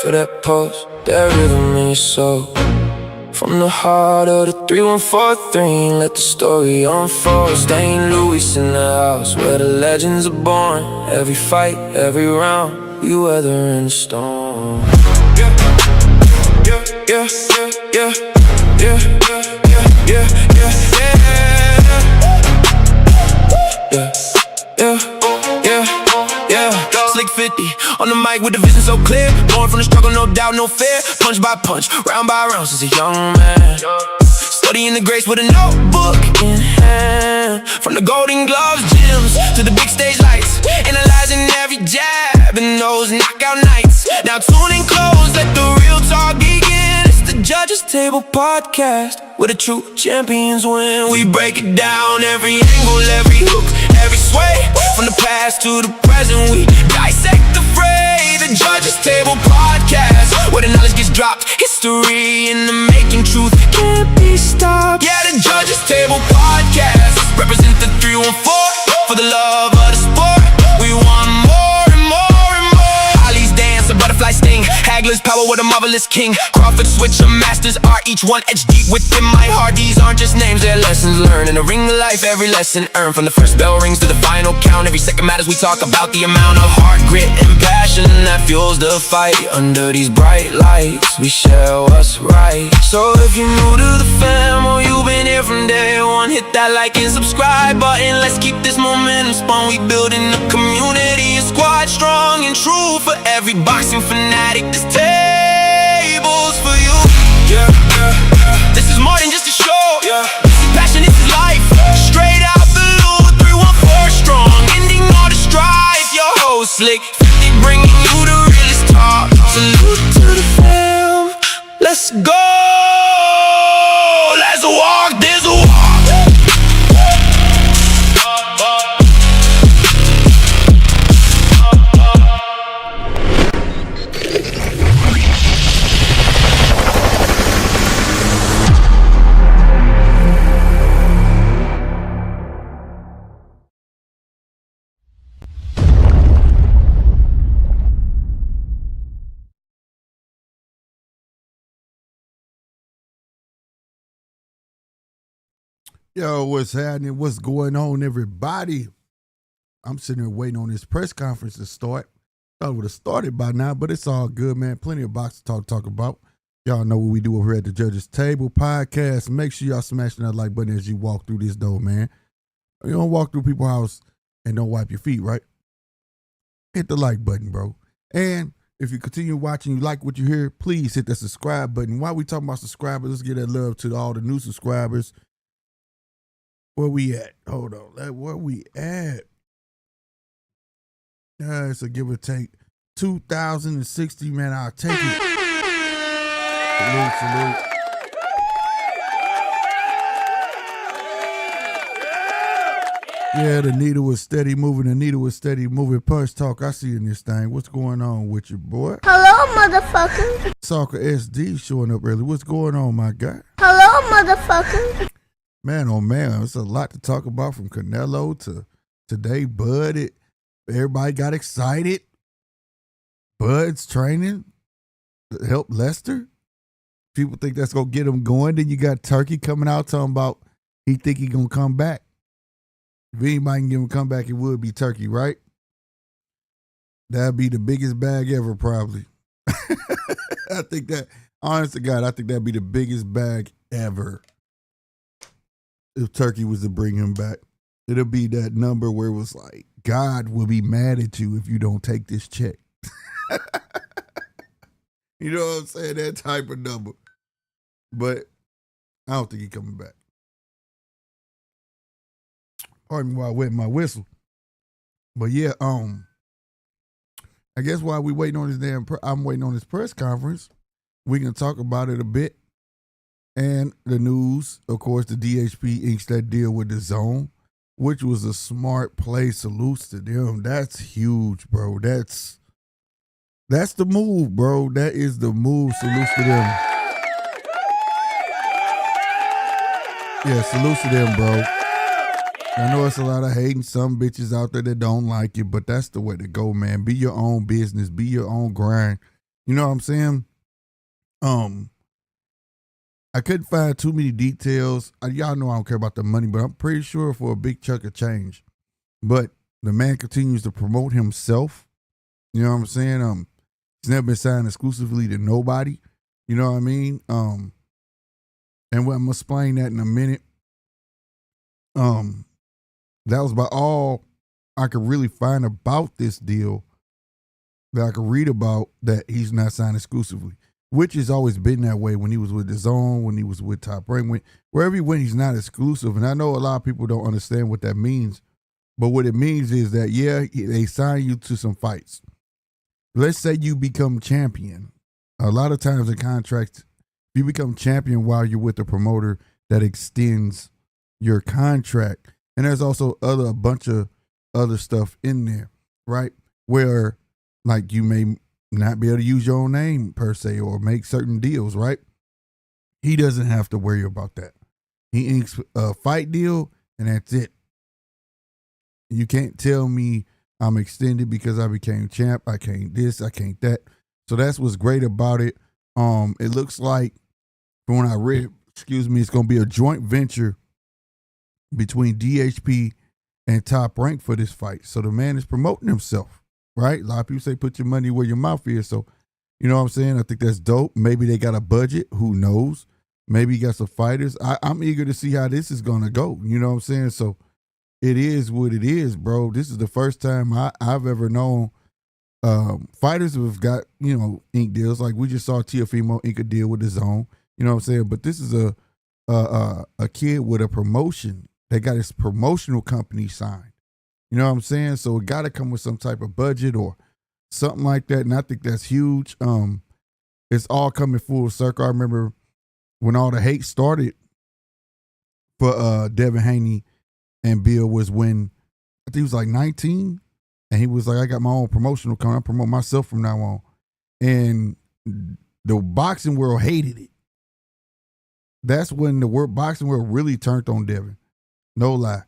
Feel that pulse, that rhythm in your soul. From the heart of the 3143, let the story unfold. St. Louis in the house where the legends are born. Every fight, every round, we weather in the storm. Yeah, yeah, yeah, yeah, yeah, yeah, yeah, yeah, yeah, yeah, yeah, yeah, yeah. Slick 50 on the mic with the vision so clear. Born from the struggle, no doubt, no fear. Punch by punch, round by round since a young man. Studying the grace with a notebook in hand. From the Golden Gloves gyms to the big stage lights, analyzing every jab in those knockout nights. Now tune in close, let the real talk begin. It's the Judges Table Podcast, where the true champions win. We break it down, every angle, every hook, every sway. From the past to the present, we dissect the fray. The Judges Table Podcast, where the knowledge gets dropped. History in the making, truth can't be stopped. Yeah, the Judges Table Podcast, represent the 314 for the love of the sport. We want more and more and more. Ali's dance, a butterfly sting. Hagler's power with a marvelous king. Crawford switch, a master's art, each one etched deep within my heart. These aren't just names, they're lessons learned. In the ring of life, every lesson earned. From the first bell rings to the final count, every second matters. We talk about the amount of heart, grit, and passion that fuels the fight. Under these bright lights, we share what's right. So if you're new to the fam, or you've been here from day one, hit that like and subscribe button. Let's keep this momentum spun. We building a community, a squad strong and true. For every boxing fanatic, this table's for you. Yeah, yeah, yeah. This is more than just a show. Yeah, this is passion, this is life. Straight out the loop, 314 strong, ending all the strife. Your host Slick 50, bringing you the realest talk. Salute to the fam. Let's go. Let's walk this walk. Yo, what's happening? What's going on, everybody? I'm sitting here waiting on this press conference to start. I would have started by now, but it's all good, man. Plenty of box to talk about. Y'all know what we do over here at the Judges Table Podcast. Make sure y'all smashing that like button as you walk through this door, man. You don't walk through people's house and don't wipe your feet, right? Hit the like button, bro. And if you continue watching, you like what you hear, please hit the subscribe button. While we talking about subscribers, let's give that love to all the new subscribers. Where we at? Hold on. Where we at? It's a give or take 2,060, man. I'll take it. Salute. Yeah, the needle was steady moving. Punch Talk, I see in this thing. What's going on with you, boy? Hello, motherfucker. Soccer SD showing up early. What's going on, my guy? Hello, motherfucker. Man, oh man, it's a lot to talk about from Canelo to today. Bud, everybody got excited. Bud's training to help Lester. People think that's going to get him going. Then you got Turkey coming out talking about he think he going to come back. If anybody can give him a comeback, it would be Turkey, right? That'd be the biggest bag ever, probably. I think that, honest to God, I think that'd be the biggest bag ever. If Turkey was to bring him back, it'll be that number where it was like, God will be mad at you if you don't take this check. You know what I'm saying? That type of number. But I don't think he's coming back. Pardon me while I wet my whistle. But yeah, I guess while we waiting on this I'm waiting on this press conference, we can talk about it a bit. And the news, of course, the DHP inks that deal with the DAZN, which was a smart play. Salutes to them. That's huge, bro. That's the move, bro. That is the move. Salutes to them. Yeah, salutes to them, bro. I know it's a lot of hating, some bitches out there that don't like it, but that's the way to go, man. Be your own business. Be your own grind. You know what I'm saying? I couldn't find too many details. Y'all know I don't care about the money, but I'm pretty sure for a big chunk of change. But the man continues to promote himself. You know what I'm saying? He's never been signed exclusively to nobody. You know what I mean? And I'm gonna explain that in a minute. That was about all I could really find about this deal that I could read about, that he's not signed exclusively, which has always been that way when he was with DAZN, when he was with Top Rank. Wherever he went, he's not exclusive. And I know a lot of people don't understand what that means, but what it means is that, yeah, they sign you to some fights. Let's say you become champion. A lot of times in contracts, you become champion while you're with the promoter, that extends your contract. And there's also a bunch of other stuff in there, right? Where, like, you may not be able to use your own name per se, or make certain deals, right? He doesn't have to worry about that. He inks a fight deal and that's it. You can't tell me I'm extended because I became champ. I can't this, I can't that. So that's what's great about it. It looks like, from when I read, it's going to be a joint venture between DHP and Top Rank for this fight. So the man is promoting himself, right? A lot of people say put your money where your mouth is. So, you know what I'm saying? I think that's dope. Maybe they got a budget. Who knows? Maybe he got some fighters. I'm eager to see how this is going to go. You know what I'm saying? So it is what it is, bro. This is the first time I've ever known fighters who have got, ink deals. Like we just saw Tiafimo ink a deal with DAZN. You know what I'm saying? But this is a kid with a promotion. They got his promotional company signed. You know what I'm saying? So it got to come with some type of budget or something like that. And I think that's huge. It's all coming full circle. I remember when all the hate started for Devin Haney and Bill was when I think he was like 19, and he was like, I got my own promotional company. I promote myself from now on. And the boxing world hated it. That's when the boxing world really turned on Devin. No lie.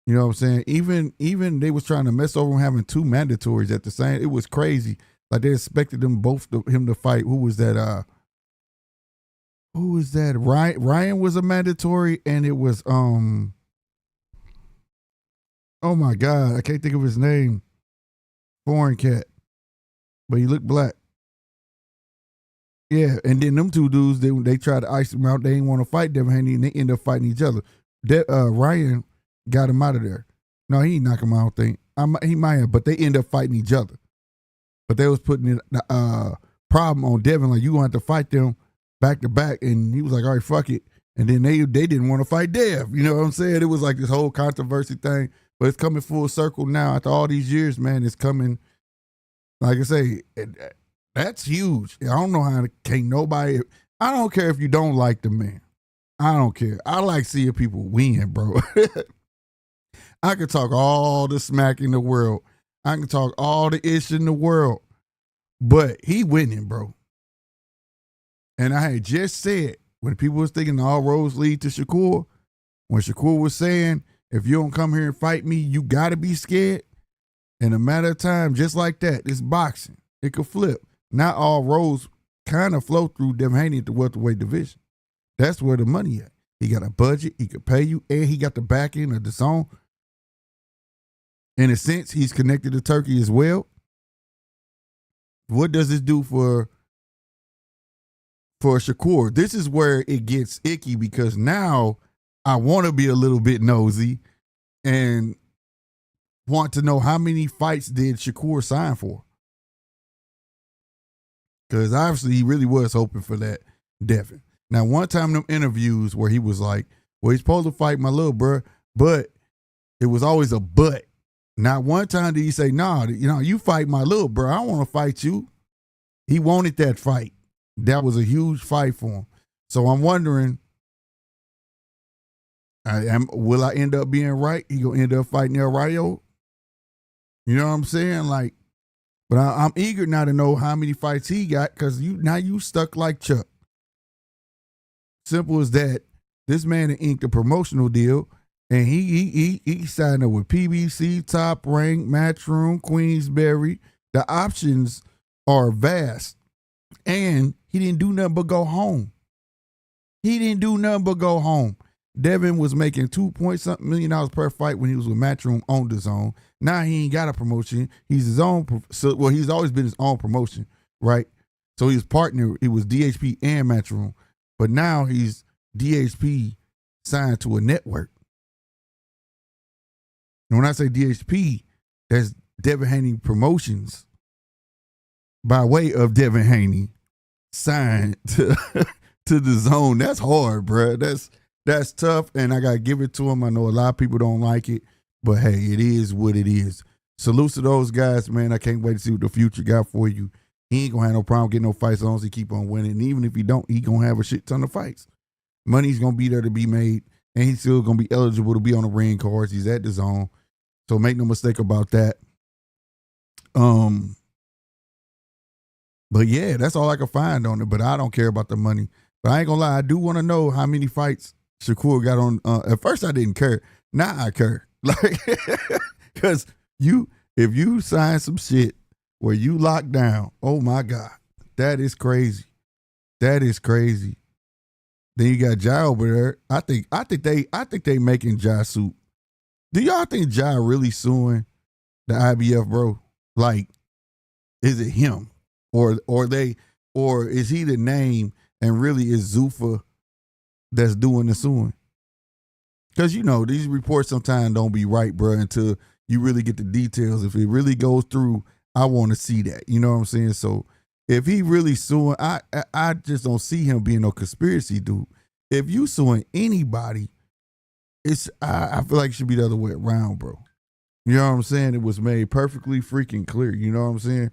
You know what I'm saying? Even they was trying to mess over him having two mandatories at the same. It was crazy. Like they expected him to fight. Who was that? Ryan was a mandatory, and it was oh my God, I can't think of his name. Foreign cat, but he looked black. Yeah, and then them two dudes, they tried to ice him out. They didn't want to fight Devin Haney, and they ended up fighting each other. Ryan got him out of there. No, he didn't knock him out, I don't think. He might have, but they ended up fighting each other. But they was putting the problem on Devin, like, you going to have to fight them back to back. And he was like, all right, fuck it. And then they didn't want to fight Dev. You know what I'm saying? It was like this whole controversy thing. But it's coming full circle now. After all these years, man, it's coming. Like I say, that's huge. I don't know how can't nobody. I don't care if you don't like the man. I don't care. I like seeing people win, bro. I can talk all the smack in the world. I can talk all the ish in the world. But he winning, bro. And I had just said, when people was thinking all roads lead to Shakur, when Shakur was saying, if you don't come here and fight me, you got to be scared. In a matter of time, just like that, it's boxing. It could flip. Not all roads kind of flow through Devin Haney at the welterweight division. That's where the money at. He got a budget. He could pay you, and he got the back end of the zone. In a sense, he's connected to Turkey as well. What does this do for Shakur? This is where it gets icky, because now I want to be a little bit nosy and want to know how many fights did Shakur sign for? Because obviously he really was hoping for that Devin. Now, one time in them interviews where he was like, well, he's supposed to fight my little bro, but it was always a but. Not one time did he say, nah, you fight my little bro. I don't want to fight you. He wanted that fight. That was a huge fight for him. So I'm wondering, will I end up being right? He gonna end up fighting El Rayo? You know what I'm saying? Like, but I'm eager now to know how many fights he got, because now you stuck like Chuck. Simple as that. This man inked a promotional deal, and he signed up with PBC, Top Rank, Matchroom, Queensberry. The options are vast. And he didn't do nothing but go home. He didn't do nothing but go home. Devin was making $2 million per fight when he was with Matchroom on DAZN. Now he ain't got a promotion. He's his own. Well, he's always been his own promotion, right? So his partner, it was DHP and Matchroom, but now he's DHP signed to a network. And when I say DHP, that's Devin Haney Promotions, by way of Devin Haney, signed to DAZN. That's hard, bro. That's tough, and I gotta give it to him. I know a lot of people don't like it, but hey, it is what it is. Salute to those guys, man. I can't wait to see what the future got for you. He ain't gonna have no problem getting no fights as long as he keep on winning. And even if he don't, he gonna have a shit ton of fights. Money's gonna be there to be made, and he's still gonna be eligible to be on the ring cards. He's at DAZN, so make no mistake about that. But yeah, that's all I can find on it. But I don't care about the money. But I ain't gonna lie, I do want to know how many fights Shakur got on. At first, I didn't care. Now I care, like, because if you sign some shit where you lock down, oh my God, that is crazy. That is crazy. Then you got Jai over there. I think they making Jai suit. Do y'all think Jai really suing the IBF, bro? Like, is it him? Or is he the name and really is Zuffa that's doing the suing? Because, you know, these reports sometimes don't be right, bro, until you really get the details. If it really goes through, I want to see that. You know what I'm saying? So if he really suing, I just don't see him being no conspiracy dude. If you suing anybody, I feel like it should be the other way around, bro. You know what I'm saying? It was made perfectly freaking clear. You know what I'm saying?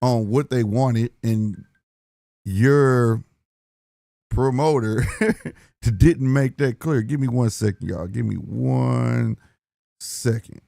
On what they wanted, and your promoter didn't make that clear. Give me 1 second, y'all. Give me 1 second.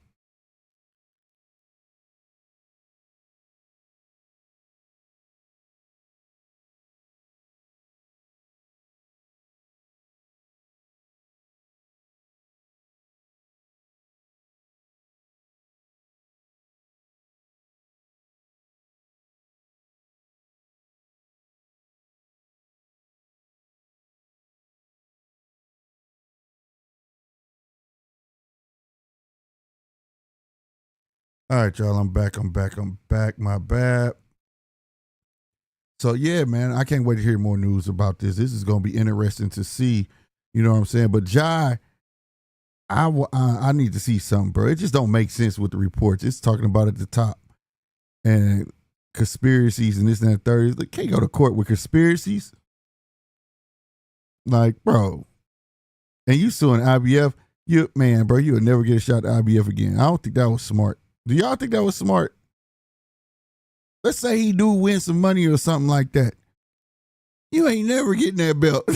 All right, y'all, I'm back. My bad. So, yeah, man, I can't wait to hear more news about this. This is going to be interesting to see, you know what I'm saying? But Jai, I need to see something, bro. It just don't make sense with the reports. It's talking about at the top and conspiracies and this and that third. Like, can't go to court with conspiracies. Like, bro. And you suing IBF, bro, you'll never get a shot at IBF again. I don't think that was smart. Do y'all think that was smart? Let's say he do win some money or something like that. You ain't never getting that belt.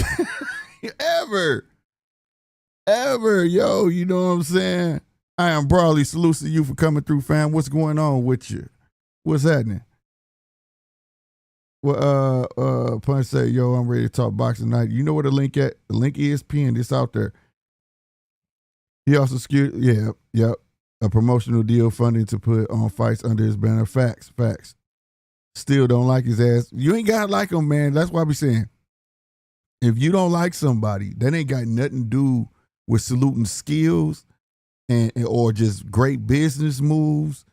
Ever, yo, you know what I'm saying? I am Brawley. Salute to you for coming through, fam. What's going on with you? What's happening? Well, Punch say, yo, I'm ready to talk boxing tonight. You know where the link at? The link is pinned. It's out there. He also skewed, yep. A promotional deal funding to put on fights under his banner. Facts. Still don't like his ass. You ain't got to like him, man. That's why I be saying, if you don't like somebody, that ain't got nothing to do with saluting skills and or just great business moves.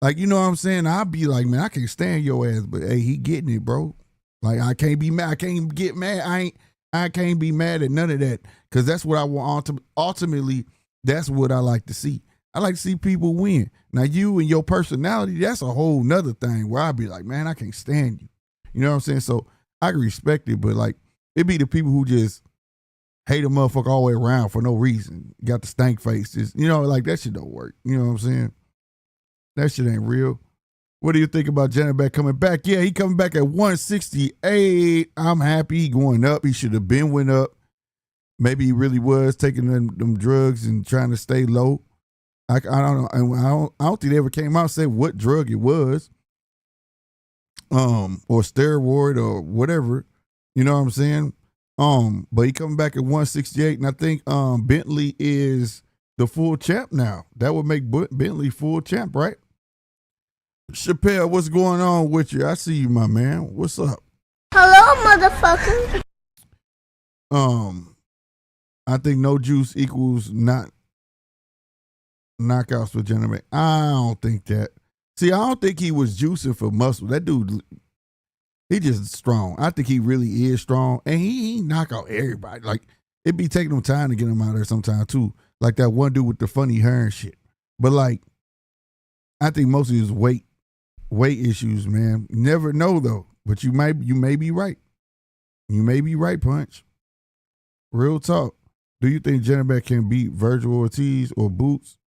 Like, you know what I'm saying? I'll be like, man, I can't stand your ass, but hey, he getting it, bro. Like, I can't be mad. I can't get mad. I can't be mad at none of that, because that's what I want. Ultimately, that's what I like to see. I like to see people win. Now, you and your personality, that's a whole nother thing where I'd be like, man, I can't stand you. You know what I'm saying? So I can respect it, but like, it be the people who just hate a motherfucker all the way around for no reason. Got the stank faces. You know, like, that shit don't work. You know what I'm saying? That shit ain't real. What do you think about Janibek coming back? Yeah, he coming back at 168. I'm happy he going up. He should have been went up. Maybe he really was taking them drugs and trying to stay low. I don't know. I don't think they ever came out and said what drug it was, or steroid or whatever. You know what I'm saying? But he coming back at 168, and I think Bentley is the full champ now. That would make Bentley full champ, right? Chappelle, what's going on with you? I see you, my man. What's up? Hello, motherfucker. I think no juice equals not knockouts for Jenna. I don't think that. See, I don't think he was juicing for muscle. That dude, he just strong. I think he really is strong, and he knock out everybody. Like, it be taking him time to get him out there sometimes too. Like that one dude with the funny hair and shit. But like, I think most of his weight issues, man. You never know though. But you may be right. You may be right, Punch. Real talk. Do you think Jenna can beat Virgil Ortiz or Boots?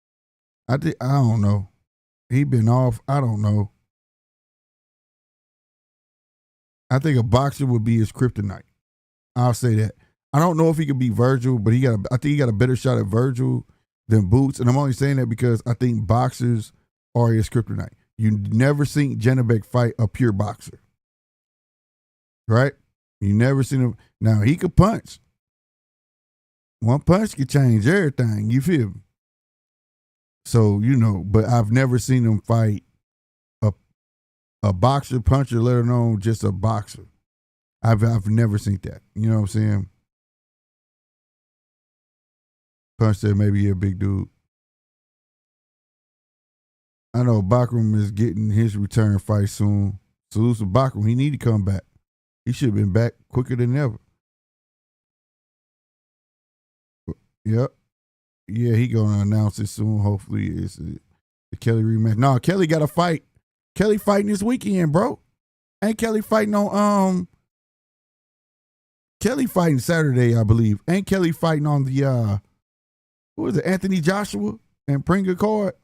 I don't know. He been off. I don't know. I think a boxer would be his kryptonite. I'll say that. I don't know if he could beat Virgil, but I think he got a better shot at Virgil than Boots. And I'm only saying that because I think boxers are his kryptonite. You never seen Janabek fight a pure boxer. Right? You never seen him. Now, he could punch. One punch could change everything. You feel me? So, but I've never seen him fight a boxer puncher, let alone just a boxer. I've never seen that. You know what I'm saying? Punch said maybe he a big dude. I know Bakram is getting his return fight soon. Salute to Bakram. He need to come back. He should have been back quicker than ever. Yep. Yeah, he gonna announce it soon. Hopefully it's the Kelly rematch. No, Kelly got a fight. Kelly fighting this weekend, bro. Ain't Kelly fighting on Kelly fighting Saturday, I believe. Ain't Kelly fighting on the who is it, Anthony Joshua and Pringa card?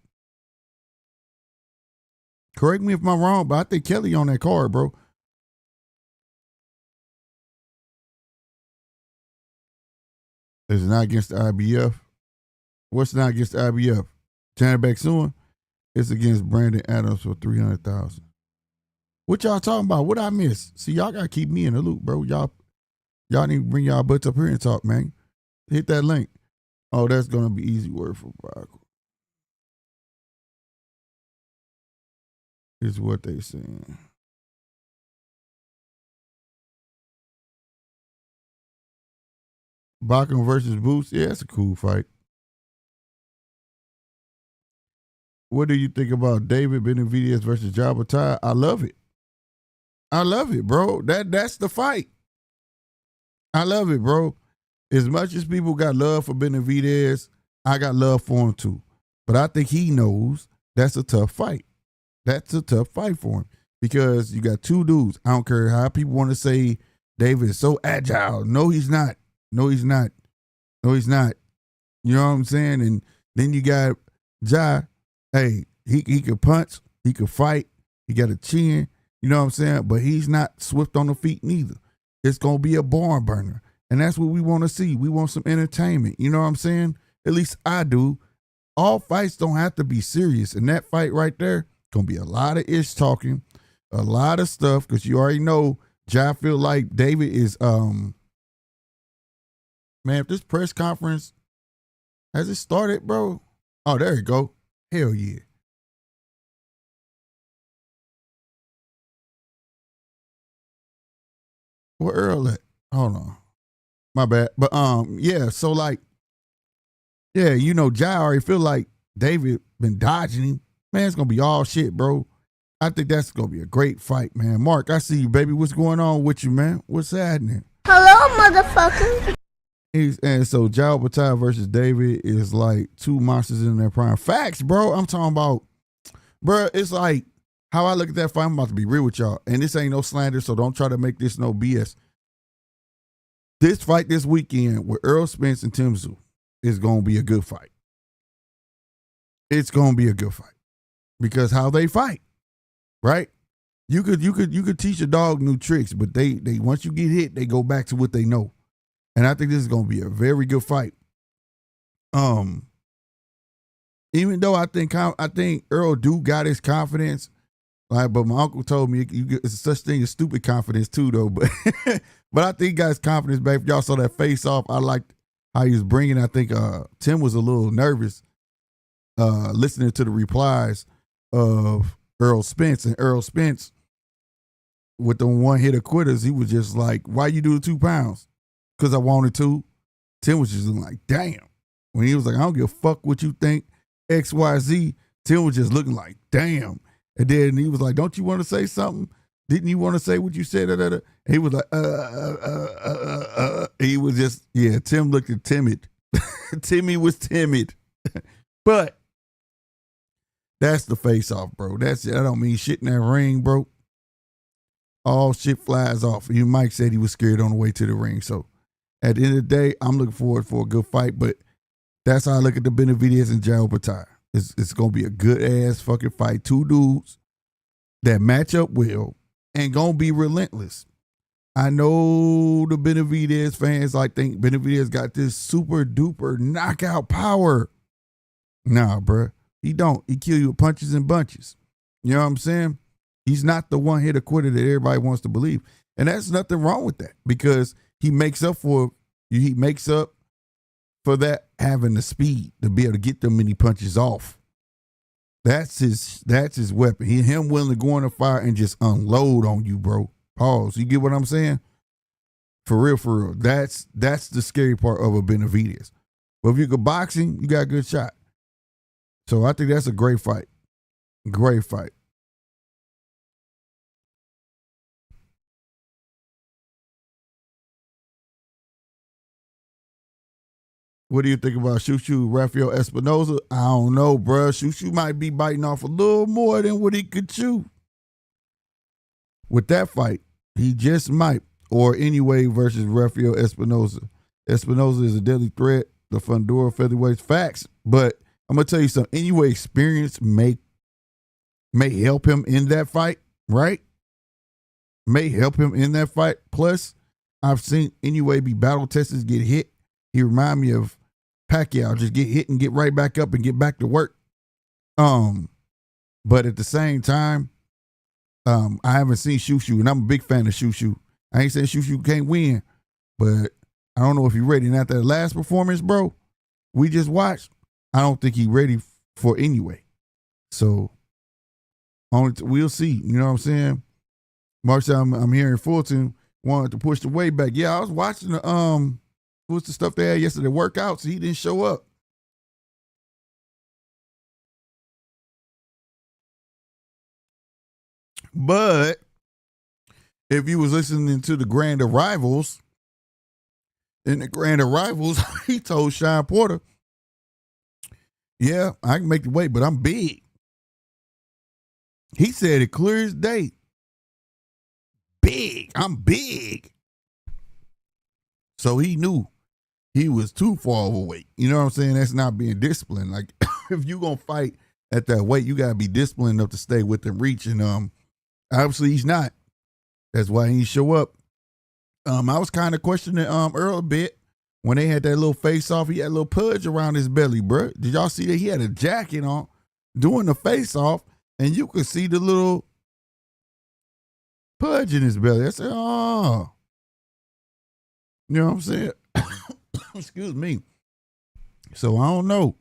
Correct me if I'm wrong, but I think Kelly on that card, bro. Is it not against the IBF? What's not against the IBF? Janabek soon? It's against Brandon Adams for $300,000. What y'all talking about? What I miss? See, y'all gotta keep me in the loop, bro. Y'all need to bring y'all butts up here and talk, man. Hit that link. Oh, that's gonna be easy word for Brock. Is what they saying. Bakken versus Boots. Yeah, that's a cool fight. What do you think about David Benavidez versus Jabba Ty? I love it. I love it, bro. That's the fight. I love it, bro. As much as people got love for Benavidez, I got love for him too. But I think he knows that's a tough fight. That's a tough fight for him because you got two dudes. I don't care how people want to say David is so agile. No, he's not. No, he's not. No, he's not. You know what I'm saying? And then you got Ja. Hey, he could punch. He could fight. He got a chin. You know what I'm saying? But he's not swift on the feet neither. It's going to be a barn burner. And that's what we want to see. We want some entertainment. You know what I'm saying? At least I do. All fights don't have to be serious. And that fight right there, going to be a lot of ish talking, a lot of stuff, because you already know Ja feel like David is, man, if this press conference, has it started, bro? Oh, there you go. Hell yeah. Where Earl at? Hold on. My bad. But yeah, so like, yeah, Ja already feel like David been dodging him. Man, it's gonna be all shit, bro. I think that's gonna be a great fight, man. Mark, I see you, baby. What's going on with you, man? What's happening? Hello, motherfucker. And so Ja Batai versus David is like two monsters in their prime. Facts, bro. I'm talking about, bro, it's like how I look at that fight. I'm about to be real with y'all. And this ain't no slander, so don't try to make this no BS. This fight this weekend with Errol Spence and Tim Tszyu is going to be a good fight. It's going to be a good fight because how they fight, right? You could teach a dog new tricks, but they once you get hit, they go back to what they know. And I think this is going to be a very good fight. Even though I think Earl do got his confidence, like, but my uncle told me it's such thing as stupid confidence too, though. But but I think he got his confidence back. If y'all saw that face off, I liked how he was bringing. I think Tim was a little nervous listening to the replies of Earl Spence, and Earl Spence with the one hitter quitters, he was just like, why you do the 2 pounds? Because I wanted to. Tim was just like, damn. When he was like, I don't give a fuck what you think, XYZ, Tim was just looking like, damn. And then he was like, don't you want to say something? Didn't you want to say what you said? And he was like, He was just, yeah, Tim looked timid. Timmy was timid. But that's the face-off, bro. That's it. I don't mean shit in that ring, bro. All shit flies off. You Mike said he was scared on the way to the ring. So at the end of the day, I'm looking forward for a good fight. But that's how I look at the Benavidez and Joe Batai. It's going to be a good-ass fucking fight. 2 dudes that match up well and going to be relentless. I know the Benavidez fans think Benavidez got this super-duper knockout power. Nah, bruh. He don't. He kill you with punches and bunches. You know what I'm saying? He's not the one-hitter quitter that everybody wants to believe. And there's nothing wrong with that because he makes up for that having the speed to be able to get them many punches off. That's his weapon. Him willing to go in the fire and just unload on you, bro. Pause. You get what I'm saying? For real. That's the scary part of a Benavidez. But if you're good boxing, you got a good shot. So I think that's a great fight. Great fight. What do you think about Shushu Rafael Espinoza? I don't know, bro. Shushu might be biting off a little more than what he could chew. With that fight, he just might. Or anyway versus Rafael Espinoza. Espinoza is a deadly threat. The Fundora featherweight facts. But I'm going to tell you something. Anyway experience may help him in that fight, right? May help him in that fight. Plus, I've seen anyway be battle tested, get hit. He remind me of Pacquiao, just get hit and get right back up and get back to work. But at the same time, I haven't seen Shushu, and I'm a big fan of Shushu. I ain't saying Shushu can't win, but I don't know if he's ready. And after the last performance, bro, we just watched, I don't think he's ready for anyway. So we'll see. You know what I'm saying? Marshall, I'm hearing Fulton wanted to push the weight back. Yeah, I was watching the what's the stuff they had yesterday, workouts. He didn't show up. But if you was listening to the Grand Arrivals, in the Grand Arrivals, he told Sean Porter, yeah, I can make the weight, but I'm big. He said it clear as day. Big. I'm big. So he knew he was too far overweight. You know what I'm saying? That's not being disciplined. Like, if you going to fight at that weight, you got to be disciplined enough to stay within reach. And obviously he's not. That's why he didn't show up. I was kind of questioning Earl a bit when they had that little face off. He had a little pudge around his belly, bro. Did y'all see that? He had a jacket on doing the face off, and you could see the little pudge in his belly. I said, oh. You know what I'm saying? Excuse me. So I don't know.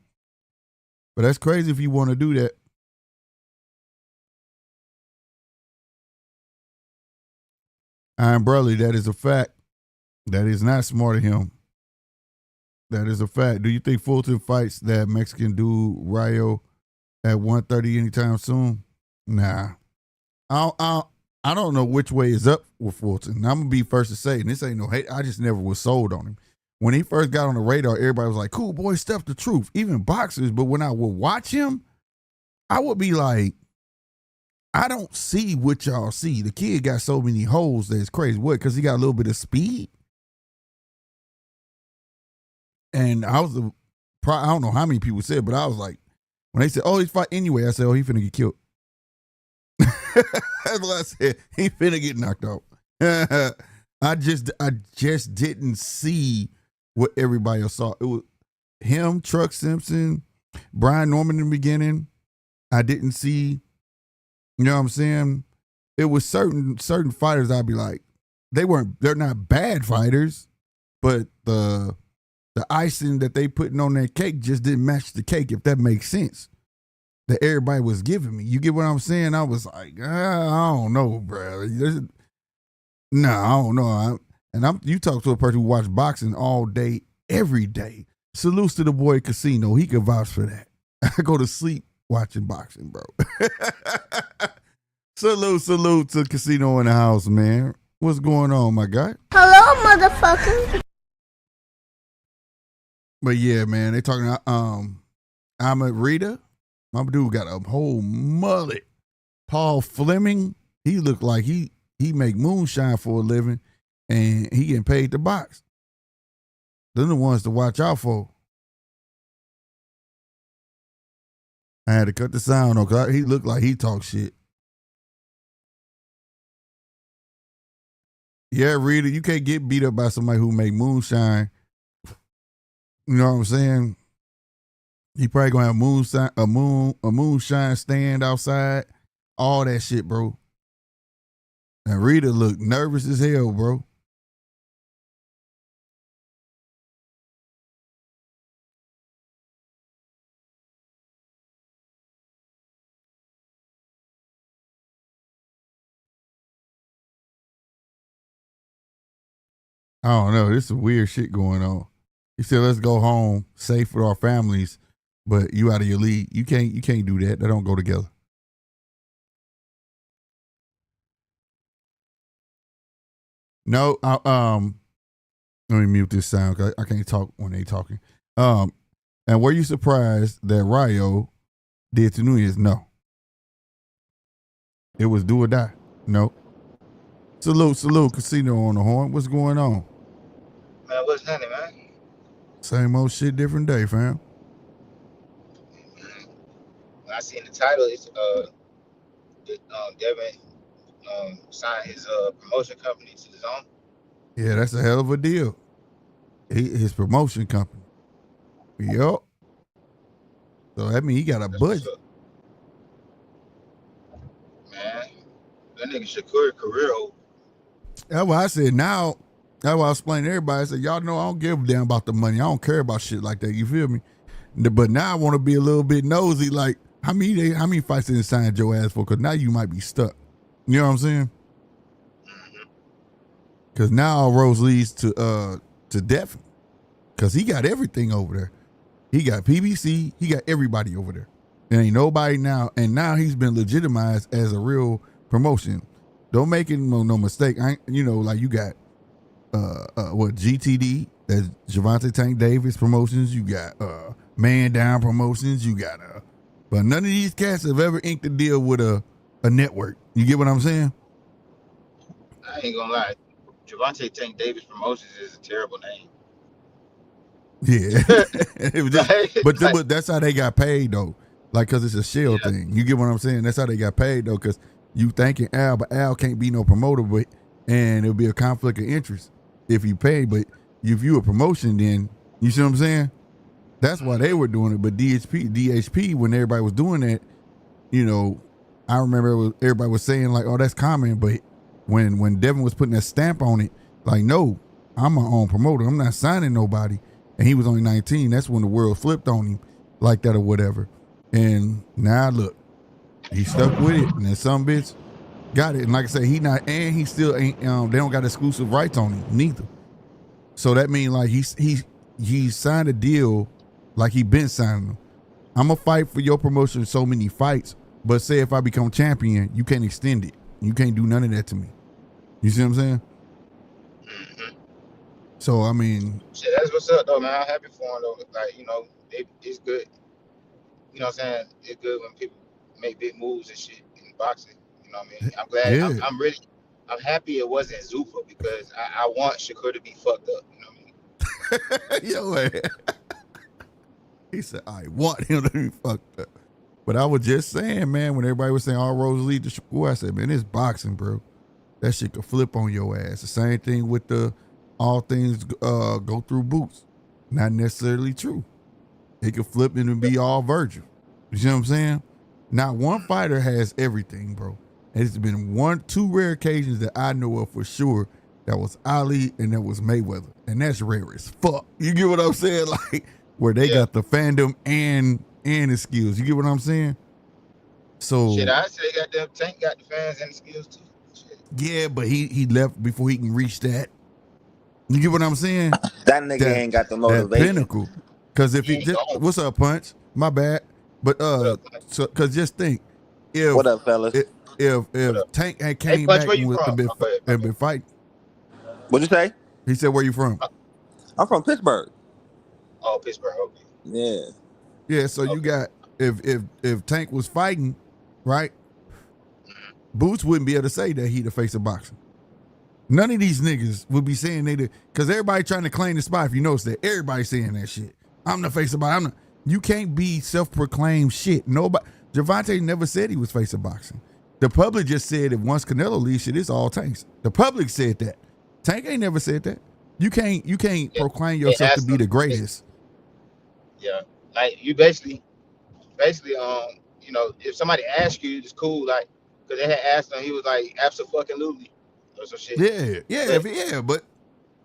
But that's crazy if you want to do that. Iron Burley, that is a fact. That is not smart of him. That is a fact. Do you think Fulton fights that Mexican dude Rayo at 130 anytime soon? Nah. I don't know which way is up with Fulton. I'm going to be first to say, and this ain't no hate. I just never was sold on him. When he first got on the radar, everybody was like, cool, boy, step the truth. Even boxers. But when I would watch him, I would be like, I don't see what y'all see. The kid got so many holes that it's crazy. What? Because he got a little bit of speed? And I don't know how many people said, but I was like, when they said, oh, he's fighting anyway, I said, oh, he finna get killed. That's what I said. He finna get knocked out. I just didn't see what everybody else saw. It was him, Truck Simpson, Brian Norman in the beginning. I didn't see, you know what I'm saying? It was certain fighters I'd be like, they're not bad fighters, but the icing that they putting on that cake just didn't match the cake, if that makes sense. That everybody was giving me. You get what I'm saying? I was like, I don't know, bro. No, I don't know. You talk to a person who watch boxing all day, every day. Salutes to the boy Casino. He can vouch for that. I go to sleep watching boxing, bro. Salute to Casino in the house, man. What's going on, my guy? Hello, motherfucker. But yeah, man, they talking about I'm a Rita. My dude got a whole mullet. Paul Fleming, he looked like he make moonshine for a living, and he getting paid to box. They're the ones to watch out for. I had to cut the sound on because he looked like he talked shit. Yeah, Rita, you can't get beat up by somebody who make moonshine. You know what I'm saying? He probably gonna have a moonshine stand outside, all that shit, bro. And Rita looked nervous as hell, bro. I don't know. This is weird shit going on. He said, "Let's go home, safe with our families," but you out of your league. You can't do that. They don't go together. No, let me mute this sound because I can't talk when they talking. And were you surprised that Ryo did to Nunes? No. It was do or die. No. Salute, Casino on the horn. What's going on? Man, what's happening, man? Same old shit, different day, fam. Man, when I seen the title, it's Devin signed his promotion company to his own. Yeah, that's a hell of a deal. His promotion company. Yup. So that means he got a budget. Man, that nigga Shakur career over. That's why I said now. That's why I explained to everybody. I said, y'all know I don't give a damn about the money. I don't care about shit like that. You feel me? But now I want to be a little bit nosy. Like, how many fights did they sign your ass for? Because now you might be stuck. You know what I'm saying? Because now all roads leads to Devin. Because he got everything over there. He got PBC. He got everybody over there. There ain't nobody now. And now he's been legitimized as a real promotion. Don't make it no mistake. Like you got GTD, that's Javante Tank Davis Promotions. You got Man Down Promotions. You got but none of these cats have ever inked a deal with a network. You get what I'm saying? I ain't gonna lie. Javante Tank Davis Promotions is a terrible name. Yeah. It was just, but that's how they got paid though. Like, cause it's a shell thing. You get what I'm saying? That's how they got paid though. Cause you thanking Al, but Al can't be no promoter, and it'll be a conflict of interest if you pay. But if you a promotion, then you see what I'm saying? That's why they were doing it. But DHP, when everybody was doing that, I remember everybody was saying like, "Oh, that's common." But when Devin was putting that stamp on it, like, no, I'm my own promoter. I'm not signing nobody. And he was only 19. That's when the world flipped on him like that or whatever. And now look, he stuck with it, and then some bitch got it. And like I said, he still ain't. They don't got exclusive rights on him neither. So that means like he signed a deal like he been signing them. I'm gonna fight for your promotion so many fights, but say if I become champion, you can't extend it. You can't do none of that to me. You see what I'm saying? Mm-hmm. So I mean, shit, that's what's up though, man. I'm happy for him though. Like, it's good. You know what I'm saying? It's good when people make big moves and shit in boxing. You know what I mean? I'm glad. Yeah. I'm happy it wasn't Zuffa because I want Shakur to be fucked up. You know what I mean? Yo, man. He said, I want him to be fucked up. But I was just saying, man, when everybody was saying all roads lead to Shakur, I said, man, it's boxing, bro. That shit could flip on your ass. The same thing with the all things go through boots. Not necessarily true. It could flip and be all Virgil. You see what I'm saying? Not one fighter has everything, bro. It's been two rare occasions that I know of for sure. That was Ali and that was Mayweather. And that's rare as fuck. You get what I'm saying? Like, where they got the fandom and the skills. You get what I'm saying? So shit, I say Tank got the fans and the skills too. Shit. Yeah, but he left before he can reach that. You get what I'm saying? That nigga ain't got the motivation. That pinnacle. Because if He he ain't just, gone. what's up, Punch? My bad. But What up, Punch? so because just think, if What up, fellas? if What up? Tank had Hey, came Punch, back where you from? and Oh, go ahead, my bad. been fighting, What'd you say? he said, "Where you from?" I'm from Pittsburgh. Oh, Pittsburgh. Okay. Yeah. Yeah. So you Okay. got if Tank was fighting, right? Mhm. Boots wouldn't be able to say that he the face of boxing. None of these niggas would be saying they did, because everybody trying to claim the spot. If you notice that, everybody saying that shit. I'm the face of boxing. You can't be self-proclaimed shit. Nobody. Gervonta never said he was face of boxing. The public just said if once Canelo leaves shit, it's all Tanks. The public said that. Tank ain't never said that. You can't proclaim yourself to be the greatest. Yeah, like you basically, you know, if somebody asks you, it's cool, like, cause they had asked him, he was like, absolutely, or some shit. But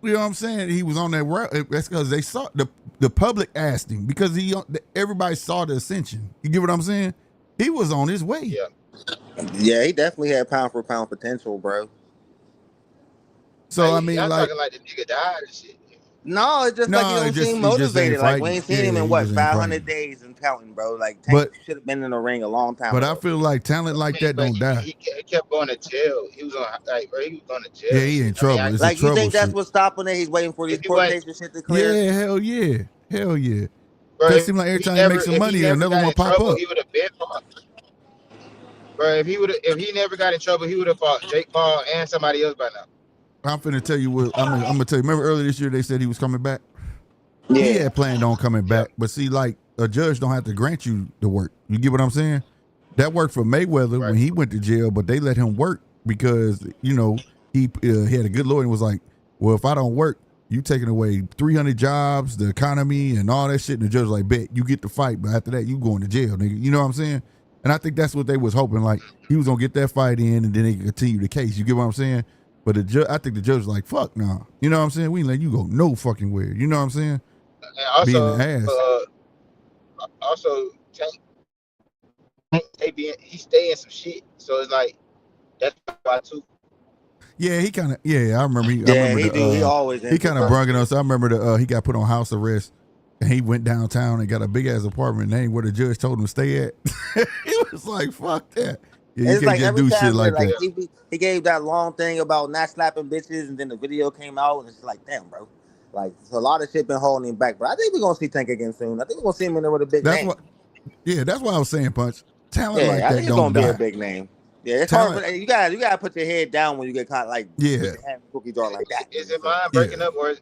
you know what I'm saying? He was on that route. That's because they saw the public asked him because everybody saw the ascension. You get what I'm saying? He was on his way. Yeah. Yeah, he definitely had pound for pound potential, bro. So Like, I mean, I'm like, talking like the nigga died and shit. No, it's just like he don't seem he motivated. ain't Like we ain't fighting. seen him Yeah, in he what just ain't 500 fighting. days and counting, bro. Like Tank should have been in the ring a long time But ago. I feel like talent I like mean, that but don't die. he kept going to jail. He was on, like, bro, he was going to jail. Yeah, and he in shit. trouble. I mean, It's a Like you trouble think that's shit. what's stopping it? He's waiting for these if he court wasn't, cases shit to clear. Yeah, hell yeah. bro, Cause it if seems like every he time he never, makes some if he money, never another got one in pop trouble, up. he would have been fought. Bro, if he never got in trouble, he would have fought Jake Paul and somebody else by now. I'm finna tell you what I'm gonna tell you. Remember earlier this year they said he was coming back? He Yeah. had planned on coming Yeah. back, but see, like a judge don't have to grant you the work. You get what I'm saying? That worked for Mayweather Right. when he went to jail, but they let him work because he had a good lawyer and was like, "Well, if I don't work, you taking away 300 jobs, the economy, and all that shit." And the judge was like, "Bet you get the fight, but after that, you going to jail, nigga." You know what I'm saying? And I think that's what they was hoping. Like he was gonna get that fight in, and then they could continue the case. You get what I'm saying? But I think the judge was like, "Fuck no." Nah. You know what I'm saying? We ain't let you go no fucking where. You know what I'm saying? And Being also, an ass. Tank, he stay in some shit. So it's like that's why too. Yeah, he kind of. Yeah, I remember. He always He kind of brung it us. I remember he got put on house arrest, and he went downtown and got a big ass apartment. Name where the judge told him to stay at. He was like, "Fuck that." Yeah, you It's can't like just every do time shit like like that. he gave that long thing about not slapping bitches, and then the video came out, and it's like, damn, bro. Like so a lot of shit been holding him back, but I think we're gonna see Tank again soon. I think we're gonna see him in there with a big That's name. what. Yeah, that's why I was saying, Punch. Talent Yeah, like I that think it's don't gonna be die. a big name. Yeah, it's Talent. hard. For, you gotta put your head down when you get caught like Yeah. with your hand in the cookie jar like that. Is Nigga. it So, mine breaking up, or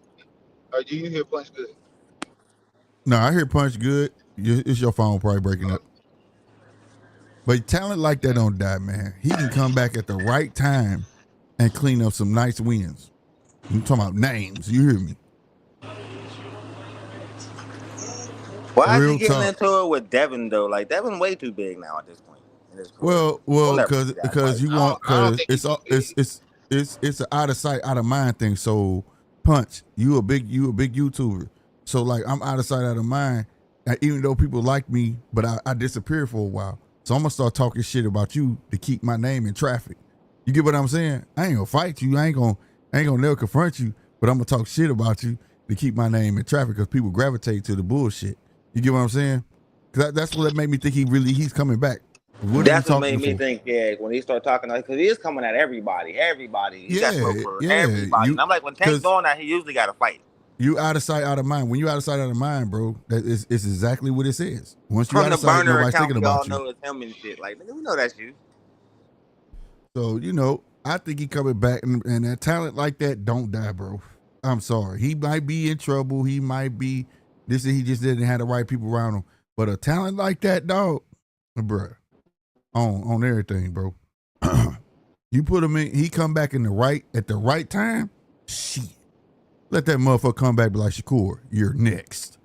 do you hear Punch good? No, I hear Punch good. It's your phone probably breaking up. But talent like that don't die, man. He can come back at the right time and clean up some nice wins. I'm talking about names. You hear me? why is he Real getting talk. into it with Devin though? Like Devin way too big now at this point in his career. Well, We'll never see that because fight. you want I don't because think he's too big. it's an out of sight, out of mind thing. So Punch, you a big YouTuber. So like I'm out of sight, out of mind. And even though people like me, but I disappeared for a while. So I'm gonna start talking shit about you to keep my name in traffic. You get what I'm saying? I ain't gonna fight you. I ain't gonna never confront you. But I'm gonna talk shit about you to keep my name in traffic because people gravitate to the bullshit. You get what I'm saying? Cause that's what made me think he's coming back. What are you That's what talking made me for? think, yeah, when he started talking, because he is coming at everybody. He got smoke for everybody. And I'm like, when Tank's doing that, he usually got to fight. You out of sight, out of mind. When you out of sight, out of mind, bro, it's exactly what it says. Once you From out the of sight, burner nobody's account, thinking we all about you. know it's him and shit. Like, nigga, we know that's you. So, I think he coming back, and that talent like that don't die, bro. I'm sorry. He might be in trouble. He might be this, and he just didn't have the right people around him. But a talent like that, dog, bro, on everything, bro. You put him in, he come back at the right time. Shit, let that motherfucker come back, be like, Shakur, you're next.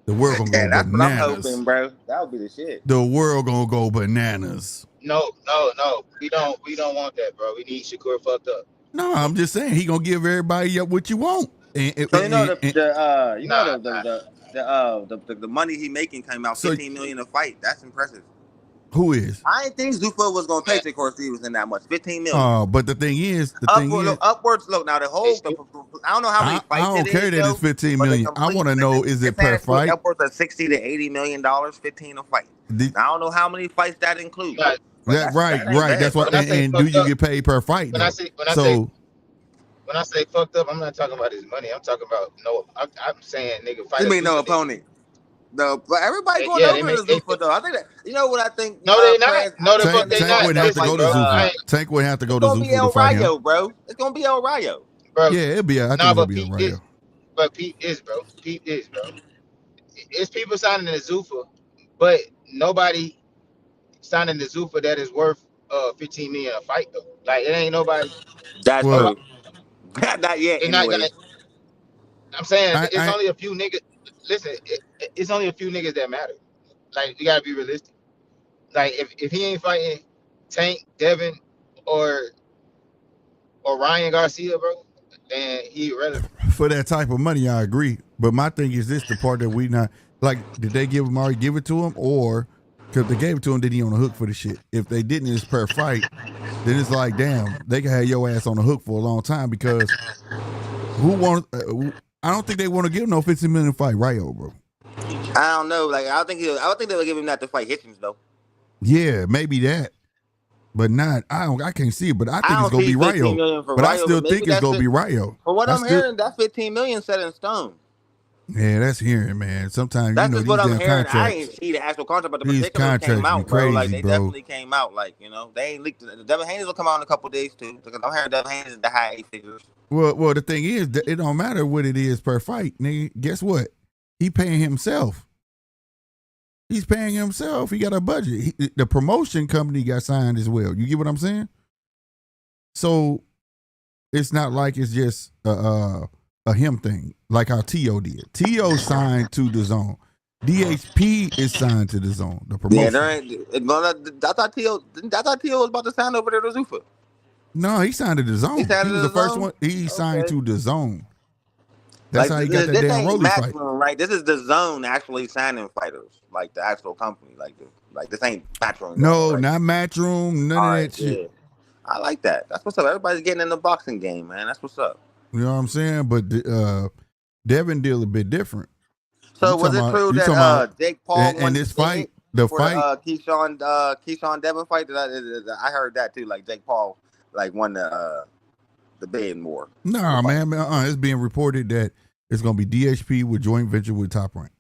The world gonna go that's bananas. what I'm hoping, bro. That would be the shit. The world gonna go bananas. No. We don't want that, bro. We need Shakur fucked up. No, I'm just saying he gonna give everybody up what you want. So you know Nah. the money he making came out So- 15 million a fight. That's impressive. Who is? I didn't think Zuffa was gonna pay Shakur Stevenson that much, 15 million. But the thing is, Upwards. Look now, I don't know how many I fights don't it care is, that it's 15 million. I want to know, is it per fight? Upwards of 60 to 80 million dollars, 15 a fight. I don't know how many fights that includes. Right. Right. That's what. And do you get paid per fight? When I say fucked up, I'm not talking about his money. I'm talking about I'm saying nigga fight. You mean no opponent? No, but everybody going over to Zuffa though. I think that what I think. No, they not. No, the fuck they not. Tank would have to go to Zuffa. Tank would have to go to Zuffa to fight him, bro. It's gonna be El Rayo, bro. Yeah, it'll be. I think it'll be El Rayo. But Pete is, bro. It's people signing the Zuffa, but nobody signing the Zuffa that is worth 15 million a fight though. Like it ain't nobody. That's true. Not yet. They're not gonna. I'm saying it's only a few niggas. Listen, it's only a few niggas that matter. Like you gotta be realistic. Like if he ain't fighting Tank, Devin, or Ryan Garcia, bro, then he irrelevant. For that type of money, I agree. But my thing is this: the part that we not like, did they already give it to him, or because they gave it to him, did he on the hook for the shit? If they didn't, it's per fight. Then it's like, damn, they can have your ass on the hook for a long time because who wants? I don't think they want to give him no 15 million fight Rayo, bro. I don't know. Like I don't think they would give him that to fight Hitchens though. Yeah, maybe that, but not. I can't see it, but I think it's gonna be Rayo. But I still think it's gonna be Rayo. For what I'm hearing, that 15 million set in stone. Yeah, that's hearing, man. Sometimes that's just what I'm hearing. Contracts, I ain't see the actual contract, but the these particulars came out, crazy, bro. Like they bro. definitely came out. Like they ain't leaked. Devin Haney will come out in a couple days too. I'm hearing Devin Haney is the high 8 figures. Well, the thing is, it don't matter what it is per fight, nigga. Guess what? He paying himself. He's paying himself. He got a budget. The promotion company got signed as well. You get what I'm saying? So it's not like it's just a him thing, like how T.O. did. T.O. signed to DAZN. DHP is signed to DAZN. The promotion. Yeah, I thought T.O. was about to sign over there to Zuffa. No, he signed to DAZN. He was the first one. He signed to DAZN. That's how he got that damn Rolly fight. Right, this is DAZN actually signing fighters, like the actual company, like this ain't Matchroom. No, right? Not Matchroom. None of that shit. Yeah. I like that. That's what's up. Everybody's getting in the boxing game, man. That's what's up. You know what I'm saying? But Devin deal a bit different. So was it true that Jake Paul won this fight? The fight, Keyshawn Devin fight. I heard that too. Like Jake Paul, won the bidding war. Nah, man. It's being reported that it's gonna be DHP with joint venture with Top Rank.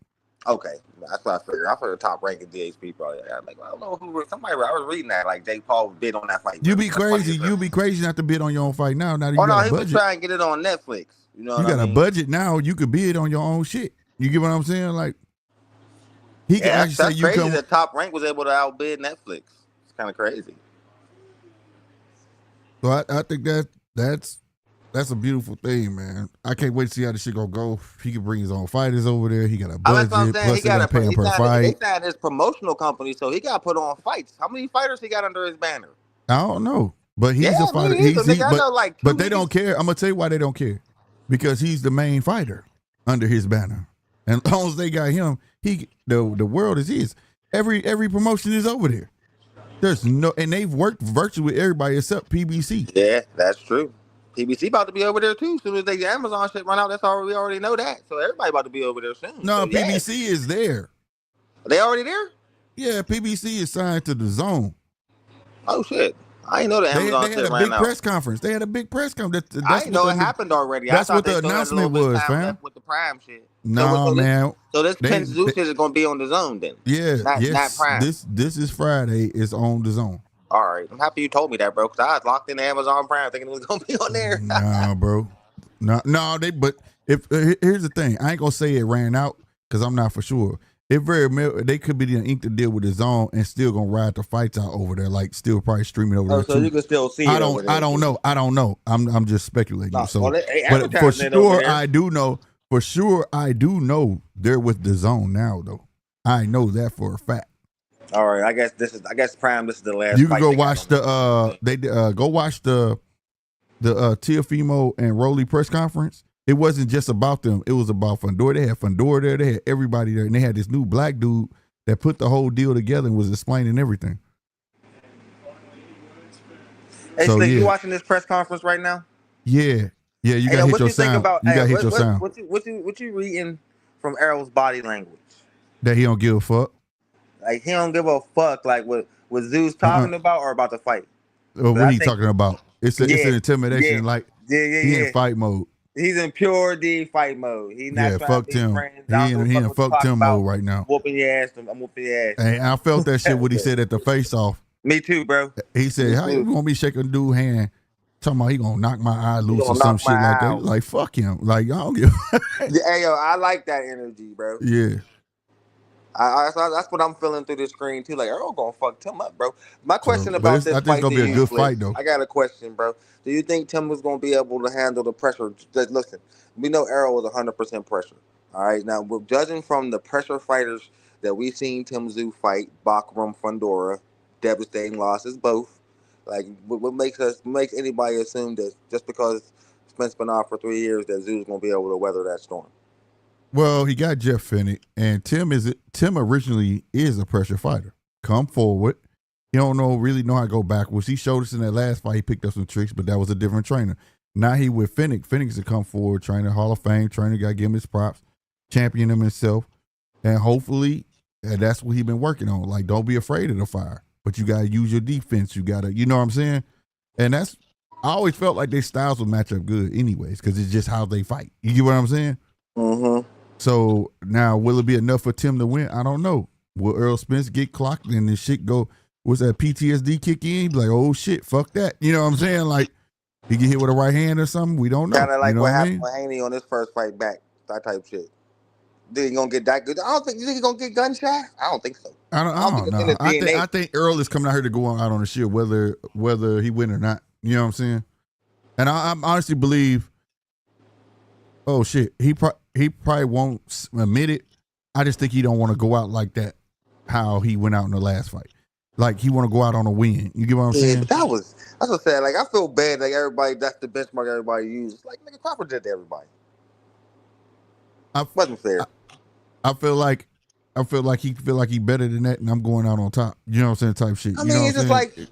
Okay, that's what I figured. I figured Top Rank and DHP probably. I'm like, I don't know who. Somebody. I was reading that Jake Paul bid on that fight. You be crazy. You be crazy not to bid on your own fight now. Now that you got a budget. Was trying to get it on Netflix. You know, you got a budget now. You could bid on your own shit. You get what I'm saying? Like he can actually say you crazy that Top Rank was able to outbid Netflix. It's kind of crazy. So I think that's a beautiful thing, man. I can't wait to see how this shit gonna go. He can bring his own fighters over there. He got a budget. Plus, he got to pay him per fight. He's not his promotional company, so he got to put on fights. How many fighters he got under his banner? I don't know, but he's a fighter. But they don't care. I'm gonna tell you why they don't care. Because he's the main fighter under his banner, and as long as they got him, the world is his. Every promotion is over there. There's no, and they've worked virtually with everybody except PBC. Yeah, that's true. PBC about to be over there too. As soon as the Amazon shit run out, we already know that. So everybody about to be over there soon. No, so, PBC is there. Are they already there? Yeah, PBC is signed to DAZN. Oh shit. I didn't know that Amazon shit ran out. They had a big press conference. They had a big press conference. I didn't know it happened already. That's what the announcement was, fam. With the Prime shit. No, man. So this Penn Zoo shit is going to be on DAZN then? Yeah. Not Prime. This is Friday. It's on DAZN. All right. I'm happy you told me that, bro, because I was locked in Amazon Prime thinking it was going to be on there. Nah, bro. No, but here's the thing. I ain't going to say it ran out because I'm not for sure. They could be inked a deal with DAZN and still gonna ride the fights out over there, like still probably streaming over there. So you can still see. I don't know. I'm just speculating. But for sure, I do know. For sure, I do know they're with DAZN now, though. I know that for a fact. All right, I guess Prime. This is the last. You can go watch go watch the Teofimo and Rolly press conference. It wasn't just about them. It was about Fundora. They had Fundora there. They had everybody there. And they had this new black dude that put the whole deal together and was explaining everything. Hey, So Slick, you yeah, watching this press conference right now? yeah. You Hey, gotta yo, hit what your you think sound. about? You Hey, gotta hit your sound. what you reading from Errol's body language? That he don't give a fuck. Like he don't give a fuck. Like what Zeus Uh-uh. talking about or about to fight? Or 'Cause what I he think talking about? It's yeah, an yeah, intimidation. Like he in yeah. fight mode. He's in pure D fight mode. He's not Yeah, trying to fuck be Tim. friends. I don't give a He fuck in what you fuck talking Tim about. mode right I'm now. whooping your ass. I'm whooping your ass. And I felt that shit what he said at the face off. Me too, bro. He said, Me "How you too. gonna be shaking dude hand?" Talking about he gonna knock my eye You loose or gonna some knock my shit like that. eye He was out. like, fuck him. Like y'all don't give. Hey yo, I like that energy, bro. Yeah. That's what I'm feeling through the screen too. Like Earl gonna fuck Tim up, bro. My So, question but about I this think it's fight gonna to be a you, good Slick. fight though. I got a question, bro. Do you think Tim was gonna be able to handle the pressure? Listen, we know Earl was 100% pressure. All right, now we're judging from the pressure fighters that we've seen Tim Tszyu fight, Bakram, Fundora, devastating losses, both. Like, what makes anybody assume that just because Spence been off for 3 years that Tszyu's gonna be able to weather that storm? Well, he got Jeff Fennick, and Tim originally is a pressure fighter. Come forward. He don't really know how to go backwards. He showed us in that last fight he picked up some tricks, but that was a different trainer. Now he with Fennick. Fennick's a come forward trainer, Hall of Fame trainer. Got to give him his props, champion him himself, and hopefully that's what he been working on. Like, don't be afraid of the fire, but you got to use your defense. You got to, you know what I'm saying? And I always felt like their styles would match up good, anyways, because it's just how they fight. You get what I'm saying? Mm-hmm. So now, will it be enough for Tim to win? I don't know. Will Earl Spence get clocked and this shit go? What's that PTSD kick in? Be like, oh shit, fuck that. You know what I'm saying? Like he get hit with a right hand or something. We don't know. Kind of like you know what what I happened mean? with Haney on his first fight back. That type shit. Think he gonna get that good? I don't think. You think he gonna get gunshot? I don't think so. I don't Think it's in know. his DNA. I think Earl is coming out here to go out on the shit, whether he win or not. You know what I'm saying? And I honestly believe. Oh shit, he probably won't admit it. I just think he don't want to go out like that. How he went out in the last fight, like he want to go out on a win. You get what I'm saying? But that's what I said. Like I feel bad. Like everybody, that's the benchmark everybody uses. Like nigga, Crawford did to everybody. Wasn't fair. I feel like he feel like he better than that, and I'm going out on top. You know what I'm saying? Type shit. I You mean, know what it's I'm just saying?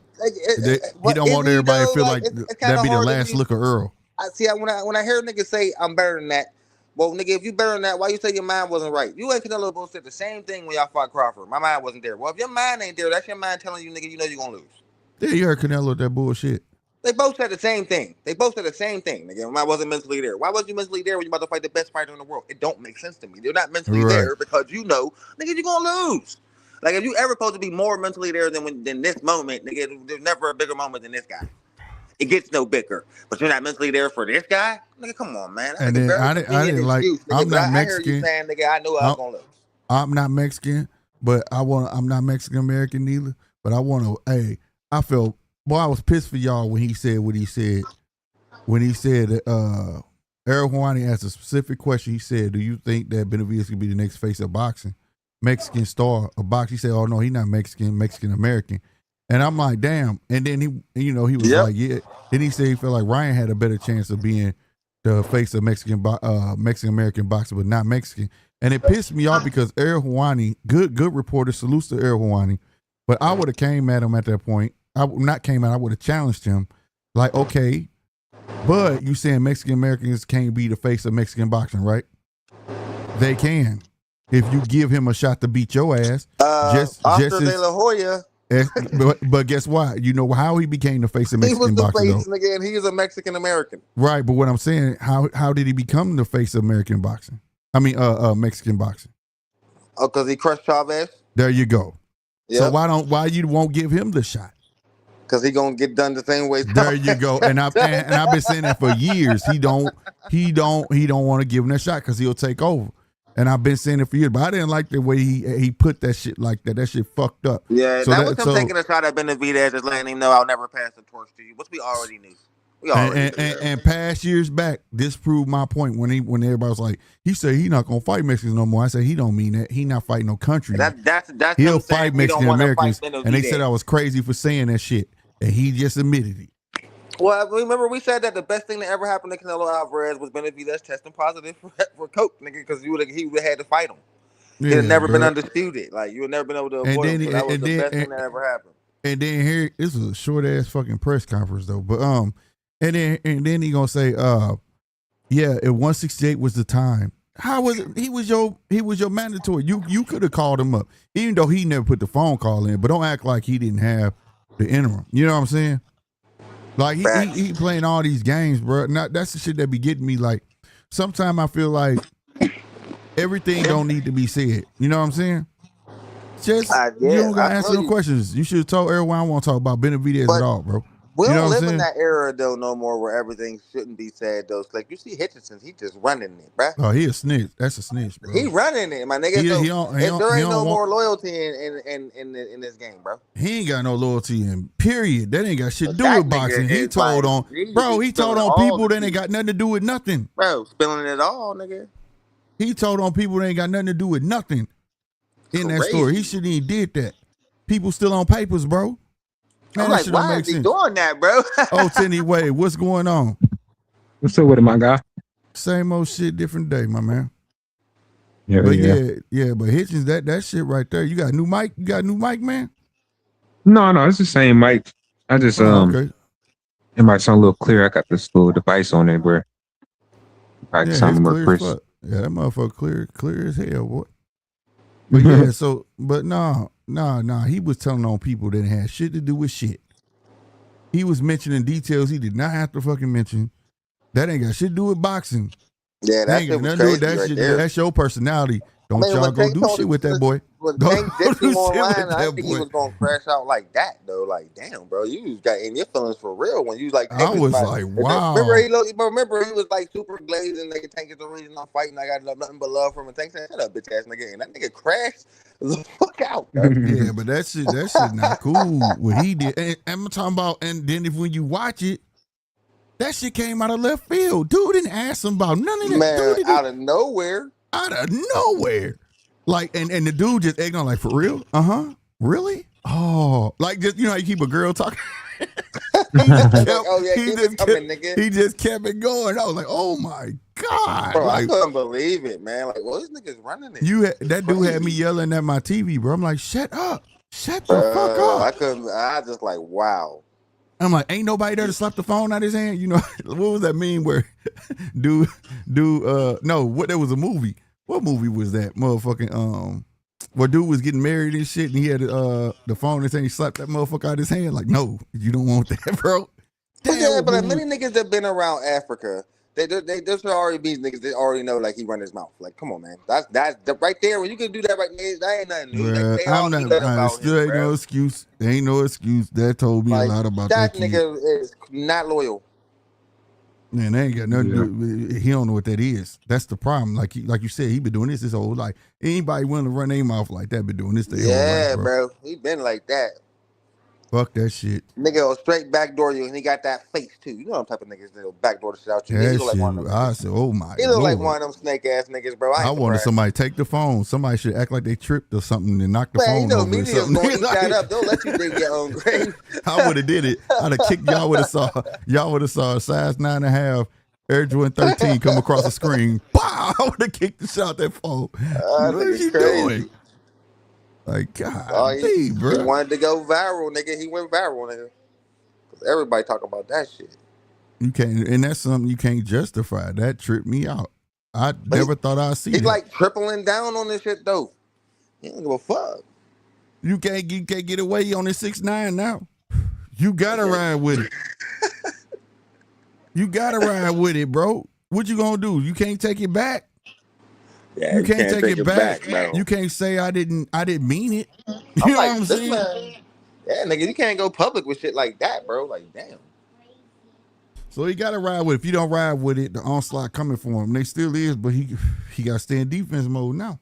like He don't want everybody to feel like it's that be the hard to last look of Earl. I see. When I hear niggas say I'm better than that, well, nigga, if you better than that, why you say your mind wasn't right? You and Canelo both said the same thing when y'all fought Crawford. My mind wasn't there. Well, if your mind ain't there, that's your mind telling you, nigga, you know you're gonna lose. Yeah, you heard Canelo with that bullshit. They both said the same thing. Nigga, I wasn't mentally there. Why wasn't you mentally there when you about to fight the best fighter in the world? It don't make sense to me. You're not mentally Right. there because you know, nigga, you're gonna lose. Like if you ever supposed to be more mentally there than this moment, nigga, there's never a bigger moment than this guy. It gets no bigger. But you're not mentally there for this guy? Nigga, come on, man. That's And like a then very I didn't like. excuse, nigga. I'm But not I hear you Mexican. saying, nigga, I knew I was gonna lose. I'm not Mexican, but I'm not Mexican American neither. But I want to. Hey, I felt. Boy, I was pissed for y'all when he said what he said. When he said that Errol Houani asked a specific question. He said, "Do you think that Benavidez could be the next face of boxing, Mexican star of boxing?" He said, "Oh no, he's not Mexican, Mexican American." And I'm like, "Damn!" And then he was like, "Yeah." Then he said he felt like Ryan had a better chance of being the face of Mexican American boxing, but not Mexican. And it pissed me off because Errol Houani, good reporter, salutes to Errol Houani, but I would have came at him at that point. I would have challenged him, like, okay. But you saying Mexican Americans can't be the face of Mexican boxing, right? They can. If you give him a shot to beat your ass, Oscar De La Hoya. But guess what? You know how he became the face of Mexican boxing, He was the face, nigga, and he is a Mexican American. Right, but what I'm saying, how did he become the face of American boxing? I mean, Mexican boxing. Oh, because he crushed Chavez? There you go. Yep. So why you won't give him the shot? Because he gonna get done the same way. There you go. And I've been saying that for years. He don't want to give him that shot because he'll take over. And I've been saying it for years, but I didn't like the way he put that shit like that. That shit fucked up. Yeah, so that was him taking a shot at Benavidez, just letting him know I'll never pass the torch to you, which we already knew. And past years back, this proved my point when everybody was like, he said he not gonna fight Mexicans no more. I said he don't mean that. He not fighting no country. That's he'll fight Mexican Americans, and they said I was crazy for saying that shit, and he just admitted it. Well, remember we said that the best thing that ever happened to Canelo Alvarez was Benavidez testing positive for coke, nigga, because he would have had to fight him. He had never been undisputed. Like you would never been able to avoid him. So that was the best thing that ever happened. And then here, this was a short ass fucking press conference though. But and then he gonna say, yeah, if 168 was the time. How was it? He was your mandatory. You could have called him up, even though he never put the phone call in. But don't act like he didn't have the interim. You know what I'm saying? Like he playing all these games, bro. Now that's the shit that be getting me. Like sometimes I feel like everything don't need to be said. You know what I'm saying? Just you don't gotta answer no questions. You should have told everyone I want to talk about Benavidez at all, bro. We you know don't live in that era though no more where everything shouldn't be said though. Like you see Hitchinson, he just running it, bro. Oh, he a snitch. That's a snitch, bro. He running it, my nigga. There ain't no more loyalty in this game, bro. He ain't got no loyalty in period. That ain't got shit to do with boxing. He told on people that ain't got nothing to do with nothing. Bro, spilling it all, nigga. He told on people that ain't got nothing to do with nothing in that story. He shouldn't even did that. People still on papers, bro. Man, I'm like, why is he doing that, bro? Oh, Tenny Wade, what's going on? What's up with it, my guy? Same old shit, different day, my man. Yeah, but but Hitchens, that shit right there. You got a new mic? You got a new mic, man? No, it's the same mic. I just okay. It might sound a little clear. I got this little device on it where I sound more crisp. Yeah, that motherfucker clear as hell, boy. But yeah, so but nah. He was telling on people that had shit to do with shit. He was mentioning details he did not have to fucking mention. That ain't got shit to do with boxing. Yeah, that shit was crazy that right shit, there. That's your personality. Don't y'all go do shit with that boy. When Tank dipped him online, I think he was gonna crash out like that though. Like, damn, bro, you got in your feelings for real when you like. I was like, wow. Remember he was like super glazed and nigga Tank is the reason I'm fighting. I got nothing but love from him. Tank said, "Shut up, bitch ass nigga," and that nigga crashed the fuck out. Yeah, but that shit not cool. What he did, and I'm talking about, and then when you watch it. That shit came out of left field. Dude didn't ask him about none of that. Man, dude out of nowhere. Out of nowhere. Like, and the dude just egged on like, for real? Uh-huh. Really? Oh. Like, just, you know how you keep a girl talking? He just kept it going. I was like, oh my God. Bro, like, I couldn't believe it, man. Like, well, this nigga's running it. That dude had me yelling at my TV, bro. I'm like, shut up. Shut the fuck up. I just like, wow. I'm like, ain't nobody there to slap the phone out his hand? You know, what was that meme where there was a movie. What movie was that? Motherfucking, where dude was getting married and shit, and he had the phone and saying he slapped that motherfucker out his hand. Like, no, you don't want that, bro. But many niggas that been around Africa, they should already be niggas that already know like he run his mouth. Like, come on, man. That's right there. When you can do that right there, that ain't nothing new. No excuse. There ain't no excuse. That told me a lot about that nigga is not loyal. Man, they ain't got nothing to do. He don't know what that is. That's the problem. Like you said, he been doing this his whole life. Anybody willing to run their mouth like that been doing this their whole life. Yeah, bro. He been like that. Fuck that shit. Nigga will straight backdoor you, and he got that face too. You know what type of niggas that'll backdoor the shit out you. That he look shit, like one of them. I said, oh my God. He look like one of them snake ass niggas, bro. I wanted somebody to take the phone. Somebody should act like they tripped or something and knock the phone over. Media's gonna eat that up. Don't let you dig your own grave. I would have did it. I'd have kicked y'all. Would have saw a size 9.5 Air Jordan 13 come across the screen. Wow! I would have kicked the shot that phone. What are you doing? Like, God, bro. He wanted to go viral, nigga. He went viral, nigga. Cause everybody talk about that shit. You can't, and that's something you can't justify. That tripped me out. I never thought I'd see it. He's like tripling down on this shit though. He don't give a fuck. You can't get away on this 6'9" now. You gotta ride with it. You gotta ride with it, bro. What you gonna do? You can't take it back. Yeah, you can't take it back. You can't say I didn't mean it. You know what I'm saying? Yeah, nigga, you can't go public with shit like that, bro. Like, damn. So he gotta ride with it. If you don't ride with it, the onslaught coming for him. They still is, but he gotta stay in defense mode now.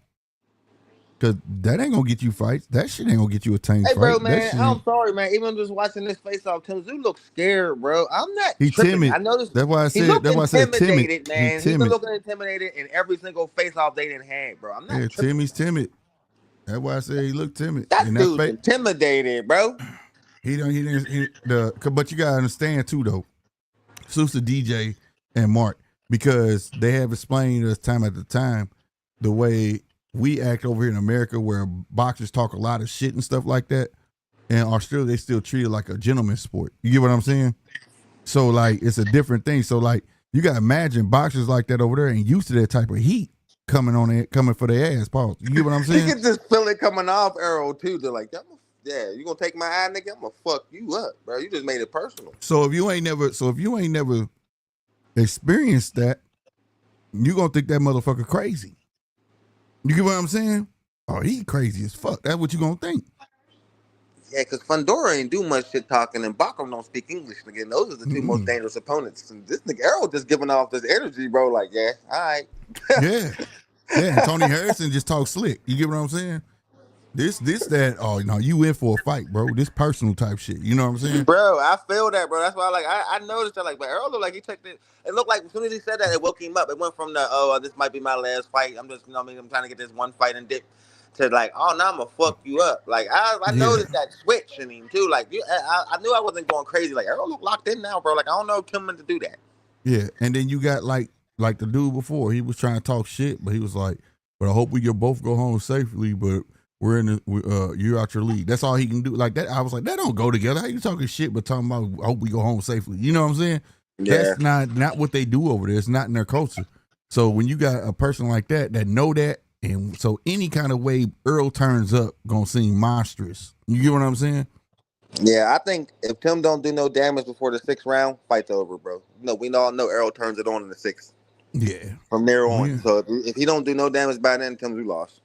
Cause that ain't gonna get you fights. That shit ain't gonna get you a tank fight. Hey, bro, man, I'm sorry, man. Even just watching this face off, Tim Zoo looks scared, bro. I'm not. He tripping. timid. I noticed. That's why I said. That's why I said timid, man. He's been looking intimidated in every single face off they didn't have, bro. I'm not. Yeah, tripping. Timmy's timid. That's why I said he looked timid. That dude's intimidated, bro. He didn't. But you gotta understand too, though. Sousa, DJ, and Mark, because they have explained us time at the time the way we act over here in America, where boxers talk a lot of shit and stuff like that. in Australia they still treat it like a gentleman's sport. You get what I'm saying? So like it's a different thing. So like you gotta imagine boxers like that over there ain't used to that type of heat coming for their ass. Pause. You get what I'm You saying? can just feel it coming off Arrow too. They're like, yeah, you gonna take my eye, nigga? I'm gonna fuck you up, bro. You just made it personal. So if you ain't never experienced that, you gonna think that motherfucker crazy. You get what I'm saying? Oh, he crazy as fuck. That's what you gonna think. Yeah, because Fundora ain't do much shit talking, and Bachram don't speak English, nigga. And those are the two most dangerous opponents. And this nigga Arrow just giving off this energy, bro. Like, yeah, all right. Yeah. And Tony Harrison just talks slick. You get what I'm saying? This, that, oh, no, you in for a fight, bro. This personal type shit. You know what I'm saying? Bro, I feel that, bro. That's why I noticed that, like, but Earl looked like he took it. It looked like as soon as he said that, it woke him up. It went from this might be my last fight. I'm just, I'm trying to get this one fight and dip, to like, oh, now I'm gonna fuck you up. Like, I noticed that switch in him too. Like, I knew I wasn't going crazy. Like, Earl look locked in now, bro. Like, I don't know Kimman to do that. Yeah, and then you got like the dude before. He was trying to talk shit, but he was like, "But I hope we can both go home safely." But we're in you're out your league. That's all he can do. Like that, I was like, that don't go together. How you talking shit, but talking about I hope we go home safely? You know what I'm saying? Yeah. That's not what they do over there. It's not in their culture. So when you got a person like that know that, and so any kind of way Earl turns up, gonna seem monstrous. You get what I'm saying? Yeah, I think if Tim don't do no damage before the 6th round, fight's over, bro. No, we all know Earl turns it on in the 6th. Yeah. From there on. Yeah. So if he don't do no damage by then, Tim's we lost.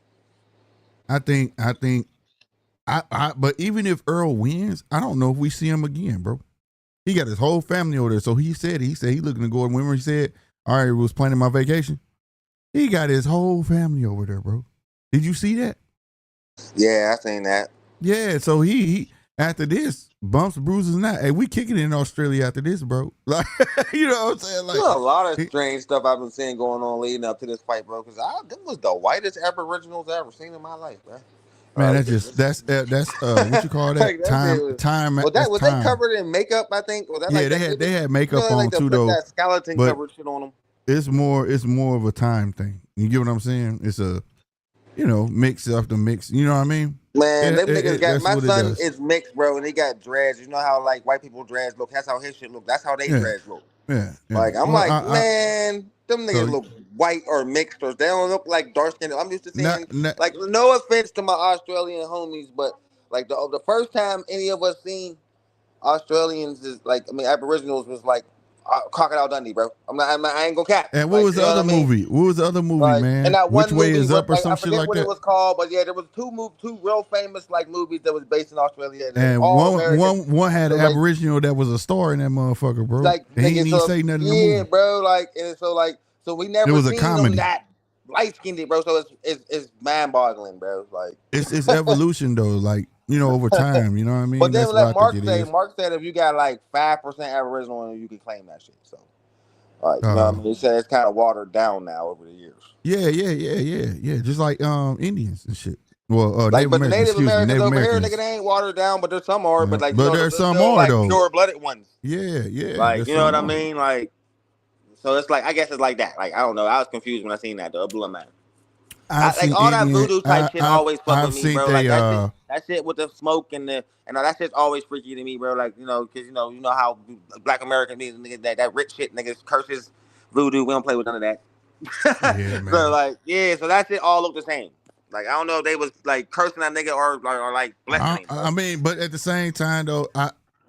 I think but even if Earl wins, I don't know if we see him again, bro. He got his whole family over there. So he said he looking to go. And remember he said, all right, was planning my vacation. He got his whole family over there, bro. Did you see that? Yeah, I seen that. Yeah, so he after this, bumps, bruises, and that. Hey, we kicking it in Australia after this, bro. Like, you know what I'm saying? Like, There's a lot of strange stuff I've been seeing going on leading up to this fight, bro. Because this was the whitest Aboriginals I ever seen in my life, bro. Man, that's what you call that? Like, that time. Was they covered in makeup? I think. Was that yeah, like they had makeup on too, though. That skeleton but covered shit on them. It's more of a time thing. You get what I'm saying? It's a mix after mix. You know what I mean? Man, them niggas got my son is mixed, bro, and he got dreads. You know how like white people dreads look? That's how his shit look. That's how they dreads look. Yeah. Like them niggas look white or mixed, or they don't look like dark skinned. I'm used to seeing like no offense to my Australian homies, but like the first time any of us seen Australians is like Aboriginals was like Crocodile Dundee, bro. I ain't gonna cap. And what was the other movie? What was the other movie, man? And that Which one Way movie Is Up or some shit like that? I forget what it was called, but yeah, there was two real famous like movies that was based in Australia. And one had an Aboriginal that was a star in that motherfucker, bro. Like and he didn't even say nothing in the movie. Yeah, bro. Like so we never. It was seen a comedy. Them that light skinned, bro. So it's mind boggling, bro. Like it's evolution though. Like over time. You know what I mean? But then let Mark say. Mark said if you got like 5% Aboriginal, you can claim that shit. So. Like, you know what I mean? He said it's kind of watered down now over the years. Yeah. Just like Indians and shit. Well, like, Native Americans over here, nigga, they ain't watered down, but there's some are. But like, there's some are like, though. Pure-blooded ones. Yeah. Like, you know what I mean? Like, so it's like I guess it's like that. Like, I don't know. I was confused when I seen that though. It blew my mind. Like all that voodoo type shit always fuck with me, bro. Like that shit with the smoke and that shit's always freaky to me, bro. Like because you know how Black American niggas that rich shit niggas curses voodoo. We don't play with none of that. Yeah, man. So that shit all look the same. Like I don't know if they was like cursing that nigga or like blessing him. I mean, but at the same time though,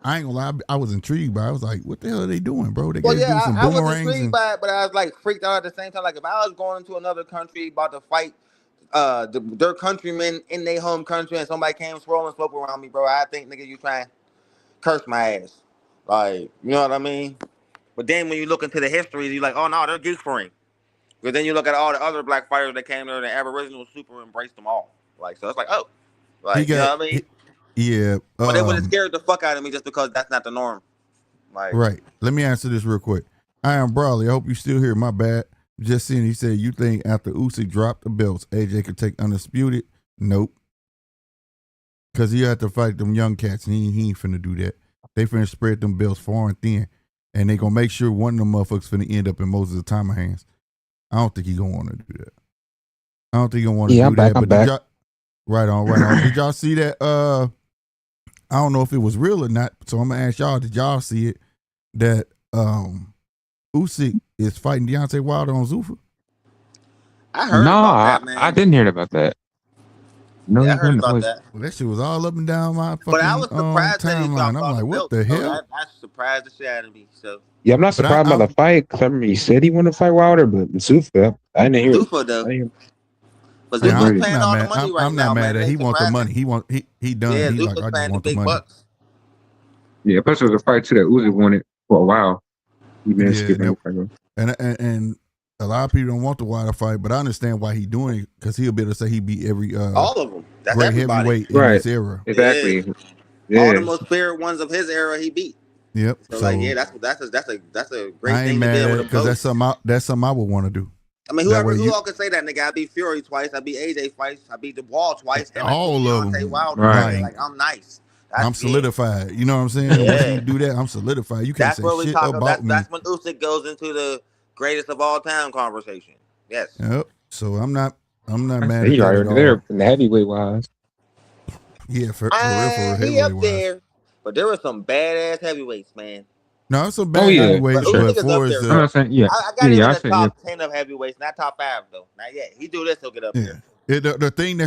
I ain't gonna lie. I was intrigued by it. I was like, what the hell are they doing, bro? They do some I was boomerangs. intrigued by it, but I was like freaked out at the same time. Like if I was going into another country about to fight their countrymen in their home country and somebody came swirling slope around me, bro, I think nigga you trying to curse my ass. Like, you know what I mean? But then when you look into the history, you're like, oh no, they're goose-free. But then you look at all the other black fighters that came there, the Aboriginals super embraced them all. Like, so it's like, oh. Like, you know what I mean? Yeah. But they would have scared the fuck out of me just because that's not the norm. Like, right. Let me answer this real quick. I am Brawley. I hope you still here. My bad. Just seeing, he said, you think after Usyk dropped the belts, AJ could take Undisputed? Nope. Because he had to fight them young cats, and he ain't finna do that. They finna spread them belts far and thin, and they gonna make sure one of them motherfuckers finna end up in Moses' Thomas hands. I don't think he gonna want to do that. I don't think he gonna want to do that. I'm back. Right on. Did y'all see that I don't know if it was real or not. So I'm gonna ask y'all, did y'all see it that Usyk is fighting Deontay Wilder on Zuffa? I heard No, about that, man. I didn't hear about that. No, Yeah, I he's heard in the about place. that. Well, that shit was all up and down my But I fucking was surprised that he dropped timeline. I'm all like, the what belts. the So hell? that surprised the shit out of me. So Yeah, I'm not But surprised by the fight because I remember he said he wanted to fight Wilder, but Zuffa, I didn't hear it. Zuffa though, but I'm Zuffa's ready. I'm paying not all the mad. money right I'm now, not mad man. at. They He want the surprising. money. He done. Yeah, He like, Zuffa's I just paying the want the big money. bucks. Yeah, plus it was a fight too that Uzi wanted for a while. He been Yeah, skipping the fight. and a lot of people don't want the Wilder fight, but I understand why he doing it because he'll be able to say he beat every All of them. That's great everybody. heavyweight in Right. this era. Exactly. Yeah. All the Yeah. most feared ones of his era, he beat. Yep. So, So like, yeah, that's a great I ain't thing to be mad able at to it because boast. that's something I would want to do. I mean, That way who you all can say that, nigga? I beat Fury twice. I beat AJ twice. I beat the Wall twice. And I all beat of Deontay them. Wilder. Right. Like, I'm nice. I'm solidified. You know what I'm saying? Yeah. Once you do that, I'm solidified. You can't That's say what we shit talk about about. me. That's when Usyk goes into the greatest of all time conversation. Yes. Yep. So I'm not mad I at say he that at already all. there in the heavyweight wise. Yeah, for real, He heavyweight up wise. there, but there were some badass heavyweights, man. No, it's some bad yeah, heavyweights, But sure. but Usyk is for up as there, I'm bro. not saying, yeah. I got him in I the say, top 10 of heavyweights, not top 5 though. Not yet. He do this, he'll get up there. The thing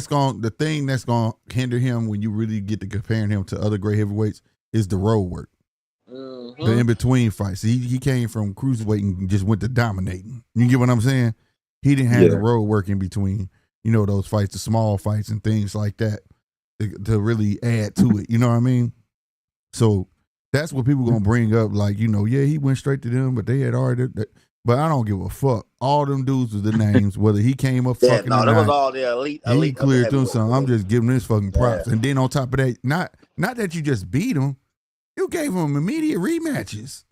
that's gonna hinder him when you really get to comparing him to other great heavyweights is the road work. Mm-hmm. The in between fights. He came from cruiserweight and just went to dominating. You get what I'm saying? He didn't have the road work in between, those fights, the small fights and things like that to really add to it. You know what I mean? So that's what people gonna bring up. Like, yeah, he went straight to them, but they had already. But I don't give a fuck. All them dudes with the names, whether he came up Yeah, fucking no, or that was not, all the elite. he cleared through heavyweights. something. I'm just giving this fucking props. And then on top of that, not that you just beat him, you gave him immediate rematches.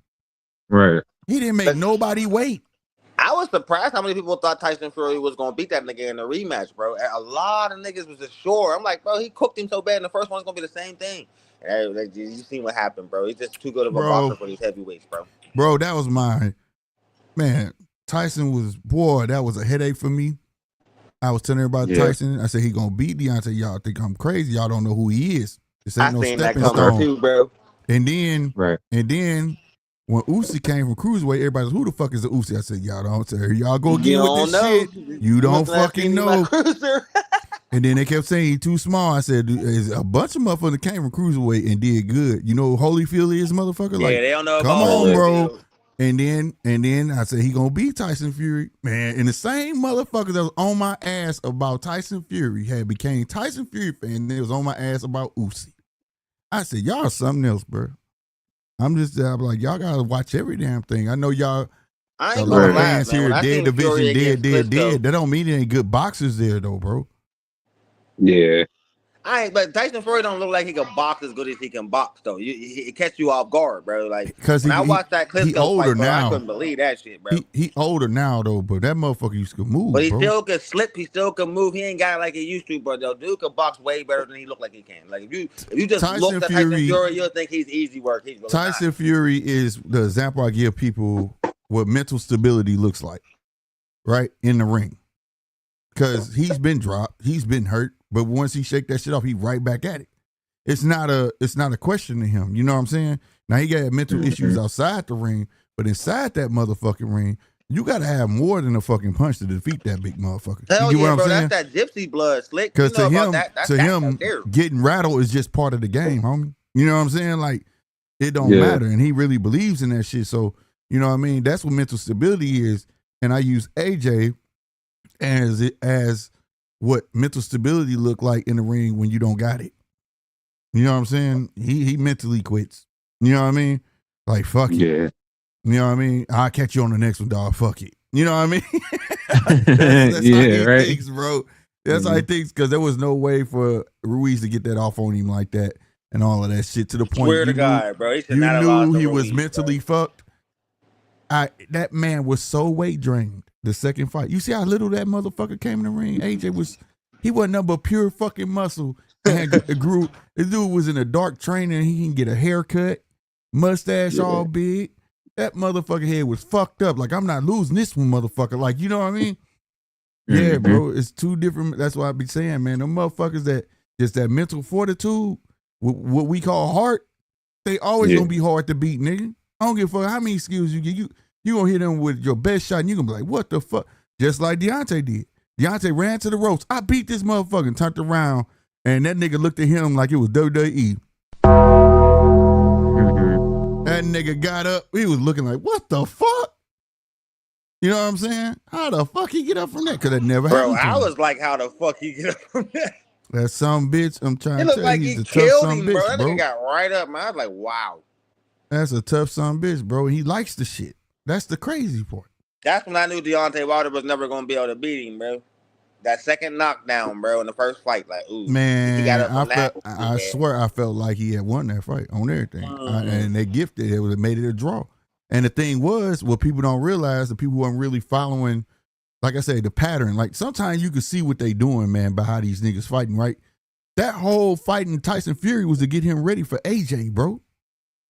right. He didn't make nobody wait. I was surprised how many people thought Tyson Fury was gonna beat that nigga in the rematch, bro. A lot of niggas was sure. I'm like, bro, he cooked him so bad, and the first one's gonna be the same thing. And like, you seen what happened, bro. He's just too good of a boxer for these heavyweights, bro. Bro, that was my man. Tyson that was a headache for me. I was telling everybody Tyson, I said he gonna beat Deontay. Y'all think I'm crazy. Y'all don't know who he is. This ain't no stepping stone. Too, bro. And then when Usyk came from cruiserweight, everybody was, who the fuck is the Usyk? I said, y'all don't say, y'all go get with this shit. You don't fucking know. And then they kept saying he too small. I said, a bunch of motherfuckers came from cruiserweight and did good. You know who Holyfield is, motherfucker? Yeah, they don't know come about on, Holyfield. bro. And then I said he gonna beat Tyson Fury, man. And the same motherfuckers that was on my ass about Tyson Fury had became Tyson Fury fan. And they was on my ass about Usyk. I said, y'all something else, bro. I'm like, y'all gotta watch every damn thing. I know y'all. I A ain't lot gonna of lie, fans man. here, When I dead seen division, Fury against Klitschko, dead. That don't mean there ain't good boxers there though, bro. Yeah. But Tyson Fury don't look like he can box as good as he can box though. It catch you off guard, bro. Like because when I watched that he Klitschko older fight, bro, now. I couldn't believe that shit, bro. He older now though, but that motherfucker used to move, But he bro. still can slip. He still can move. He ain't got it like he used to, but the dude can box way better than he look like he can. Like if you just look at Tyson Fury, you'll think he's easy work. He's really Tyson not. Fury is the example I give people what mental stability looks like, right in the ring. Because he's been dropped, he's been hurt, but once he shake that shit off, he right back at it. It's not a question to him. You know what I'm saying? Now he got mental issues outside the ring, but inside that motherfucking ring, you got to have more than a fucking punch to defeat that big motherfucker. Hell you get yeah, what I'm bro. saying? That's that gypsy blood, slick. Because you know to him, getting rattled is just part of the game, homie. You know what I'm saying? Like, it don't matter. And he really believes in that shit. So, you know what I mean? That's what mental stability is. And I use AJ as what mental stability look like in the ring when you don't got it. You know what I'm saying? He mentally quits. You know what I mean? Like, fuck it. Yeah. You know what I mean? I'll catch you on the next one, dog. Fuck it. You know what I mean? that's yeah, how he right. thinks, bro. That's how he thinks, because there was no way for Ruiz to get that off on him like that and all of that shit, to the point Swear to God, bro. He should not have you lost knew to he was Ruiz, mentally fucked. That man was so weight drained the second fight. You see how little that motherfucker came in the ring? AJ he wasn't nothing but pure fucking muscle. And grew. This dude was in a dark training. He can get a haircut, mustache all big. That motherfucker head was fucked up. Like, I'm not losing this one, motherfucker. Like, you know what I mean? Yeah, bro. It's two different. That's why I be saying, man, them motherfuckers that just that mental fortitude, what we call hard, they always gonna be hard to beat, nigga. I don't give a fuck how many skills you get. You gonna hit them with your best shot, and you gonna be like, what the fuck? Just like Deontay did. Deontay ran to the ropes. I beat this motherfucker and turned around, and that nigga looked at him like it was WWE. That nigga got up. He was looking like, what the fuck? You know what I'm saying? How the fuck he get up from that? Because that never happened. Bro, I was like, how the fuck he get up from that? That some bitch, I'm trying to tell like you, he he's a tough killed son him, bitch, bro. That bro. nigga got right up, man. I was like, wow. That's a tough son bitch, bro. He likes the shit. That's the crazy part. That's when I knew Deontay Wilder was never going to be able to beat him, bro. That second knockdown, bro, in the first fight, like, ooh. Man, he got up on I swear I felt like he had won that fight on everything. And they gifted it. It made it a draw. And the thing was, what people don't realize, the people who aren't really following, like I said, the pattern. Like sometimes you can see what they doing, man, by how these niggas fighting, right? That whole fighting Tyson Fury was to get him ready for AJ, bro.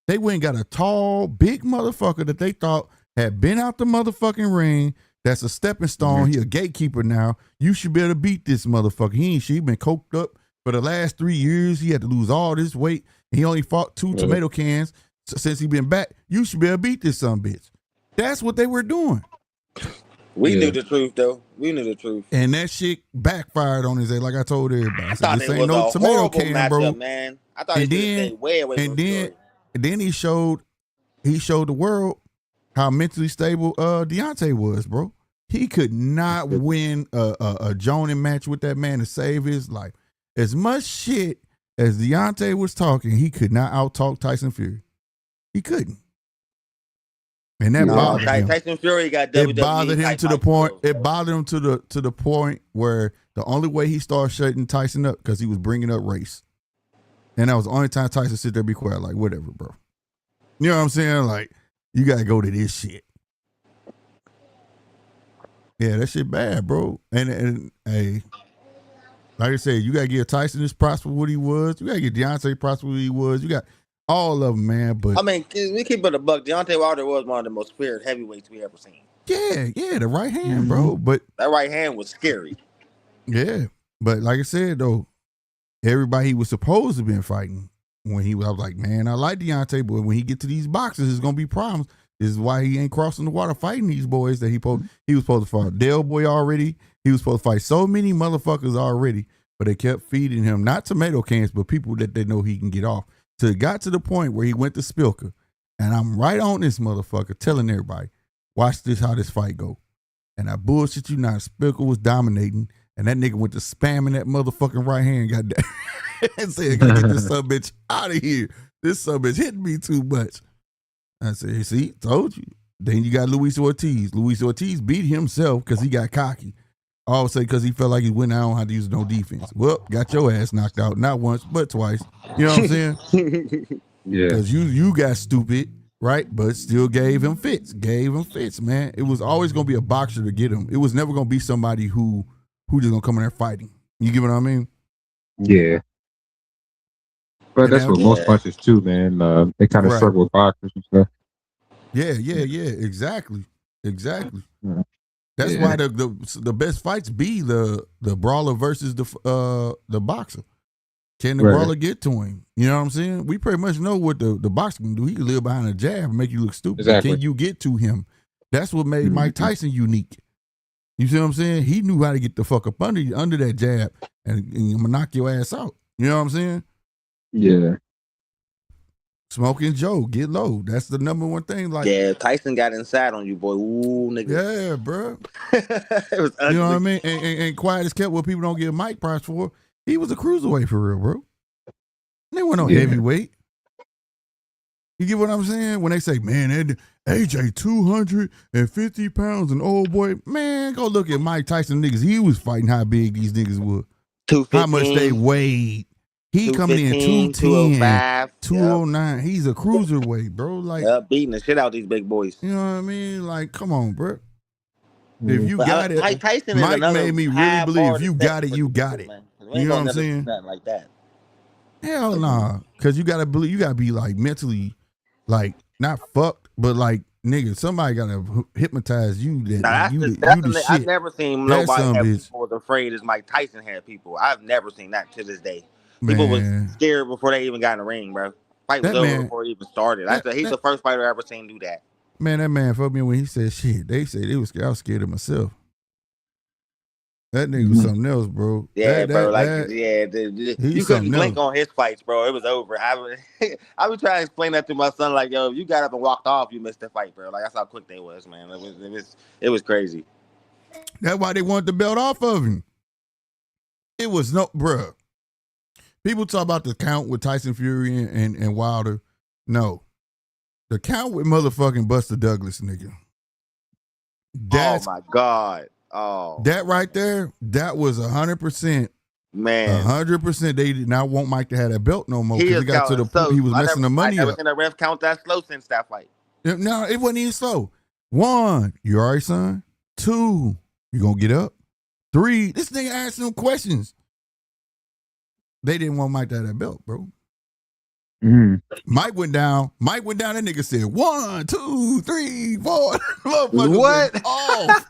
They went and got a tall, big motherfucker that they thought had been out the motherfucking ring. That's a stepping stone. He a gatekeeper now. You should be able to beat this motherfucker. He ain't shit. He been coked up for the last 3 years. He had to lose all this weight. He only fought 2 tomato cans since he been back. You should be able to beat this son bitch. That's what they were doing. We knew the truth, though. We knew the truth. And that shit backfired on his head, like I told everybody. I thought this it ain't was no a tomato horrible can, matchup, bro. man. I thought he should stay way away from the story. And then he showed the world how mentally stable Deontay was, bro. He could not win a joning match with that man to save his life. As much shit as Deontay was talking, he could not out-talk Tyson Fury. He couldn't. And that bothered him. Tyson Fury got WWE. It bothered him to the point. It bothered him to the point where the only way he started shutting Tyson up because he was bringing up race, and that was the only time Tyson sit there and be quiet, like whatever, bro. You know what I'm saying? Like you gotta go to this shit. Yeah, that shit bad, bro. And hey, like I said, you gotta give Tyson his props for what he was. You gotta give Deontay props for what he was. You got all of them, man. But I mean, we keep it a buck. Deontay Wilder was one of the most feared heavyweights we ever seen. Yeah, the right hand, bro. But that right hand was scary. Yeah, but like I said though, everybody he was supposed to be fighting when I was like, man, I like Deontay, but when he get to these boxes, it's gonna be problems. This is why he ain't crossing the water fighting these boys that he was supposed to fight. Del Boy already. He was supposed to fight so many motherfuckers already, but they kept feeding him not tomato cans, but people that they know he can get off. So it got to the point where he went to Spilker, and I'm right on this motherfucker telling everybody, watch this, how this fight go. And I bullshit you not, Spilker was dominating, and that nigga went to spamming that motherfucking right hand, goddamn, and said, gotta get this son bitch out of here. This son bitch hitting me too much. I said, see, told you. Then you got Luis Ortiz. Luis Ortiz beat himself because he got cocky. All of a sudden, because he felt like he went out, I don't have to use no defense. Well, got your ass knocked out, not once, but twice. You know what I'm saying? Yeah. Because you got stupid, right? But still gave him fits. Man. It was always going to be a boxer to get him. It was never going to be somebody who just going to come in there fighting. You get what I mean? Yeah. But that's what most punches too, man. They kind of struggle with boxers and stuff. Yeah. Exactly. Yeah. That's why the best fights be the brawler versus the boxer. Can the brawler get to him? You know what I'm saying? We pretty much know what the boxer can do. He can live behind a jab and make you look stupid. Exactly. Can you get to him? That's what made Mike Tyson unique. You see what I'm saying? He knew how to get the fuck up under that jab and I'm gonna knock your ass out. You know what I'm saying? Yeah. Smoking Joe, get low. That's the number one thing. Like, yeah, Tyson got inside on you, boy. Ooh, nigga. Yeah, bro. It was ugly. You know what I mean? And quiet as kept, what people don't give Mike props for. He was a cruiserweight for real, bro. They weren't no heavyweight. You get what I'm saying? When they say, man, AJ 250 pounds, an old boy, man, go look at Mike Tyson niggas. He was fighting how big these niggas were. How much they weighed. He coming in 210, 209. Yep. He's a cruiserweight, bro. Like beating the shit out of these big boys. You know what I mean? Like, come on, bro. If you got it, Mike Tyson Mike made me really believe if you got it, you got it. You know what I'm saying? Like that. Hell nah, because you gotta believe. You gotta be like mentally, like not fucked, but like nigga, somebody gotta hypnotize you. That you the shit. I've never seen nobody have people as afraid as Mike Tyson had people. I've never seen that to this day. People was Man, scared before they even got in the ring, bro. Fight was that over man, before it even started. I said he's the first fighter I ever seen do that. man, that man fucked me when he said shit. They said I was scared of myself. That nigga was something else, bro. Yeah, bro. He's You couldn't something blink else. on his fights, bro. It was over. I was trying to explain that to my son, like, yo, if you got up and walked off, you missed the fight, bro. Like that's how quick they was, man. It was crazy. That's why they wanted the belt off of him. It was no, bruh. People talk about the count with Tyson Fury and Wilder. No. The count with motherfucking Buster Douglas, nigga. Oh my God. Oh. That right there, that was 100%. Man. 100%. They did not want Mike to have that belt no more because it got to the point he was messing the money up. I never seen a ref count that slow since that fight. No, it wasn't even slow. 1, you all right, son? 2, you gonna get up? 3, this nigga asked them questions. They didn't want Mike to have that belt, bro. Mike went down. That nigga said 1, 2, 3, 4. Motherfucker what? Off.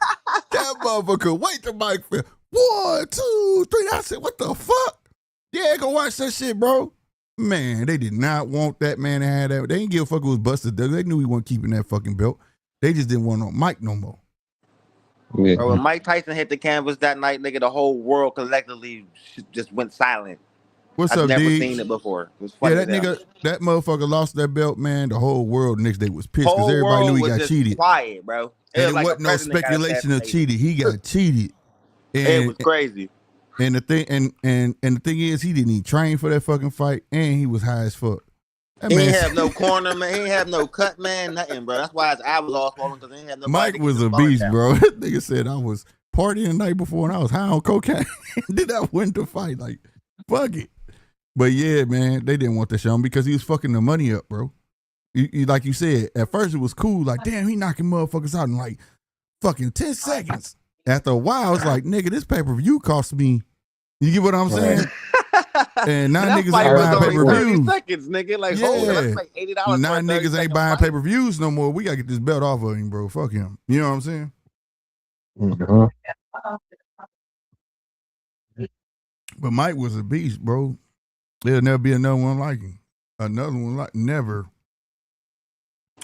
That motherfucker wait till Mike fell. 1, 2, 3. I said, what the fuck? Yeah, go watch that shit, bro. Man, they did not want that man to have that. They didn't give a fuck it was Buster Douglas. They knew he wasn't keeping that fucking belt. They just didn't want Mike no more. Yeah. Bro, when Mike Tyson hit the canvas that night, nigga, the whole world collectively just went silent. What's I've up, never Diggs? seen it before. It was funny. Yeah, that motherfucker lost that belt, man. The whole world next day was pissed because everybody knew he got cheated. Quiet, bro. It wasn't no speculation of cheated. He got cheated. And it was crazy. And the thing the thing is, he didn't even train for that fucking fight, and he was high as fuck. He ain't have no corner, man. He ain't have no cut, man. Nothing, bro. That's why his eye was all swollen because he ain't have no. Mike was a beast, bro. That nigga said I was partying the night before and I was high on cocaine. Did I win the fight? Like, fuck it. But yeah, man, they didn't want to show him because he was fucking the money up, bro. Like you said, at first it was cool. Like, damn, he knocking motherfuckers out in like fucking 10 seconds. After a while, it's like, nigga, this pay-per-view cost me. You get what I'm saying? And now niggas ain't buying pay-per-views. Seconds, nigga. Like, yeah. hold on, that's like $80. Now niggas ain't buying pay-per-views no more. We gotta get this belt off of him, bro. Fuck him. You know what I'm saying? But Mike was a beast, bro. There'll never be another one like him. Another one like never.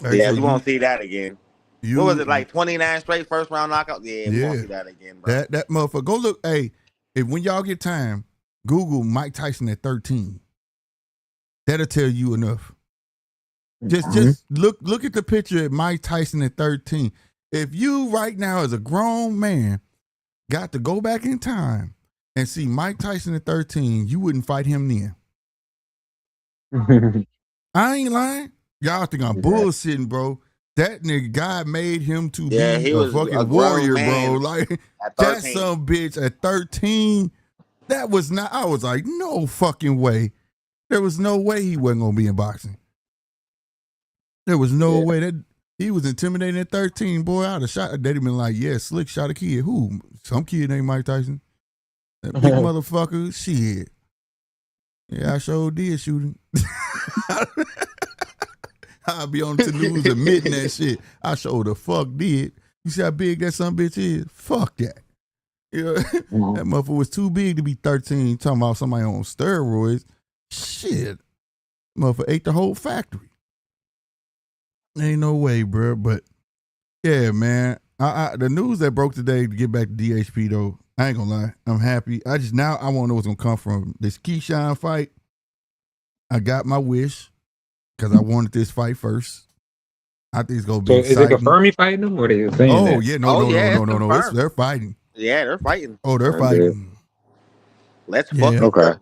Yeah, we won't see that again. What was it, like 29 straight first round knockout? Yeah, we won't see that again, bro. That motherfucker. Go look. Hey, if when y'all get time, Google Mike Tyson at 13. That'll tell you enough. Just look at the picture of Mike Tyson at 13. If you right now as a grown man got to go back in time and see Mike Tyson at 13, you wouldn't fight him then. I ain't lying. Y'all think I'm bullshitting, bro. That nigga, God made him to be a fucking warrior, bro. Like, that some bitch at 13, that was not, I was like, no fucking way. There was no way he wasn't going to be in boxing. There was no way that he was intimidating at 13, boy. I'd have shot, they'd have been like, yeah, Slick shot a kid. Who? Some kid named Mike Tyson. That big motherfucker, shit. Yeah, I sure did shoot him. I'll be on the news admitting that shit. I sure the fuck did. You see how big that son bitch is? Fuck that. You know, that motherfucker was too big to be 13. Talking about somebody on steroids. Shit. Motherfucker ate the whole factory. Ain't no way, bro. But yeah, man. The news that broke today, to get back to DHP though, I ain't gonna lie. I'm happy. I want to know what's gonna come from this Keyshawn fight. I got my wish because I wanted this fight first. I think it's gonna be. So exciting. Is it confirmed he fighting them, or they saying no, they're fighting. Yeah, they're fighting. Oh, they're fighting. Let's fuck. Okay.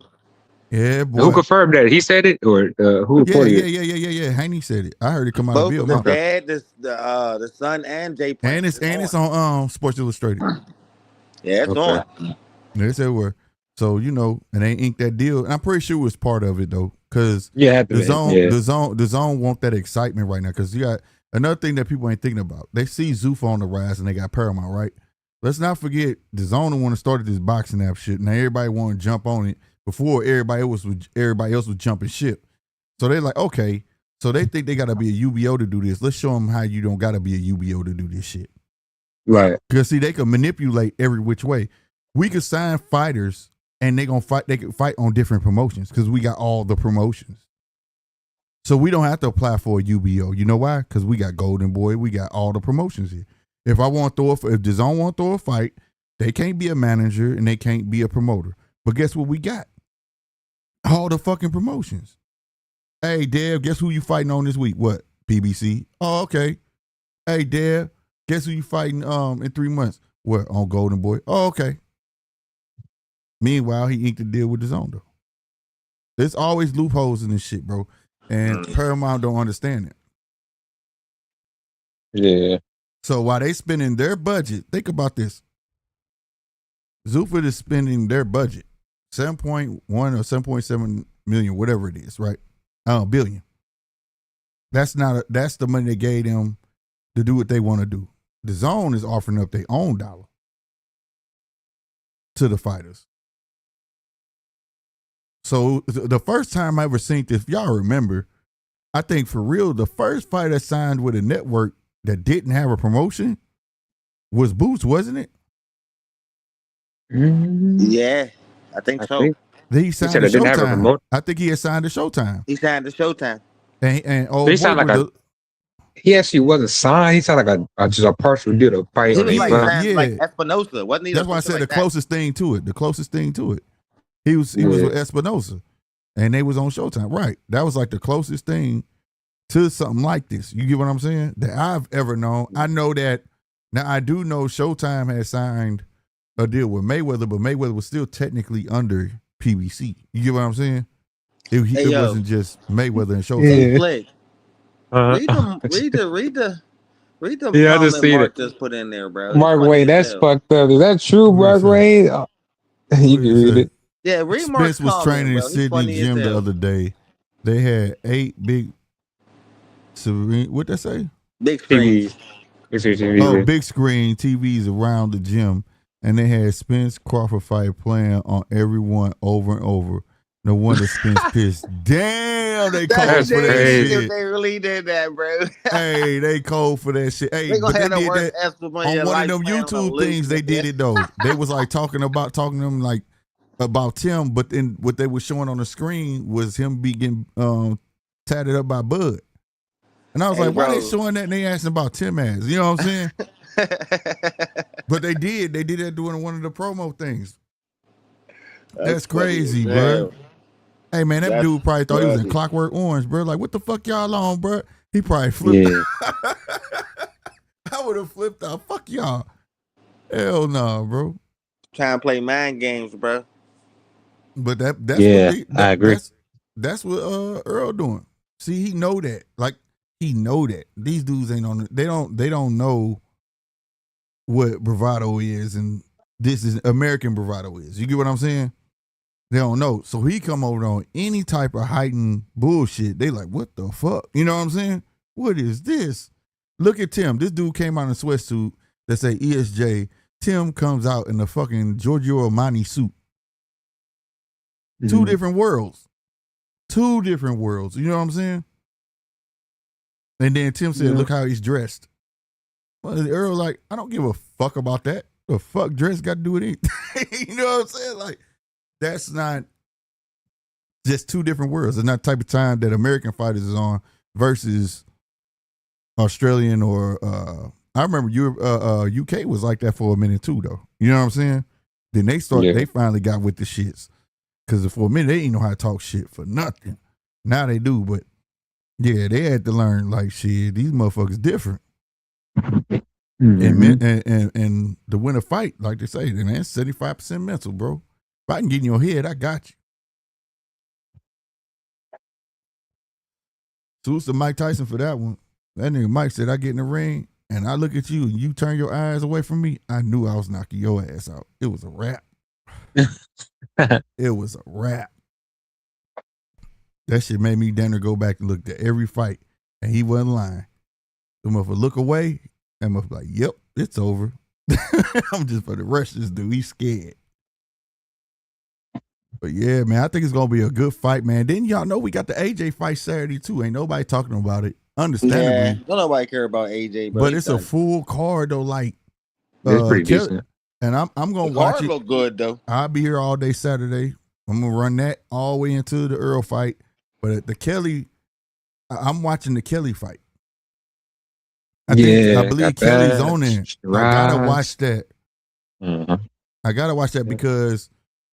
Yeah, boy. Who confirmed that? He said it, or who reported it? Yeah. Haney said it. I heard it come out both of Bill. The dad, the son, and Jay. And it's on Sports Illustrated. Yeah, it's on. They said where. So and they inked that deal. And I'm pretty sure it was part of it though, because the zone want that excitement right now. Because you got another thing that people ain't thinking about. They see Zuffa on the rise and they got Paramount, right? Let's not forget the zone want to start this boxing app shit. Now everybody want to jump on it before everybody else was jumping ship. So they're like, okay. So they think they gotta be a UBO to do this. Let's show them how you don't gotta be a UBO to do this shit. Right. Because see, they can manipulate every which way. We could sign fighters and they can fight on different promotions because we got all the promotions. So we don't have to apply for a UBO. You know why? Because we got Golden Boy. We got all the promotions here. If DAZN want to throw a fight, they can't be a manager and they can't be a promoter. But guess what we got? All the fucking promotions. Hey, Dev, guess who you fighting on this week? What? PBC. Oh, okay. Hey, Dev, guess who you fighting in 3 months? What? On Golden Boy. Oh, okay. Meanwhile, he inked a deal with DAZN though. There's always loopholes in this shit, bro. And Paramount don't understand it. Yeah. So while they spending their budget, think about this. Zufit is spending their budget, 7.1 or 7.7 million, whatever it is, right? Billion. That's the money they gave them to do what they want to do. DAZN is offering up their own dollar to the fighters. So the first time I ever seen this, if y'all remember, I think for real, the first fighter signed with a network that didn't have a promotion was Boots, wasn't it? Yeah, I think so. He signed to Showtime. I think he had signed to Showtime. He signed to Showtime. And he sounded like he actually wasn't signed. He sounded like just a partial deal to fight. He was like Espinosa, wasn't he? That's why I said the closest thing to it. The closest thing to it. He was with Espinosa, and they was on Showtime. Right. That was like the closest thing to something like this. You get what I'm saying? That I've ever known. I know that now. I do know Showtime had signed a deal with Mayweather, but Mayweather was still technically under PBC. You get what I'm saying? It wasn't just Mayweather and Showtime. Read the yeah, I just see Mark just put in there, bro. Mark Wayne, that's fucked up. Is that true, Mark Wayne? Oh, you can read it. Yeah, read Mark's Spence was training in bro. Sydney Gym the other day. They had 8 big what they say? Big screens. Big screen TVs around the gym. And they had Spence Crawford fight playing on everyone over and over. No wonder Spence pissed. Damn, they cold for that shit. They really did that, bro. Hey, they cold for that shit. Hey, but they did that on one of them YouTube things. They did it though. They was like talking to them like about Tim, but then what they were showing on the screen was him getting tatted up by Bud. And I was like, why they showing that? And they asking about Tim ass. You know what I'm saying? But they did that during one of the promo things. That's crazy, bro. Hey man, that dude probably thought he was in Clockwork Orange, bro. Like, what the fuck y'all on, bro? He probably flipped out. I would have flipped out. Fuck y'all. Hell no, bro. Trying to play mind games, bro. But I agree. That's what Earl doing. See, he know that. Like, he know that. These dudes ain't on it. They don't know what bravado is, and this is American bravado is. You get what I'm saying? They don't know. So he come over on any type of heightened bullshit. They like, what the fuck? You know what I'm saying? What is this? Look at Tim. This dude came out in a sweatsuit that say ESJ. Tim comes out in a fucking Giorgio Armani suit. Two different worlds. Two different worlds. You know what I'm saying? And then Tim said, look how he's dressed. Well, Earl like, I don't give a fuck about that. The fuck dress got to do with anything? You know what I'm saying? Like, that's not just two different worlds. It's not the type of time that American fighters is on versus Australian or I remember UK was like that for a minute too, though. You know what I'm saying? Then they finally got with the shits. Because for a minute, they didn't know how to talk shit for nothing. Now they do, but yeah, they had to learn, like, shit, these motherfuckers different. And to win a fight, like they say, man, 75% mental, bro. If I can get in your head, I got you. Salute to Mike Tyson for that one. That nigga Mike said, I get in the ring and I look at you and you turn your eyes away from me. I knew I was knocking your ass out. It was a wrap. It was a wrap. That shit made me down there go back and look at every fight, and he wasn't lying. The motherfucker look away, and motherfucker like, yep, it's over. I'm just for the rush this dude. He's scared. But yeah, man, I think it's gonna be a good fight, man. Then y'all know we got the AJ fight Saturday too. Ain't nobody talking about it. Understandably, yeah, don't nobody care about AJ, but it's a full card though. Like, it's pretty decent. And I'm gonna The watch card it. look good though. I'll be here all day Saturday. I'm gonna run that all the way into the Earl fight. But at the Kelly, I'm watching the Kelly fight. I believe Kelly's on there. I gotta watch that. Mm-hmm. I gotta watch that because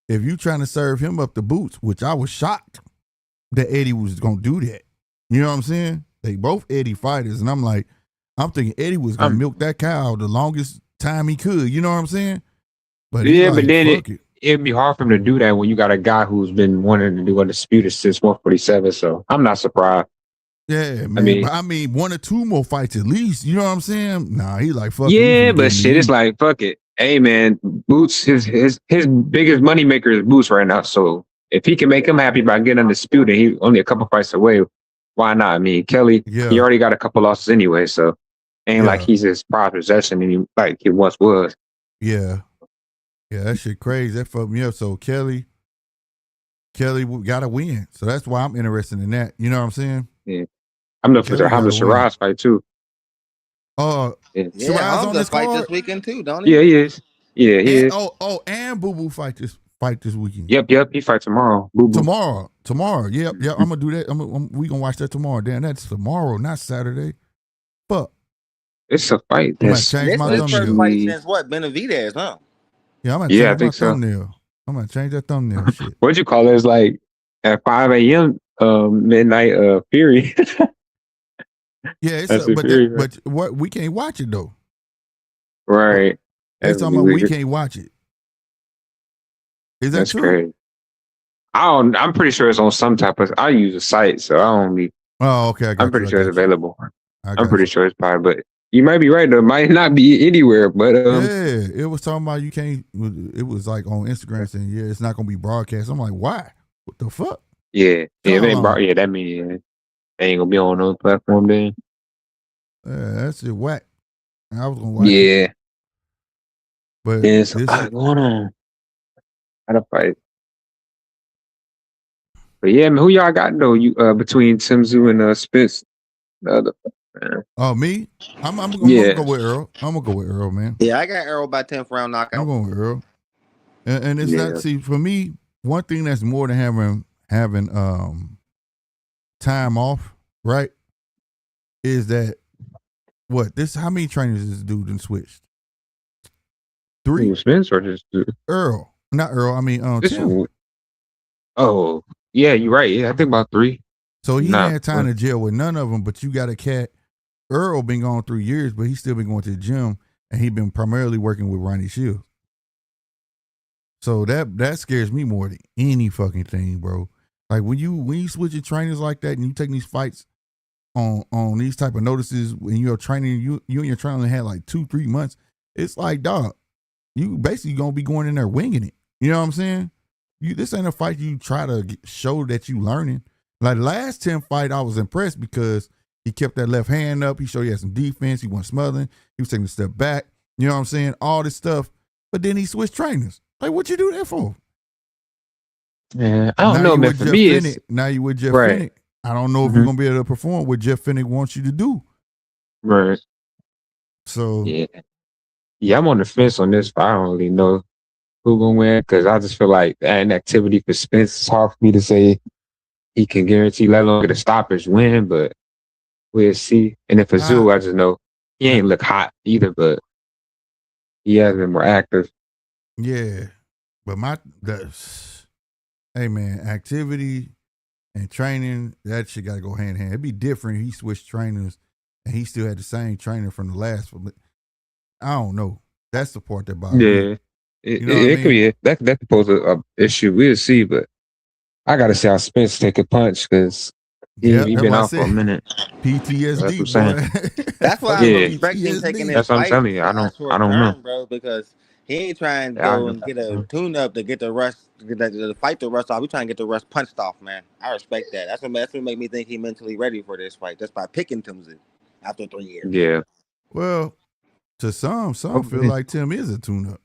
if you trying to serve him up the boots, which I was shocked that Eddie was gonna do that. You know what I'm saying? They both Eddie fighters, and I'm thinking Eddie was gonna milk that cow the longest time he could. You know what I'm saying? But yeah, but then it'd be hard for him to do that when you got a guy who's been wanting to do undisputed since 147. So I'm not surprised. Yeah, man. I mean, 1 or 2 more fights at least. You know what I'm saying? Nah, he like fuck. Yeah, but shit, it's like fuck it. Hey man, Boots, his biggest money maker is Boots right now. So if he can make him happy by getting undisputed, he only a couple fights away. Why not? I mean, Kelly, he already got a couple losses anyway, so ain't like he's his prized possession like he once was. Yeah, that shit crazy. That fucked me up. So Kelly got to win. So that's why I'm interested in that. You know what I'm saying? Yeah, I'm looking for the Hamza Shiraz fight too. Shiraz on this fight card? this weekend too, don't he? Yeah, he is. Yeah, he is. And Boo Boo fight this weekend. Yep. He fight tomorrow. Boo Boo. Tomorrow. Yep. I'm gonna do that. We gonna watch that tomorrow. Damn, that's tomorrow, not Saturday. Fuck. It's a fight. This is first fight since what? Benavidez, huh? Yeah, I'm gonna change my thumbnail. I'm gonna change that thumbnail. Shit. What'd you call it? It's like at 5 a.m. Midnight Fury. Yeah, but what we can't watch it though. Right. They talking about we can't watch it. Is that true? Crazy. I'm pretty sure it's on some type of. I use a site, so I don't be. Oh, okay. I'm pretty sure it's available. I'm pretty sure it's probably, but you might be right. Though it might not be anywhere, but yeah, it was talking about you can't. It was like on Instagram saying, yeah, it's not gonna be broadcast. I'm like, why? What the fuck? Yeah, that means they ain't gonna be on no platform then. Yeah, that's it. Whack. I was gonna watch it. But there's a lot going on. How to fight. But yeah, man, who y'all got though? You between Tim Tszyu and Spence, the other. Oh, me? I'm gonna go with Earl. I'm gonna go with Earl, man. Yeah, I got Earl by 10th round knockout. I'm going with Earl. And it's not, see, for me, one thing that's more than having time off, right? Is that how many trainers this dude done switched? 3? Spence or just Earl. Not Earl, I mean Tim. Oh, yeah, you're right. Yeah, I think about 3. So he had time to jail with none of them, but you got a cat. Earl been gone 3 years, but he's still been going to the gym, and he been primarily working with Ronnie Shields. So that scares me more than any fucking thing, bro. Like when you switch your trainers like that, and you take these fights on these type of notices, when you're training, you and your trainer had like 2-3 months. It's like, dog, you basically gonna be going in there winging it. You know what I'm saying? This ain't a fight you try to show that you learning. Like last 10 fight, I was impressed because he kept that left hand up. He showed he had some defense. He wasn't smothering. He was taking a step back. You know what I'm saying? All this stuff. But then he switched trainers. Like, what you do that for? Yeah, I don't know, man. For me, now you with Jeff Fennick. I don't know if you're gonna be able to perform what Jeff Fennick wants you to do. Right. So yeah, I'm on the fence on this. But I don't really know who gonna win because I just feel like an activity for Spence. It's hard for me to say he can guarantee, let alone get a stoppage win, but we'll see. And if for Tszyu, I just know he ain't look hot either, but he has been more active. Yeah, but hey man, activity and training, that shit got to go hand in hand. It'd be different if he switched trainers and he still had the same trainer from the last one. I don't know. That's the part that bothers me. It could be that could pose an issue. We'll see, but I gotta see how Spence take a punch because he been out for a minute. PTSD. That's what I'm saying. That's why I'm respecting taking this. That's what I'm telling you. I don't know, bro, because he ain't trying to go and get a tune up to get the rust, to fight the rust off. We trying to get the rust punched off, man. I respect that. That's what make me think he mentally ready for this fight. Just by picking Tim Tszyu after 3 years. Yeah. Well, to some feel like Tim is a tune up.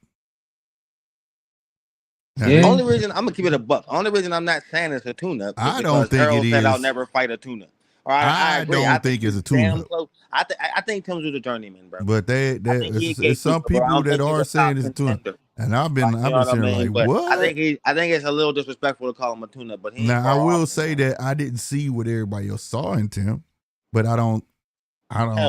The only reason I'm gonna keep it a buck. Only reason I'm not saying it's a tune-up. I don't think Earl it said is. I'll never fight a tune-up. All right, I I agree. I don't think think it's he's a damn tune-up. close. I think Tim's was a journeyman, bro. But I think he a it's some gatekeeper, bro. I people don't that think he's are a saying top it's a tune-up. contender. And I've Like, you know been what I saying mean? like, But what? I think it's a little disrespectful to call him a tune-up. But he ain't Now I far will off. say that I didn't see what everybody else saw in Tim, but I Hell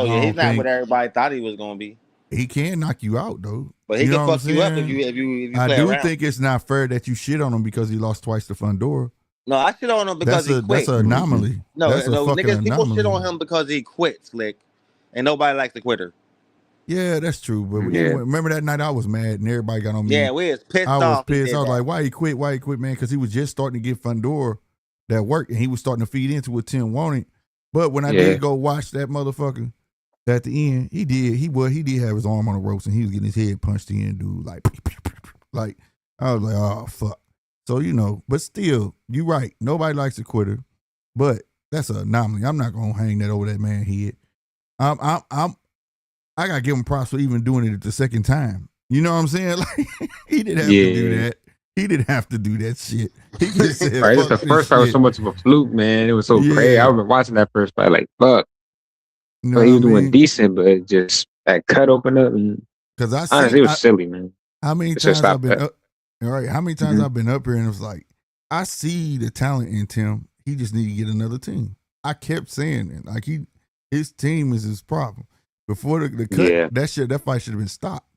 yeah, he's don't not what think everybody thought he was gonna be. he can knock you out though. But he You know can what I'm fuck you up if saying? you I play do around. think it's not fair that you shit on him because he lost twice to Fundora. No, I shit on him because he That's quit. an anomaly. No, That's a fucking niggas, people shit anomaly. on him because he quit, Slick, and nobody likes the quitter. Yeah, that's true. But remember that night I was mad and everybody got on me. Yeah, we was pissed I was off. pissed. I was like, why he quit? Why he quit, man? Because he was just starting to get Fundora that work and he was starting to feed into what Tim wanted. But when I did go watch that motherfucker at the end, he did have his arm on the ropes and he was getting his head punched in, dude. Like I was like, oh fuck. So but still, you right. Nobody likes a quitter, but that's an anomaly. I'm not gonna hang that over that man's head. I gotta give him props for even doing it the second time. You know what I'm saying? Like he didn't have to do that. He didn't have to do that shit. He just said, right, the first fight was so much of a fluke, man. It was so crazy. I remember watching that first fight, like fuck. So he was doing decent, but it just that cut open up and honestly, it was silly, man. How many times I've been up? All right, how many times I've been up here and it was like, I see the talent in Tim. He just need to get another team. I kept saying it. Like his team is his problem. Before the cut, that fight should have been stopped.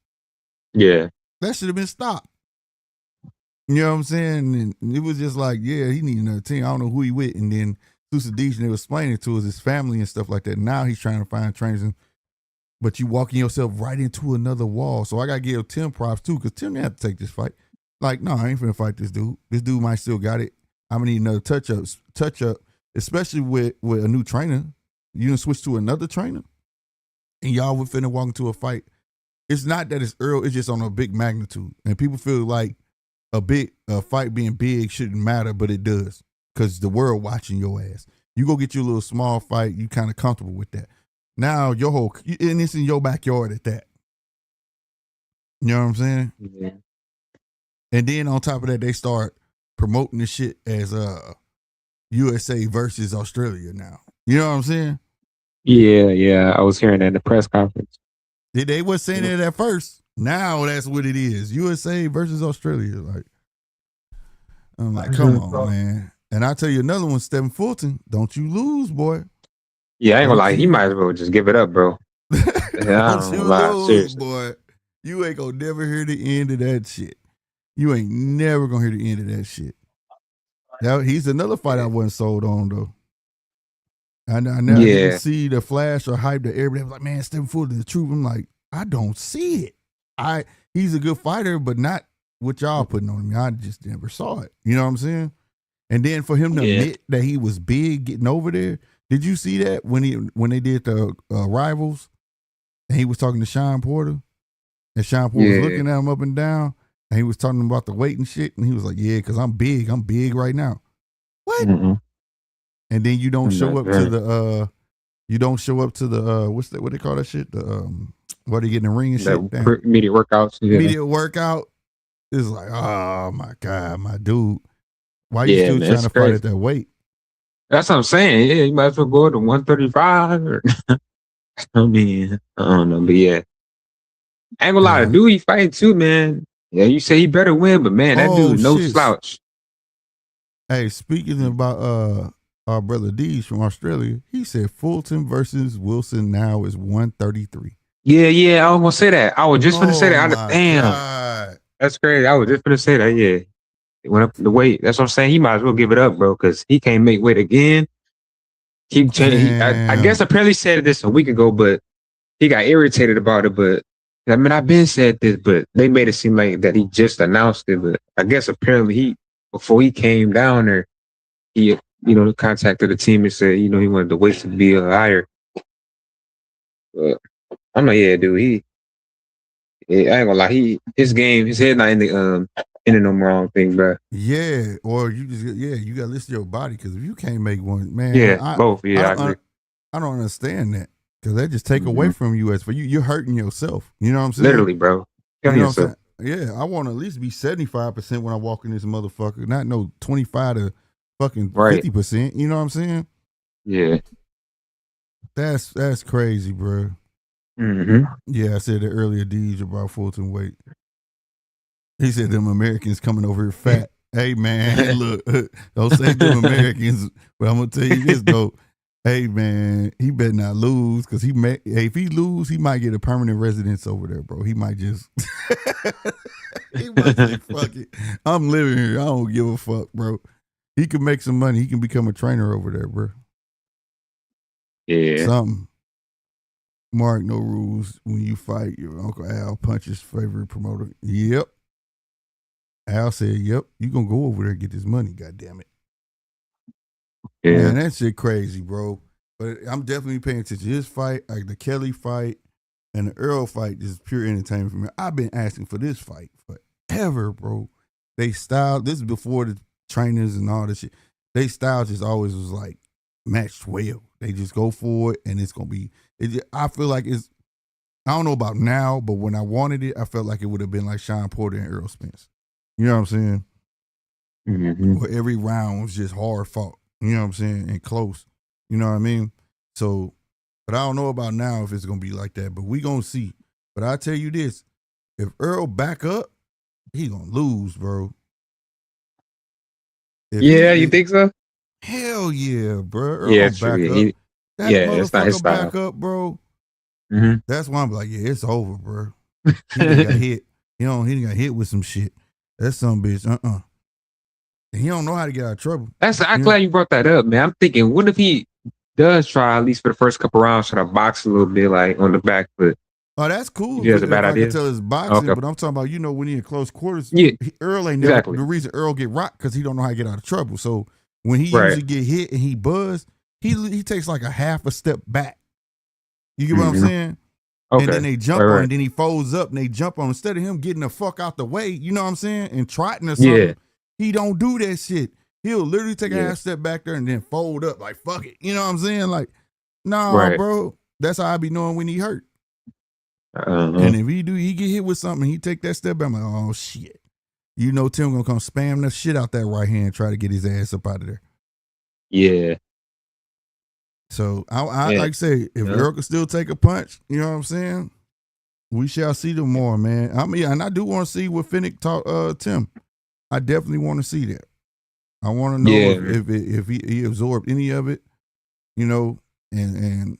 Yeah. That should have been stopped. You know what I'm saying? And it was just like, yeah, he need another team. I don't know who he with. And then Susadish, and they were explaining to us his family and stuff like that. Now he's trying to find trainers, but you walking yourself right into another wall. So I got to give Tim props too, because Tim didn't have to take this fight. Like, no, I ain't finna fight this dude. This dude might still got it. I'm gonna need another touch up, especially with a new trainer. You done switch to another trainer, and y'all would finna walk into a fight. It's not that it's early, it's just on a big magnitude. And people feel like a fight being big shouldn't matter, but it does. Because the world watching your ass. You go get your little small fight, you kind of comfortable with that. Now and it's in your backyard at that. You know what I'm saying? Yeah. And then on top of that, they start promoting this shit as USA versus Australia now. You know what I'm saying? Yeah. I was hearing that in the press conference. They was saying it at first. Now that's what it is. USA versus Australia. Like, I'm like, come on, man. And I tell you another one, Stephen Fulton. Don't you lose, boy. Yeah, I ain't gonna lie. He might as well just give it up, bro. Don't you lose, boy. You ain't gonna never hear the end of that shit. You ain't never gonna hear the end of that shit. Now he's another fight I wasn't sold on though. I didn't see the flash or hype that everybody was like, man, Stephen Fulton, the truth. I'm like, I don't see it. He's a good fighter, but not what y'all putting on him. I just never saw it. You know what I'm saying? And then for him to admit that he was big getting over there, did you see that when they did the rivals and he was talking to Sean Porter and Sean Porter was looking at him up and down and he was talking about the weight and shit and he was like, yeah, because I'm big right now. What? Mm-mm. And then you don't show up to the what they call that shit? The where they get in the ring and shit. Immediate workouts. Yeah. Immediate workout. It's like, oh my God, my dude. Why you still trying to fight at that weight? That's what I'm saying. Yeah, you might as well go to 135 or I mean, I don't know, but yeah. I ain't gonna lie, the dude he fighting too, man. Yeah, you say he better win, but man, that dude no slouch. Hey, speaking about our brother Deej from Australia, he said Fulton versus Wilson now is 133. Yeah, I was gonna say that. I was just gonna say that. Damn. God. That's crazy. I was just gonna say that, yeah. It went up the weight. That's what I'm saying. He might as well give it up, bro, because he can't make weight again. Keep changing. I guess apparently said this a week ago, but he got irritated about it. But I mean, I've been said this, but they made it seem like that he just announced it. But I guess apparently before he came down there, he contacted the team and said, he wanted the weight to be higher. But I'm like, yeah, dude, I ain't gonna lie, his head not in the no wrong thing, bro. Yeah, or you gotta listen to your body, because if you can't make one, man. Yeah, both. Yeah, I agree. I don't understand that, because they just take away from you for you're hurting yourself. You know what I'm saying? Literally, bro. You know what I'm saying? Yeah, I want to at least be 75% when I walk in this motherfucker, not no 25 to fucking 50%. You know what I'm saying? Yeah. That's crazy, bro. Mm-hmm. Yeah, I said that earlier. Deej about Fulton weight. He said them Americans coming over here fat. Hey man, look, don't say them Americans, but I'm gonna tell you this though. Hey man, he better not lose because if he lose, he might get a permanent residence over there, bro. He might just he might say, fuck it. I'm living here. I don't give a fuck, bro. He can make some money. He can become a trainer over there, bro. Yeah. Something. Mark, no rules. When you fight, your Uncle Al punches favorite promoter. Yep. Al said, yep, you gonna go over there and get this money, goddamn it. Yeah. Man, that shit crazy, bro. But I'm definitely paying attention to this fight, like the Kelly fight and the Earl fight. This is pure entertainment for me. I've been asking for this fight forever, bro. They style, this is before the trainers and all this shit. They style just always was like matched well. They just go for it and it's gonna be, I feel like it's, I don't know about now, but when I wanted it, I felt like it would have been like Sean Porter and Earl Spence. You know what I'm saying? Mm-hmm. Where every round was just hard fought. You know what I'm saying? And close. You know what I mean? So, but I don't know about now if it's going to be like that, but we going to see. But I tell you this, if Earl back up, he going to lose, bro. You think so? Hell yeah, bro. Earl Yeah, back true. up. That it's not his motherfucker style. back up, bro. Mm-hmm. That's why I'm like, yeah, it's over, bro. He done got hit. He done got hit with some shit. That's some bitch. And he don't know how to get out of trouble. I'm glad you brought that up, man. I'm thinking, what if he does try, at least for the first couple rounds, try to box a little bit, like on the back foot? Oh, that's cool. Yeah, that's a bad I idea. can tell it's boxing, Okay. but I'm talking about, when he in close quarters. Yeah, Earl ain't never, exactly. the reason Earl get rocked because he don't know how to get out of trouble. So when he Right. usually get hit and he buzz, he takes like a half a step back. You get what I'm saying? Okay. And then they jump Right. on, and then he folds up and they jump on. Instead of him getting the fuck out the way, you know what I'm saying? And trotting or something, he don't do that shit. He'll literally take a half step back there and then fold up like, fuck it. You know what I'm saying? Like, nah, bro. That's how I be knowing when he hurt. And if he get hit with something, he take that step back, I'm like, oh shit. You know Tim gonna come spam the shit out that right hand, try to get his ass up out of there. Yeah. So I like I say, if Earl can still take a punch, you know what I'm saying? We shall see them more, man. And I do want to see what Finnick taught Tim. I definitely want to see that. I want to know if he absorbed any of it, and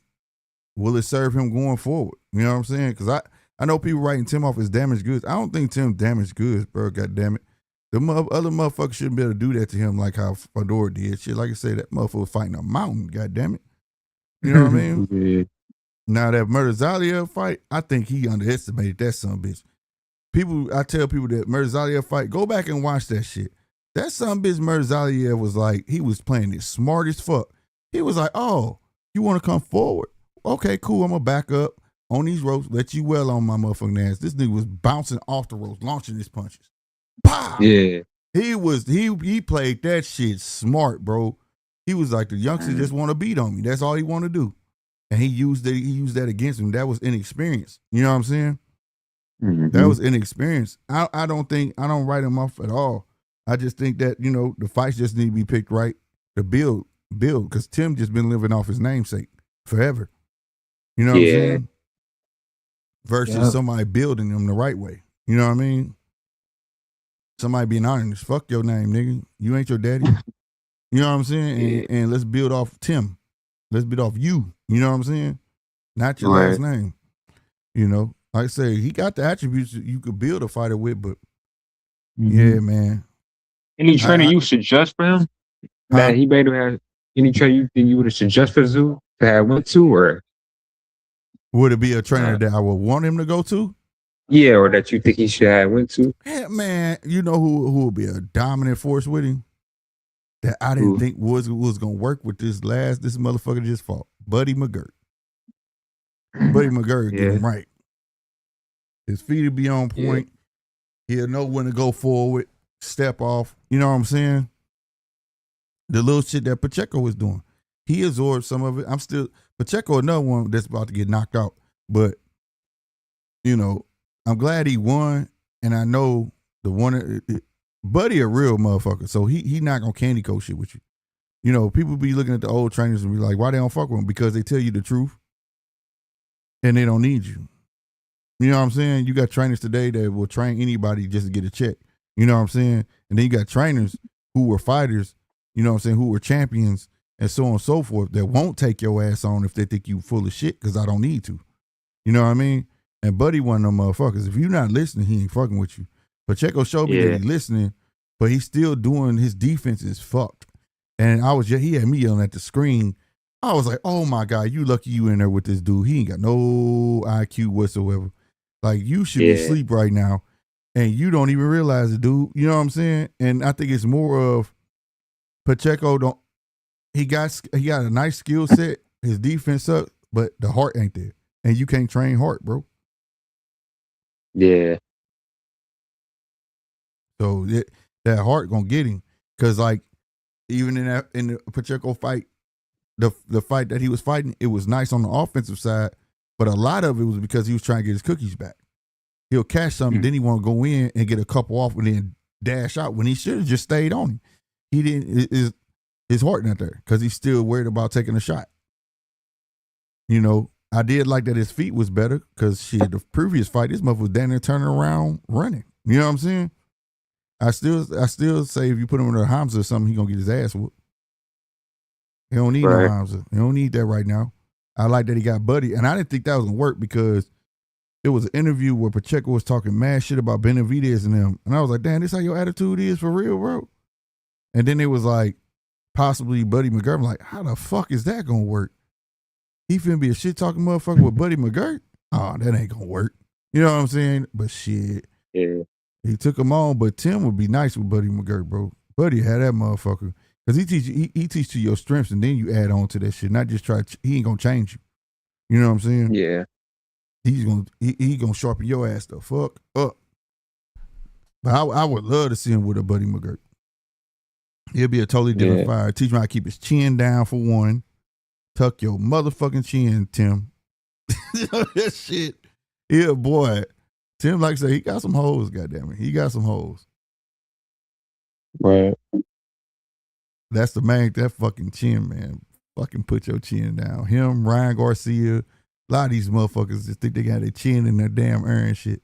will it serve him going forward? You know what I'm saying? Because I know people writing Tim off as damaged goods. I don't think Tim damaged goods, bro. God damn it. The other motherfuckers shouldn't be able to do that to him like how Fedor did. Shit, like I said, that motherfucker was fighting a mountain. God damn it. You know what I mean? Yeah. Now that Murtazaliev fight, I think he underestimated that son of a bitch. I tell people that Murtazaliev fight, go back and watch that shit. That son of a bitch Murtazaliev was like, he was playing it smart as fuck. He was like, oh, you want to come forward? Okay, cool. I'm going to back up on these ropes, let you well on my motherfucking ass. This nigga was bouncing off the ropes, launching his punches. Pow! Yeah. He played that shit smart, bro. He was like, the youngster just want to beat on me. That's all he want to do. And he used that against him. That was inexperience. You know what I'm saying? Mm-hmm. That was inexperience. I don't write him off at all. I just think that, the fights just need to be picked right to build, because Tim just been living off his namesake forever. You know what I'm saying? Versus somebody building him the right way. You know what I mean? Somebody being honest. Fuck your name, nigga. You ain't your daddy. You know what I'm saying? And let's build off Tim. Let's build off you. You know what I'm saying? Not your last name. Like I say, he got the attributes that you could build a fighter with, but yeah, man. Any trainer you suggest for him that he made him have? Any trainer you think you would have suggested to have went to, or would it be a trainer that I would want him to go to? Yeah, or that you think he should have went to? Yeah, man. You know who would be a dominant force with him? That I didn't think was gonna work with this motherfucker just fought. Buddy McGirt. Buddy McGirt get him right. His feet will be on point. He'll know when to go forward, step off. You know what I'm saying? The little shit that Pacheco was doing. He absorbed some of it. Pacheco, another one that's about to get knocked out. But, I'm glad he won. And I know the one, Buddy a real motherfucker. So he not going to candy coat shit with you. You know, people be looking at the old trainers and be like, why they don't fuck with them? Because they tell you the truth and they don't need you. You know what I'm saying? You got trainers today that will train anybody just to get a check. You know what I'm saying? And then you got trainers who were fighters, you know what I'm saying, who were champions and so on and so forth that won't take your ass on if they think you full of shit because I don't need to. You know what I mean? And Buddy one of them motherfuckers. If you're not listening, he ain't fucking with you. Pacheco showed me that he's listening, but he's still doing his defense is fucked. And he had me yelling at the screen. I was like, oh my God, you lucky you in there with this dude. He ain't got no IQ whatsoever. Like, you should be asleep right now, and you don't even realize it, dude. You know what I'm saying? And I think it's more of Pacheco he got a nice skill set. His defense sucks, but the heart ain't there. And you can't train heart, bro. Yeah. So that heart gonna get him. Cause like even in the Pacheco fight, the fight that he was fighting, it was nice on the offensive side, but a lot of it was because he was trying to get his cookies back. He'll catch something, then he want to go in and get a couple off and then dash out when he should have just stayed on him. He didn't. His heart not there because he's still worried about taking a shot. You know, I did like that his feet was better because the previous fight, this motherfucker was down there turning around running. You know what I'm saying? I still say if you put him under Hamza or something, he gonna get his ass whooped. He don't need no Hamza. He don't need that right now. I like that he got Buddy, and I didn't think that was gonna work because it was an interview where Pacheco was talking mad shit about Benavidez and them, and I was like, damn, this how your attitude is for real, bro? And then it was like possibly Buddy McGirt. I'm like, how the fuck is that gonna work? He finna be a shit talking motherfucker with Buddy McGirt? Oh, that ain't gonna work. You know what I'm saying? But shit. Yeah. He took him on, but Tim would be nice with Buddy McGirt, bro. Buddy had that motherfucker. Because he teach you your strengths and then you add on to that shit. Not just he ain't gonna change you. You know what I'm saying? Yeah. He's gonna sharpen your ass the fuck up. But I would love to see him with a Buddy McGirt. He'll be a totally different fire. Teach him how to keep his chin down for one. Tuck your motherfucking chin, Tim. That shit. Yeah, boy. Tim, like I say, he got some hoes, goddammit. He got some hoes. Right. That's that fucking chin, man. Fucking put your chin down. Him, Ryan Garcia, a lot of these motherfuckers just think they got their chin in their damn ear and shit.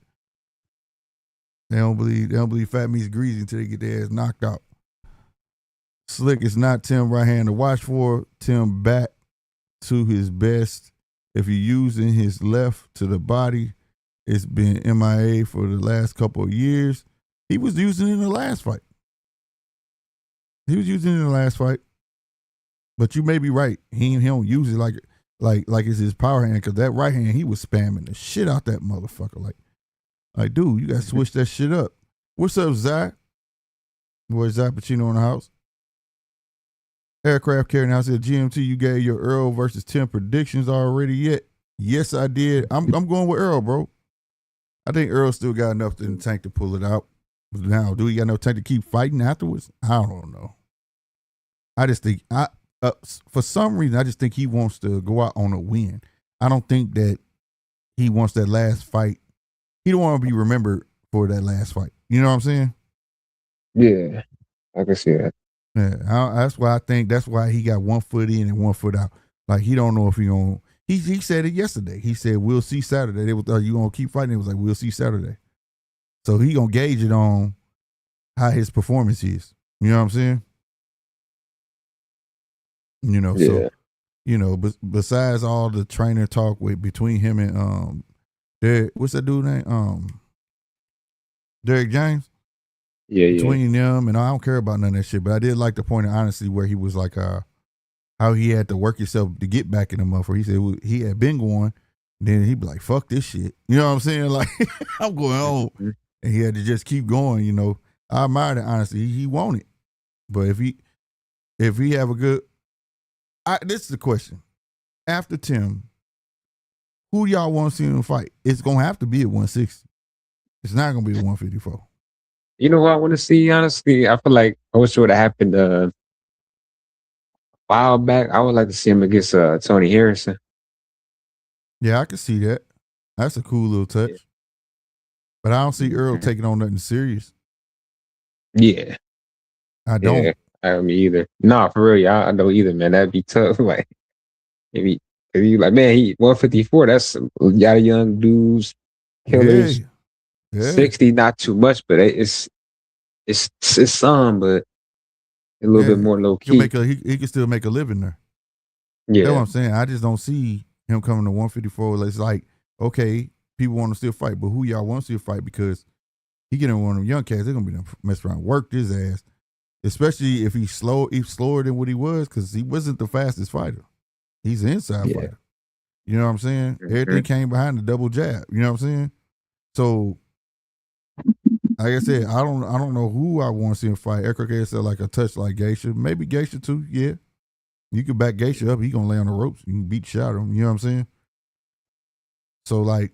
They don't believe fat meat's greasy until they get their ass knocked out. Slick is not Tim right hand to watch for. Tim back to his best. If you're using his left to the body, it's been MIA for the last couple of years. He was using it in the last fight. But you may be right. He don't use it like it's his power hand, because that right hand, he was spamming the shit out that motherfucker. Like, dude, you got to switch that shit up. What's up, Zach? Boy, Zach Pacino in the house. Aircraft carrier now said, GMT, you gave your Earl versus Tim predictions already yet? Yes, I did. I'm going with Earl, bro. I think Earl still got enough in the tank to pull it out. But now, do he got enough tank to keep fighting afterwards? I don't know. I just think, for some reason, I just think he wants to go out on a win. I don't think that he wants that last fight. He don't want to be remembered for that last fight. You know what I'm saying? Yeah, I can see that. Yeah, that's why he got 1 foot in and 1 foot out. Like, he don't know if he gonna. He said it yesterday. He said, we'll see Saturday. They was, you gonna keep fighting? It was like, we'll see Saturday. So he gonna gauge it on how his performance is. You know what I'm saying? You know, so, you know, besides all the trainer talk between him and Derek, what's that dude name? Derek James. Yeah, between them, and I don't care about none of that shit. But I did like the point of honesty where he was like, how he had to work himself to get back in the motherfucker. He said he had been going, then he'd be like, fuck this shit. You know what I'm saying? Like, I'm going home. And he had to just keep going, you know. I admire the honesty. He won it. But if he have a good, this is the question. After Tim, who y'all want to see him fight? It's going to have to be at 160. It's not going to be at 154. You know what I want to see, honestly? I feel like I wish it would have happened a while back. I would like to see him against Tony Harrison. Yeah, I can see that. That's a cool little touch. Yeah. But I don't see Earl taking on nothing serious. Yeah. I don't. Yeah. I mean, either. Nah, for real, I know either, man. That'd be tough. Like, maybe, cause you like, man, he 154. That's a lot of young dudes, Yeah, killers. yeah, 60, not too much, but it's some, but a little bit yeah. more low He can key. he can still make a living there. That's what Yeah, I'm saying. I just don't see him coming to 154. It's like, okay, people want to still fight, but who y'all want to still fight? Because he getting one of them young cats, they're gonna be mess around, work his ass. Especially if he's slower than what he was, because he wasn't the fastest fighter. He's an inside yeah. fighter. You know what I'm saying? Mhm. Everything came behind the double jab. You know what I'm saying? So, like I said, I don't know who I want to see him fight. Ekroke said like a touch like Geisha. Maybe Geisha too, yeah. You could back Geisha up, he gonna lay on the ropes. You can beat shot him, you know what I'm saying? So like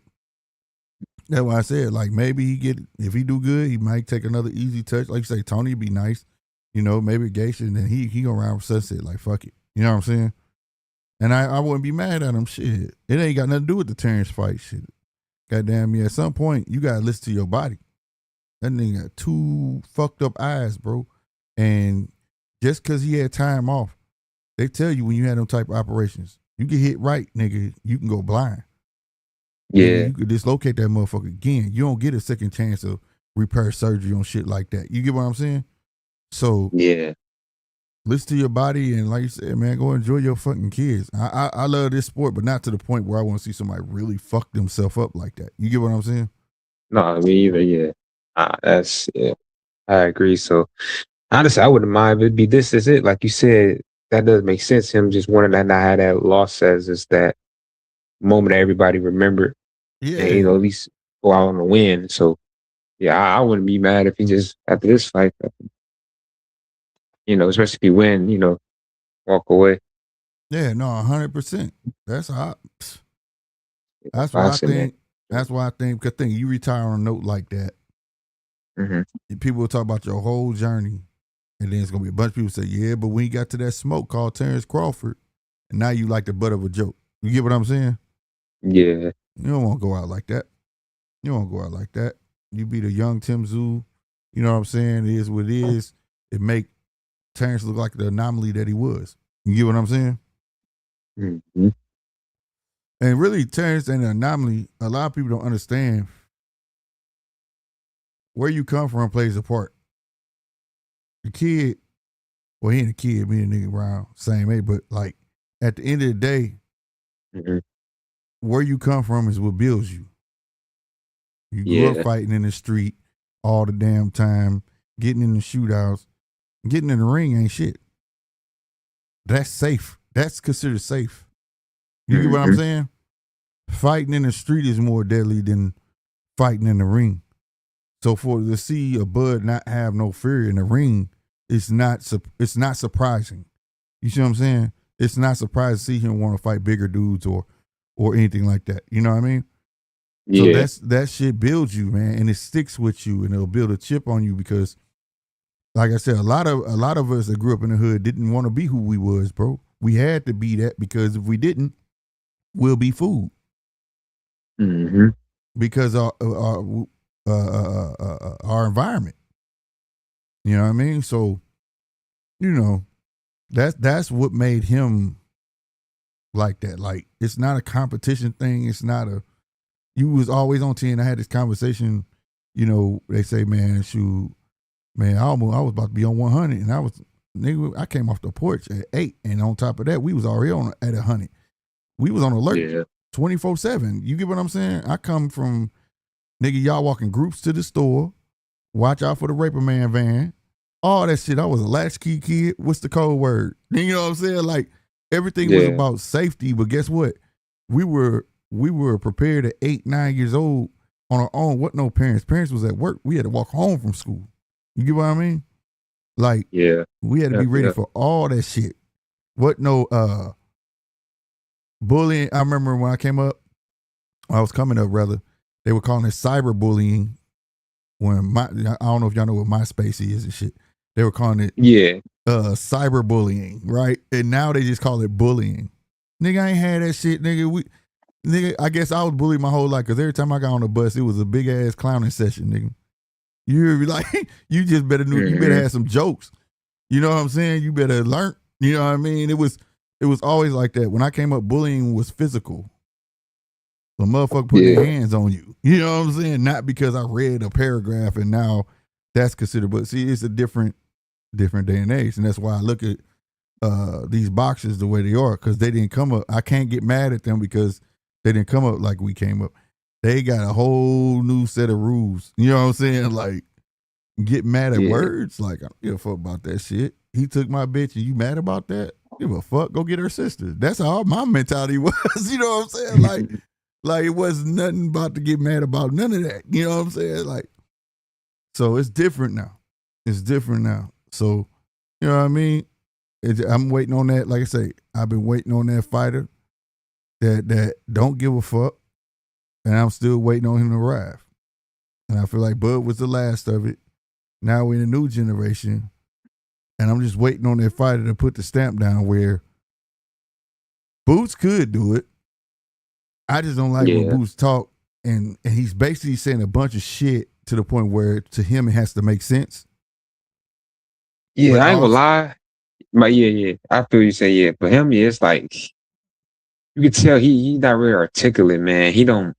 that's why I said, like maybe if he do good, he might take another easy touch. Like you say, Tony would be nice. You know, maybe Geisha, and then he go around with Sunset, like fuck it. You know what I'm saying? And I wouldn't be mad at him. Shit. It ain't got nothing to do with the Terrence fight. Shit. Goddamn me. At some point, you gotta listen to your body. That nigga got 2 fucked up eyes, bro. And just cause he had time off, they tell you when you had them type of operations, you get hit right, nigga, you can go blind. Yeah. Nigga, you could dislocate that motherfucker again. You don't get a second chance of repair surgery on shit like that. You get what I'm saying? So Yeah. listen to your body, and like you said, man, go enjoy your fucking kids. I love this sport, but not to the point where I want to see somebody really fuck themselves up like that. You get what I'm saying? No, me either. Yeah. Yeah. I agree. So honestly, I wouldn't mind if it'd be this is it. Like you said, that does make sense. Him just wanting to not have that loss says is that moment that everybody remembered, and Yeah. at least go out on a win. So yeah, I wouldn't be mad if he just after this fight, especially if he win, walk away. Yeah, no, 100%. That's how. That's why I Boxing, man. think. That's why I think. Cause think you retire on a note like that, Mm-hmm. and people will talk about your whole journey, and then it's gonna be a bunch of people say, "Yeah, but when you got to that smoke called Terrence Crawford, and now you like the butt of a joke." You get what I'm saying? Yeah. You don't want to go out like that. You don't want to go out like that. You be the young Tim Tszyu. You know what I'm saying? It is what it is. It make Terrence look like the anomaly that he was. You get what I'm saying? Mm-hmm. And really, Terrence ain't an anomaly. A lot of people don't understand where you come from plays a part. The kid, well, he ain't a kid, me and nigga around same age, but like at the end of the day, Mm-hmm. where you come from is what builds you. You grew up Yeah. fighting in the street all the damn time, getting in the shootouts, getting in the ring ain't shit. That's safe. That's considered safe. You get what I'm Mhm. saying? Fighting in the street is more deadly than fighting in the ring. So for to see a Bud not have no fear in the ring, it's not surprising. You see what I'm saying? It's not surprising to see him want to fight bigger dudes or anything like that. You know what I mean? So Yeah. that shit builds you, man, and it sticks with you, and it'll build a chip on you because, like I said, a lot of us that grew up in the hood didn't want to be who we was, bro. We had to be that because if we didn't, we'll be food Mm-hmm. because our environment. You know what I mean? So, that's what made him like that. Like it's not a competition thing. It's not a. You was always on 10. I had this conversation. They say, man, shoot, man, I was about to be on 100, and I came off the porch at 8, and on top of that, we was already on at 100. We was on alert Yeah. 24/7. You get what I'm saying? I come from nigga, y'all walking groups to the store. Watch out for the Raper Man van. All that shit. I was a latchkey kid. What's the code word? You know what I'm saying? Like everything was Yeah. about safety. But guess what? We were prepared at 8, 9 years old on our own. What no parents? Parents was at work. We had to walk home from school. You get what I mean? Like Yeah. we had to be ready for all that shit. What no bullying. I remember when I was coming up rather, they were calling it cyberbullying. When I don't know if y'all know what MySpace is and shit. They were calling it Yeah. cyberbullying, right? And now they just call it bullying. Nigga, I ain't had that shit, nigga. I guess I was bullied my whole life because every time I got on the bus, it was a big ass clowning session, nigga. You hear me? Like, you just better you better have some jokes. You know what I'm saying? You better learn. You know what I mean? It was always like that. When I came up, bullying was physical. The motherfucker putting their hands on you. You know what I'm saying? Not because I read a paragraph and now that's considered. But see, it's a different day and age, and that's why I look at these boxers the way they are, because they didn't come up. I can't get mad at them because they didn't come up like we came up. They got a whole new set of rules. You know what I'm saying? Like, get mad at words. Like, I don't give a fuck about that shit. He took my bitch and you mad about that? Give a fuck. Go get her sister. That's how my mentality was. You know what I'm saying? Like it was nothing about to get mad about none of that. You know what I'm saying? Like, so it's different now. It's different now. So, you know what I mean? I'm waiting on that. Like I say, I've been waiting on that fighter that don't give a fuck, and I'm still waiting on him to arrive. And I feel like Bud was the last of it. Now we're in a new generation, and I'm just waiting on that fighter to put the stamp down where Boots could do it. I just don't like when Boots talk, and he's basically saying a bunch of shit to the point where to him it has to make sense. Yeah, But I ain't gonna lie. But yeah. I feel you say yeah. For him, yeah, it's like you can tell he not really articulate, man. He don't.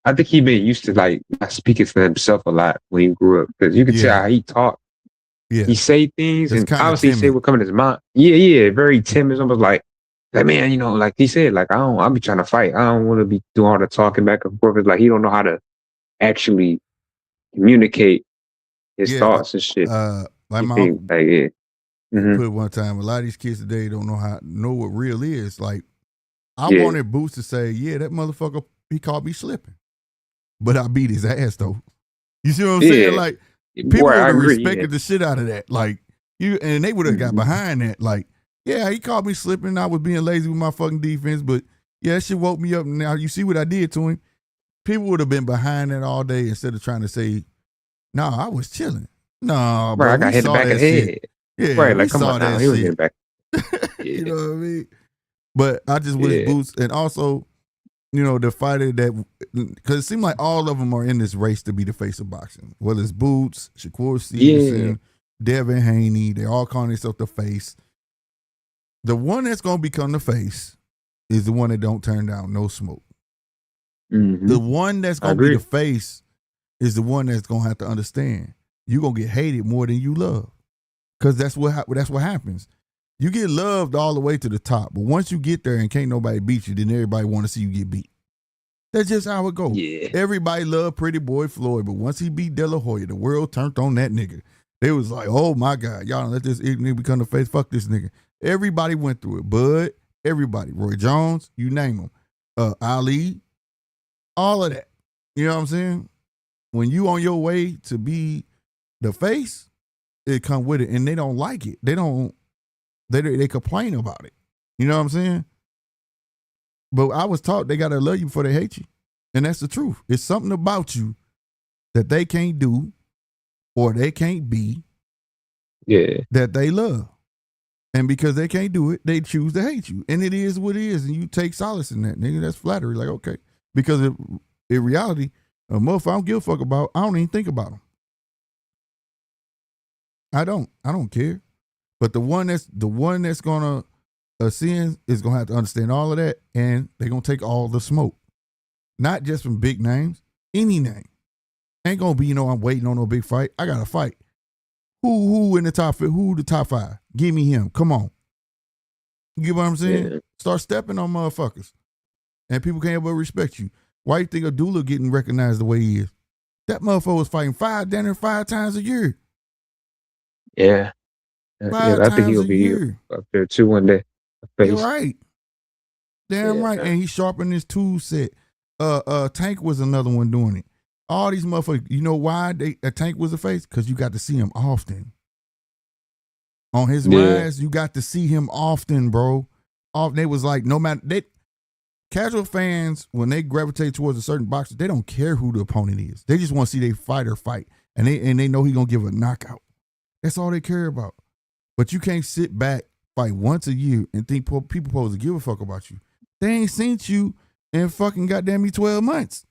I think he been used to like not speaking for himself a lot when he grew up, because you can tell how he talk. Yeah, he say things, it's and obviously he say what come in his mind. Yeah, very timid, almost like man, you know, like he said, like I'll be trying to fight. I don't want to be doing all the talking back and forth. It's like he don't know how to actually communicate his thoughts and shit. Like my uncle put it one time, a lot of these kids today don't know what real is. Like, I wanted Boots to say, yeah, that motherfucker, he caught me slipping, but I beat his ass though. You see what I'm saying? Like, people would have respected the shit out of that. Like, and they would have got behind that. Like, yeah, he caught me slipping. I was being lazy with my fucking defense, but yeah, that shit woke me up. Now you see what I did to him. People would have been behind that all day instead of trying to say, "No, I was chilling." No, bro, I got hit in the back of the head. Yeah, right, like come on now, he was getting back. You know what I mean? But I just wish Boots, and also, you know, the fighter that, because it seemed like all of them are in this race to be the face of boxing. Whether it's Boots, Shakur Stevenson, Devin Haney, they all calling themselves the face. The one that's gonna become the face is the one that don't turn down no smoke. The one that's gonna be the face is the one that's gonna have to understand you're gonna get hated more than you love, because that's what happens. You get loved all the way to the top, but once you get there and can't nobody beat you, then everybody want to see you get beat. That's just how it goes. Yeah. Everybody loved Pretty Boy Floyd, but once he beat De La Hoya, the world turned on that nigga. They was like, oh my God, y'all don't let this nigga become the face. Fuck this nigga. Everybody went through it. Bud, everybody. Roy Jones, you name them. Ali, all of that. You know what I'm saying? When you on your way to be the face, it come with it, and they don't like it. They complain about it. You know what I'm saying? But I was taught they gotta love you before they hate you. And that's the truth. It's something about you that they can't do or they can't be that they love. And because they can't do it, they choose to hate you. And it is what it is. And you take solace in that, nigga. That's flattery. Like, okay. Because in reality, a motherfucker I don't give a fuck about, I don't even think about them. I don't care. But the one that's gonna ascend is gonna have to understand all of that, and they're gonna take all the smoke. Not just from big names, any name. Ain't gonna be, I'm waiting on no big fight. I gotta fight. Who in the top? Who the top 5? Give me him. Come on. You get what I'm saying? Yeah. Start stepping on motherfuckers, and people can't ever respect you. Why you think Abdullah getting recognized the way he is? That motherfucker was fighting 5 times a year. Yeah. I think he'll be up there too one day. You're right. Damn right. And he sharpened his tool set. Tank was another one doing it. All these motherfuckers, you know why Tank was a face? Because you got to see him often. On his rise, you got to see him often, bro. They was like, no matter, casual fans, when they gravitate towards a certain boxer, they don't care who the opponent is. They just want to see their fighter fight. And they know he's going to give a knockout. That's all they care about. But you can't sit back, fight once a year, and think people supposed to give a fuck about you. They ain't seen you in fucking goddamn me 12 months.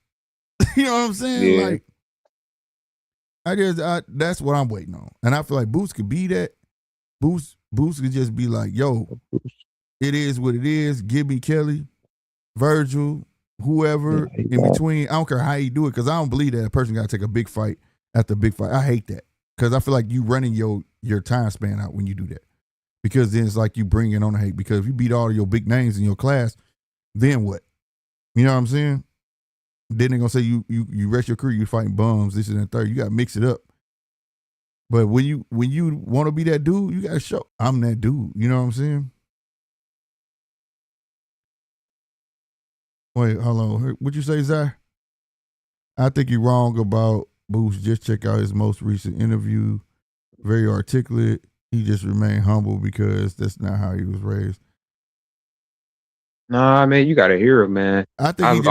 You know what I'm saying? Yeah. Like, that's what I'm waiting on. And I feel like Boots could be that. Boots could just be like, yo, it is what it is. Give me Kelly, Virgil, whoever in between. I don't care how you do it, because I don't believe that a person got to take a big fight after a big fight. I hate that, because I feel like you running your time span out when you do that, because then it's like you bring it on the hate. Because if you beat all of your big names in your class, then what? You know what I'm saying? Then they're gonna say you rest your career, you fighting bums, this and that third. You gotta mix it up. But when you want to be that dude, you gotta show I'm that dude. You know what I'm saying? Wait, hold on. What you say, Zai? I think you're wrong about Boost. Just check out his most recent interview. Very articulate. He just remained humble because that's not how he was raised. Nah, man, you gotta hear him, man. I think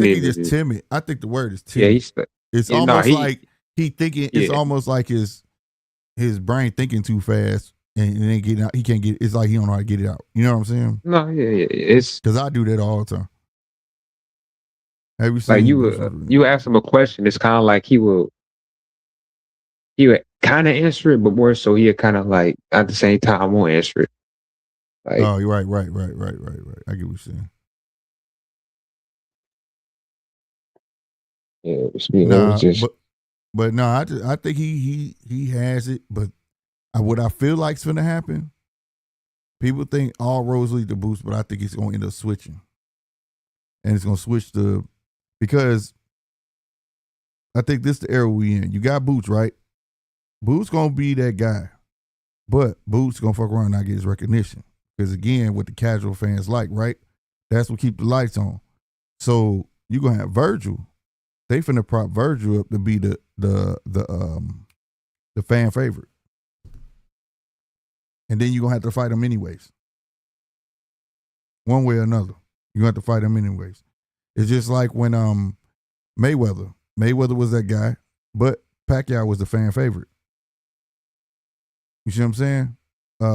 he just timid. I think the word is timid. Yeah, it's almost like he thinking. Yeah. It's almost like his brain thinking too fast and then getting out. He can't get. It's like he don't know how to get it out. You know what I'm saying? No, yeah. It's because I do that all the time. Have you seen like you ask him a question? It's kind of like he would kind of answer it, but more so he'll kind of like at the same time won't answer it. Like, oh, you're right. I get what you're saying. Yeah, it was but no, I think he has it. But what I feel like's gonna happen, people think all roads lead to Boost, but I think it's gonna end up switching, and it's gonna switch because I think this is the era we in. You got Boots, right? Boots gonna be that guy, but Boots gonna fuck around and not get his recognition. Because again, what the casual fans like, right? That's what keep the lights on. So you gonna have Virgil. They finna prop Virgil up to be the fan favorite, and then you gonna have to fight him anyways. One way or another, you gonna have to fight him anyways. It's just like when Mayweather was that guy, but Pacquiao was the fan favorite. You see what I'm saying?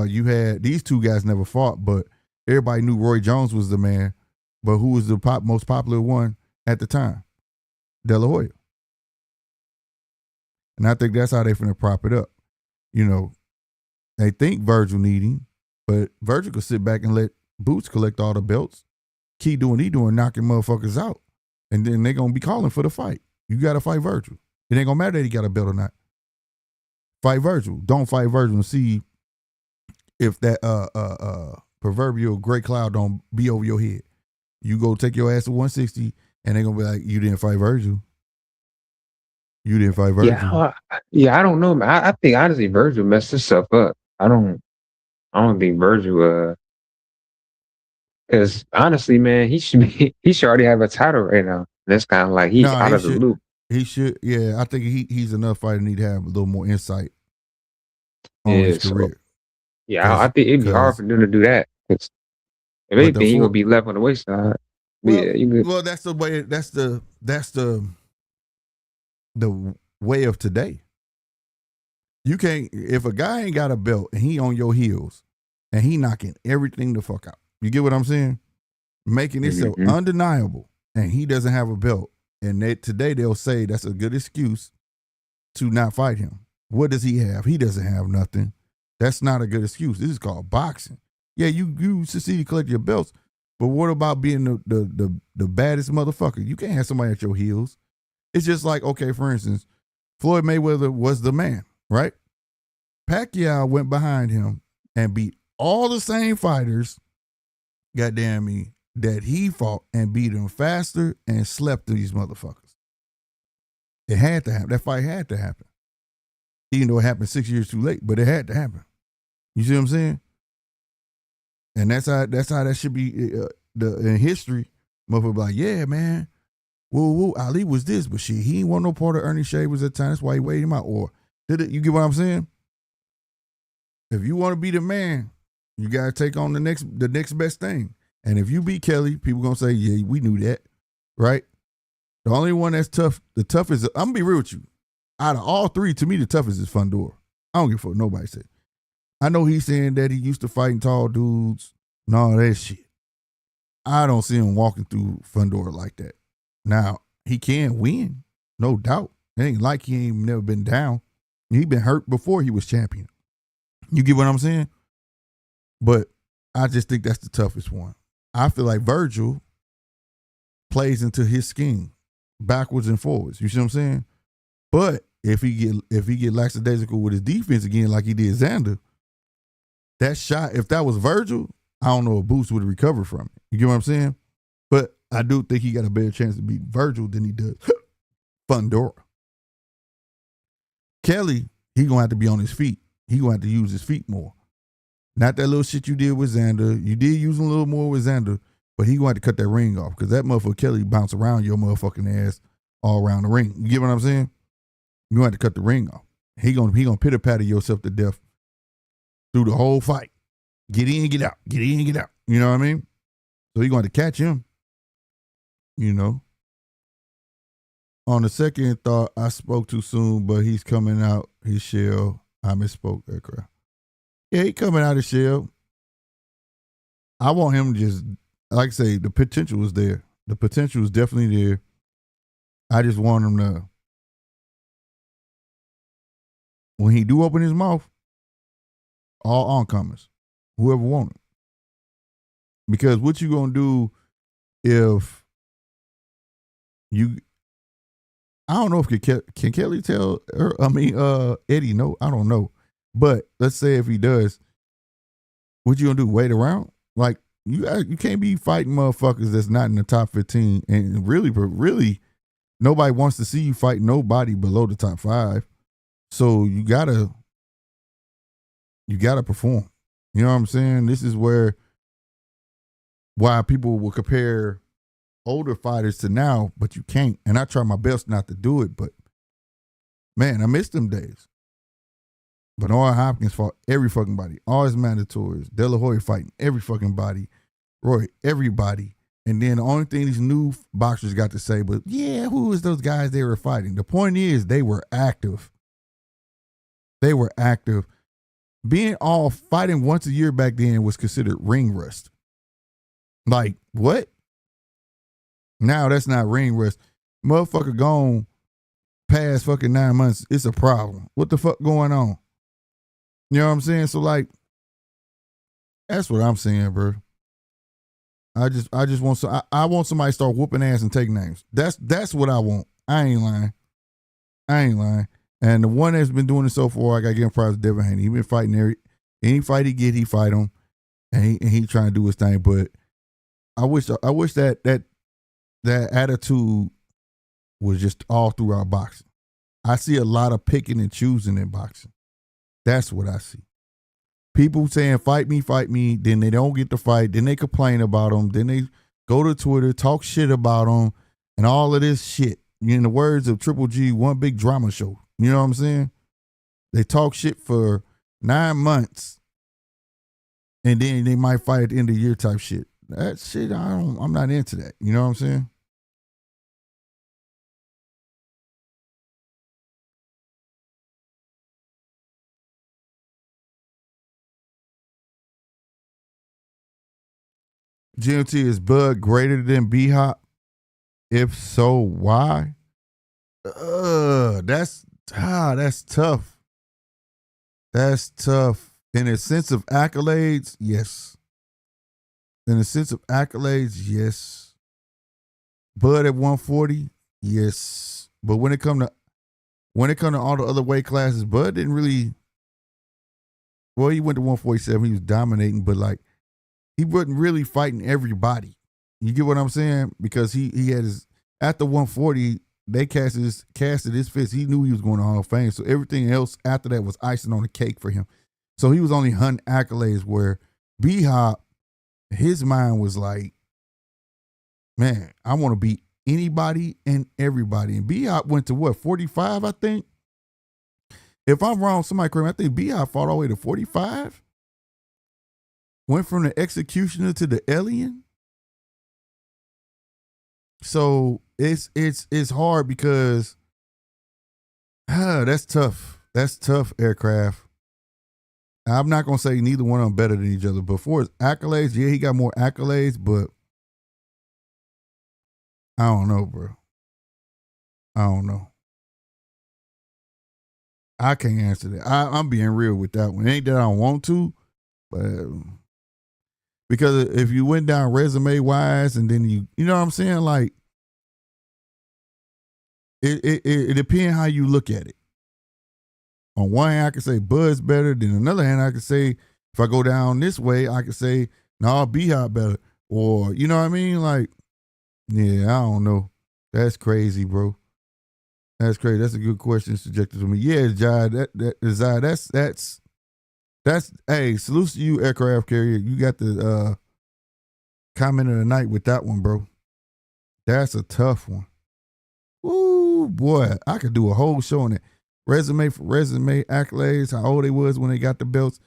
You had these two guys never fought, but everybody knew Roy Jones was the man. But who was the most popular one at the time? De La Hoya. And I think that's how they finna prop it up. You know, they think Virgil need him, but Virgil could sit back and let Boots collect all the belts, keep doing what he doing, knocking motherfuckers out, and then they gonna be calling for the fight. You gotta fight Virgil. It ain't gonna matter that he got a belt or not. Fight Virgil. Don't fight Virgil and see if that proverbial gray cloud don't be over your head. You go take your ass to 160 and they're gonna be like, you didn't fight Virgil. You didn't fight Virgil. Yeah, I don't know, man. I think honestly Virgil messed himself up. I don't think Virgil because honestly, man, he should already have a title right now. That's kind of like he's out of the loop. He should, yeah. I think he's enough fighter, need to have a little more insight on his career. Yeah, I think it'd be hard for them to do that. If anything, he gonna be left on the wayside. Well, that's the way. That's the way of today. You can't, if a guy ain't got a belt and he on your heels and he knocking everything the fuck out. You get what I'm saying? Making it so undeniable, and he doesn't have a belt. And today they'll say that's a good excuse to not fight him. What does he have? He doesn't have nothing. That's not a good excuse. This is called boxing. Yeah, you succeed to collect your belts, but what about being the baddest motherfucker? You can't have somebody at your heels. It's just like, okay, for instance, Floyd Mayweather was the man, right? Pacquiao went behind him and beat all the same fighters, goddamn me, that he fought and beat them faster and slept these motherfuckers. It had to happen. That fight had to happen. Even though it happened 6 years too late, but it had to happen. You see what I'm saying? And that's how that should be in history. Motherfucker be like, yeah, man. Woo, Ali was this, but shit, he ain't want no part of Ernie Shavers at the time. That's why he weighed him out. Or did it? You get what I'm saying? If you want to be the man, you gotta take on the next best thing. And if you beat Kelly, people gonna say, yeah, we knew that, right? The only one that's tough, the toughest. I'm gonna be real with you. Out of all three, to me, the toughest is Fundora. I don't give a fuck what nobody said. I know he's saying that he used to fighting tall dudes and all that shit. I don't see him walking through Fundora like that. Now, he can win, no doubt. It ain't like he ain't never been down. He been hurt before he was champion. You get what I'm saying? But I just think that's the toughest one. I feel like Virgil plays into his scheme backwards and forwards. You see what I'm saying? But if he get lackadaisical with his defense again, like he did Xander, that shot, if that was Virgil, I don't know if Boost would recover from it. You get what I'm saying? But I do think he got a better chance to beat Virgil than he does Fundora. Kelly, he gonna have to be on his feet. He gonna have to use his feet more. Not that little shit you did with Xander. You did use him a little more with Xander, but he gonna have to cut that ring off because that motherfucker Kelly bounce around your motherfucking ass all around the ring. You get what I'm saying? You gonna have to cut the ring off. He gonna pitter patter yourself to death through the whole fight. Get in, get out. Get in, get out. You know what I mean? So he gonna have to catch him. You know. On the second thought, I spoke too soon, but he's coming out his shell. I misspoke that crap. Yeah, he coming out his shell. I want him to just, like I say, the potential is there. The potential is definitely there. I just want him to, when he do open his mouth, all oncomers, whoever want it. Because what you gonna do if you, I don't know if can Kelly tell her, Eddie no, I don't know. But let's say if he does, what you gonna do? Wait around? Like you can't be fighting motherfuckers that's not in the top 15, and really, nobody wants to see you fight nobody below the top 5. So you gotta perform. You know what I'm saying? This is why people will compare older fighters to now, but you can't. And I try my best not to do it, but man, I miss them days. Bernard Hopkins fought every fucking body. All his mandatories. De La Hoya fighting every fucking body. Roy, everybody. And then the only thing these new boxers got to say, but yeah, who was those guys they were fighting? The point is they were active. They were active. Being all fighting once a year back then was considered ring rust. Like, what? Now that's not ring rust. Motherfucker gone past fucking 9 months. It's a problem. What the fuck going on? You know what I'm saying? So like, that's what I'm saying, bro. I just want I want somebody to start whooping ass and take names. That's what I want. I ain't lying. And the one that's been doing it so far, I gotta give him props to Devin Haney. He been fighting any fight he get, he fight him, and he trying to do his thing. But I wish that attitude was just all throughout boxing. I see a lot of picking and choosing in boxing. That's what I see. People saying, fight me, then they don't get to fight, then they complain about them, then they go to Twitter, talk shit about them, and all of this shit. In the words of Triple G, one big drama show. You know what I'm saying? They talk shit for 9 months, and then they might fight at the end of the year type shit. That shit, I'm not into that. You know what I'm saying? GMT, is Bud greater than B-Hop? If so, why? That's tough. That's tough. In a sense of accolades, yes. In a sense of accolades, yes. Bud at 140, yes. But when it come to all the other weight classes, Bud didn't really. Well, he went to 147. He was dominating, but like, he wasn't really fighting everybody. You get what I'm saying? Because he had his, after 140, they casted his fist. He knew he was going to Hall of Fame. So everything else after that was icing on the cake for him. So he was only hunting accolades, where B-Hop, his mind was like, man, I want to beat anybody and everybody. And B-Hop went to what, 45, I think? If I'm wrong, somebody correct me. I think B-Hop fought all the way to 45. Went from the executioner to the alien. So it's hard because that's tough. That's tough, Aircraft. I'm not gonna say neither one of them better than each other. But for his accolades, yeah, he got more accolades, but I don't know, bro. I don't know. I can't answer that. I'm being real with that one. It ain't that I don't want to, but because if you went down resume wise and then you know what I'm saying, like it depends how you look at it. On one hand, I could say Bud's better. Then another hand, I could say if I go down this way, I could say no, B-Hop better. Or you know what I mean? Like, yeah, I don't know. That's crazy, bro. That's crazy. That's a good question subjected to me. Yeah, Jai, that's hey, salute to you, aircraft carrier. You got the comment of the night with that one, bro. That's a tough one. Ooh, boy, I could do a whole show on it. Resume for resume, accolades, how old they was when they got the belts.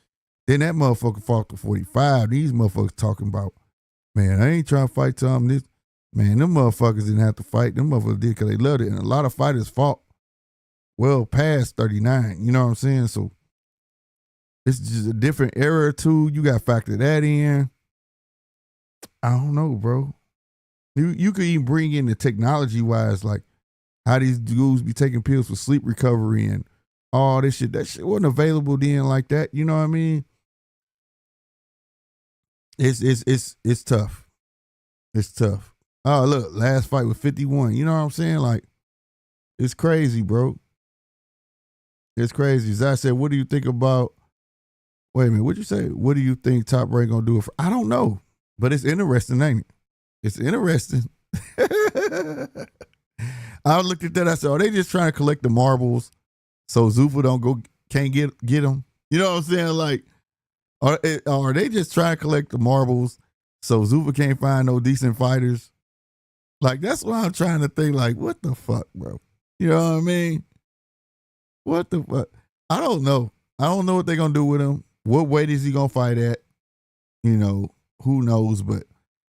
Then that motherfucker fought to 45. These motherfuckers talking about, man, I ain't trying to fight Tom. This man, them motherfuckers didn't have to fight. Them motherfuckers did because they loved it. And a lot of fighters fought well past 39. You know what I'm saying? So it's just a different era too. You got to factor that in. I don't know, bro. You could even bring in the technology wise, like how these dudes be taking pills for sleep recovery and all this shit. That shit wasn't available then like that. You know what I mean? It's tough. It's tough. Oh, look, last fight with 51. You know what I'm saying? Like, it's crazy, bro. It's crazy. As I said, what do you think about, wait a minute, what'd you say? What do you think Top Rank gonna do? I don't know, but it's interesting, ain't it? It's interesting. I looked at that. I said, "Are they just trying to collect the marbles so Zuffa can't get them?" You know what I'm saying? Like, are they just trying to collect the marbles so Zuffa can't find no decent fighters? Like, that's what I'm trying to think. Like, what the fuck, bro? You know what I mean? What the fuck? I don't know. I don't know what they're gonna do with him. What weight is he gonna fight at? You know, who knows? But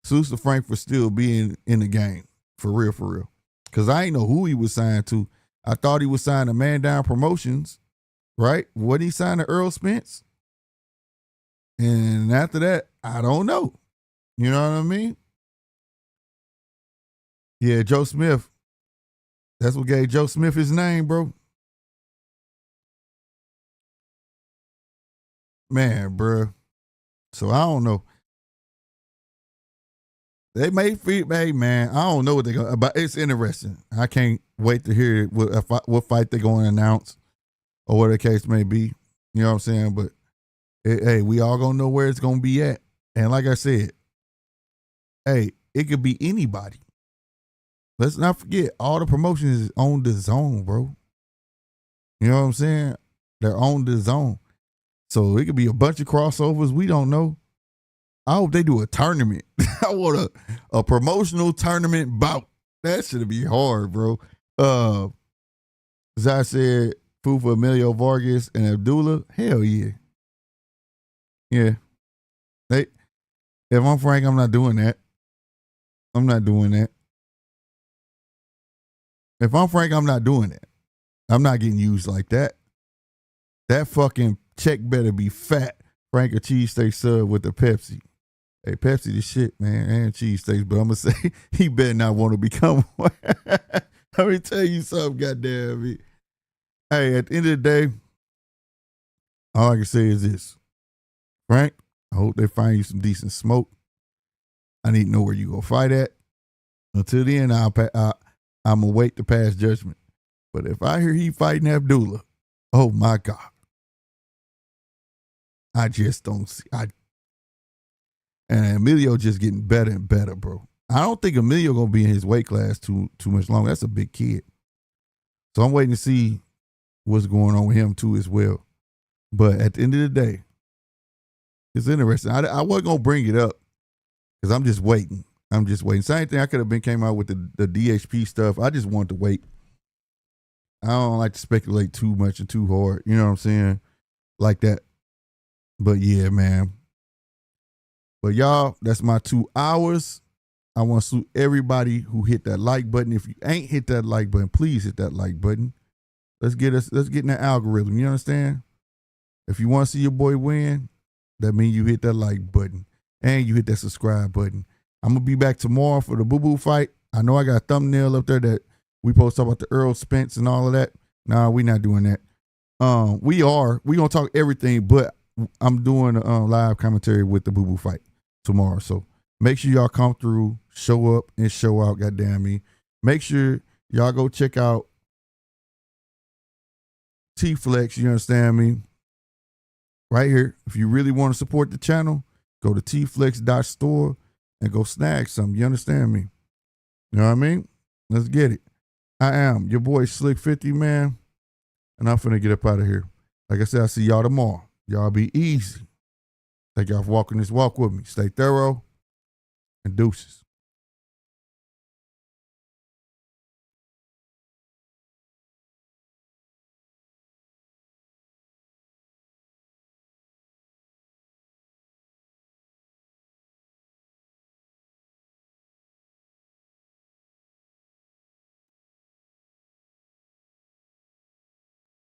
Sousa Frankfurt still being in the game for real, for real. Because I ain't know who he was signed to. I thought he was signed to Man Down Promotions, right? What he signed to Earl Spence? And after that, I don't know. You know what I mean? Yeah, Joe Smith. That's what gave Joe Smith his name, bro. Man, bro. So I don't know. They may feel, hey man, I don't know what they're going, but it's interesting. I can't wait to hear what fight they're going to announce or what the case may be. You know what I'm saying? But hey, we all gonna know where it's gonna be at. And like I said, hey, it could be anybody. Let's not forget, all the promotions is on the zone, bro. You know what I'm saying? They're on the zone. So it could be a bunch of crossovers. We don't know. I hope they do a tournament. I want a promotional tournament bout. That should be hard, bro. As I said, food for Emilio Vargas and Abdullah. Hell yeah. Yeah. If I'm Frank, I'm not doing that. I'm not doing that. If I'm Frank, I'm not doing that. I'm not getting used like that. That fucking check better be fat. Frank a cheesesteak sub with the Pepsi. Hey, Pepsi the shit, man, and cheesesteaks, but I'm going to say he better not want to become one. Let me tell you something, goddamn me. Hey, at the end of the day, all I can say is this. Frank, I hope they find you some decent smoke. I need to know where you go fight at. Until then, I'm going to wait to pass judgment. But if I hear he fighting Abdullah, oh my God. I just don't see. And Emilio just getting better and better, bro. I don't think Emilio gonna be in his weight class too much longer. That's a big kid. So I'm waiting to see what's going on with him too as well. But at the end of the day, it's interesting. I wasn't gonna bring it up because I'm just waiting. Same thing. I could have came out with the DHP stuff. I just wanted to wait. I don't like to speculate too much and too hard. You know what I'm saying? Like that. But yeah, man. But y'all, that's my 2 hours. I want to salute everybody who hit that like button. If you ain't hit that like button, please hit that like button. Let's get in that algorithm. You understand? If you want to see your boy win, that means you hit that like button and you hit that subscribe button. I'm gonna be back tomorrow for the Boo Boo fight. I know I got a thumbnail up there that we supposed to talk about the Earl Spence and all of that. Nah, we not doing that. We gonna talk everything, but I'm doing a live commentary with the Boo Boo fight tomorrow. So make sure y'all come through, show up and show out, goddamn me. Make sure y'all go check out T-Flex, you understand me? Right here. If you really want to support the channel, go to tflex.store and go snag something. You understand me? You know what I mean? Let's get it. I am your boy Slick 50, man. And I'm finna get up out of here. Like I said, I'll see y'all tomorrow. Y'all be easy. Thank y'all for walking this walk with me. Stay thorough and deuces.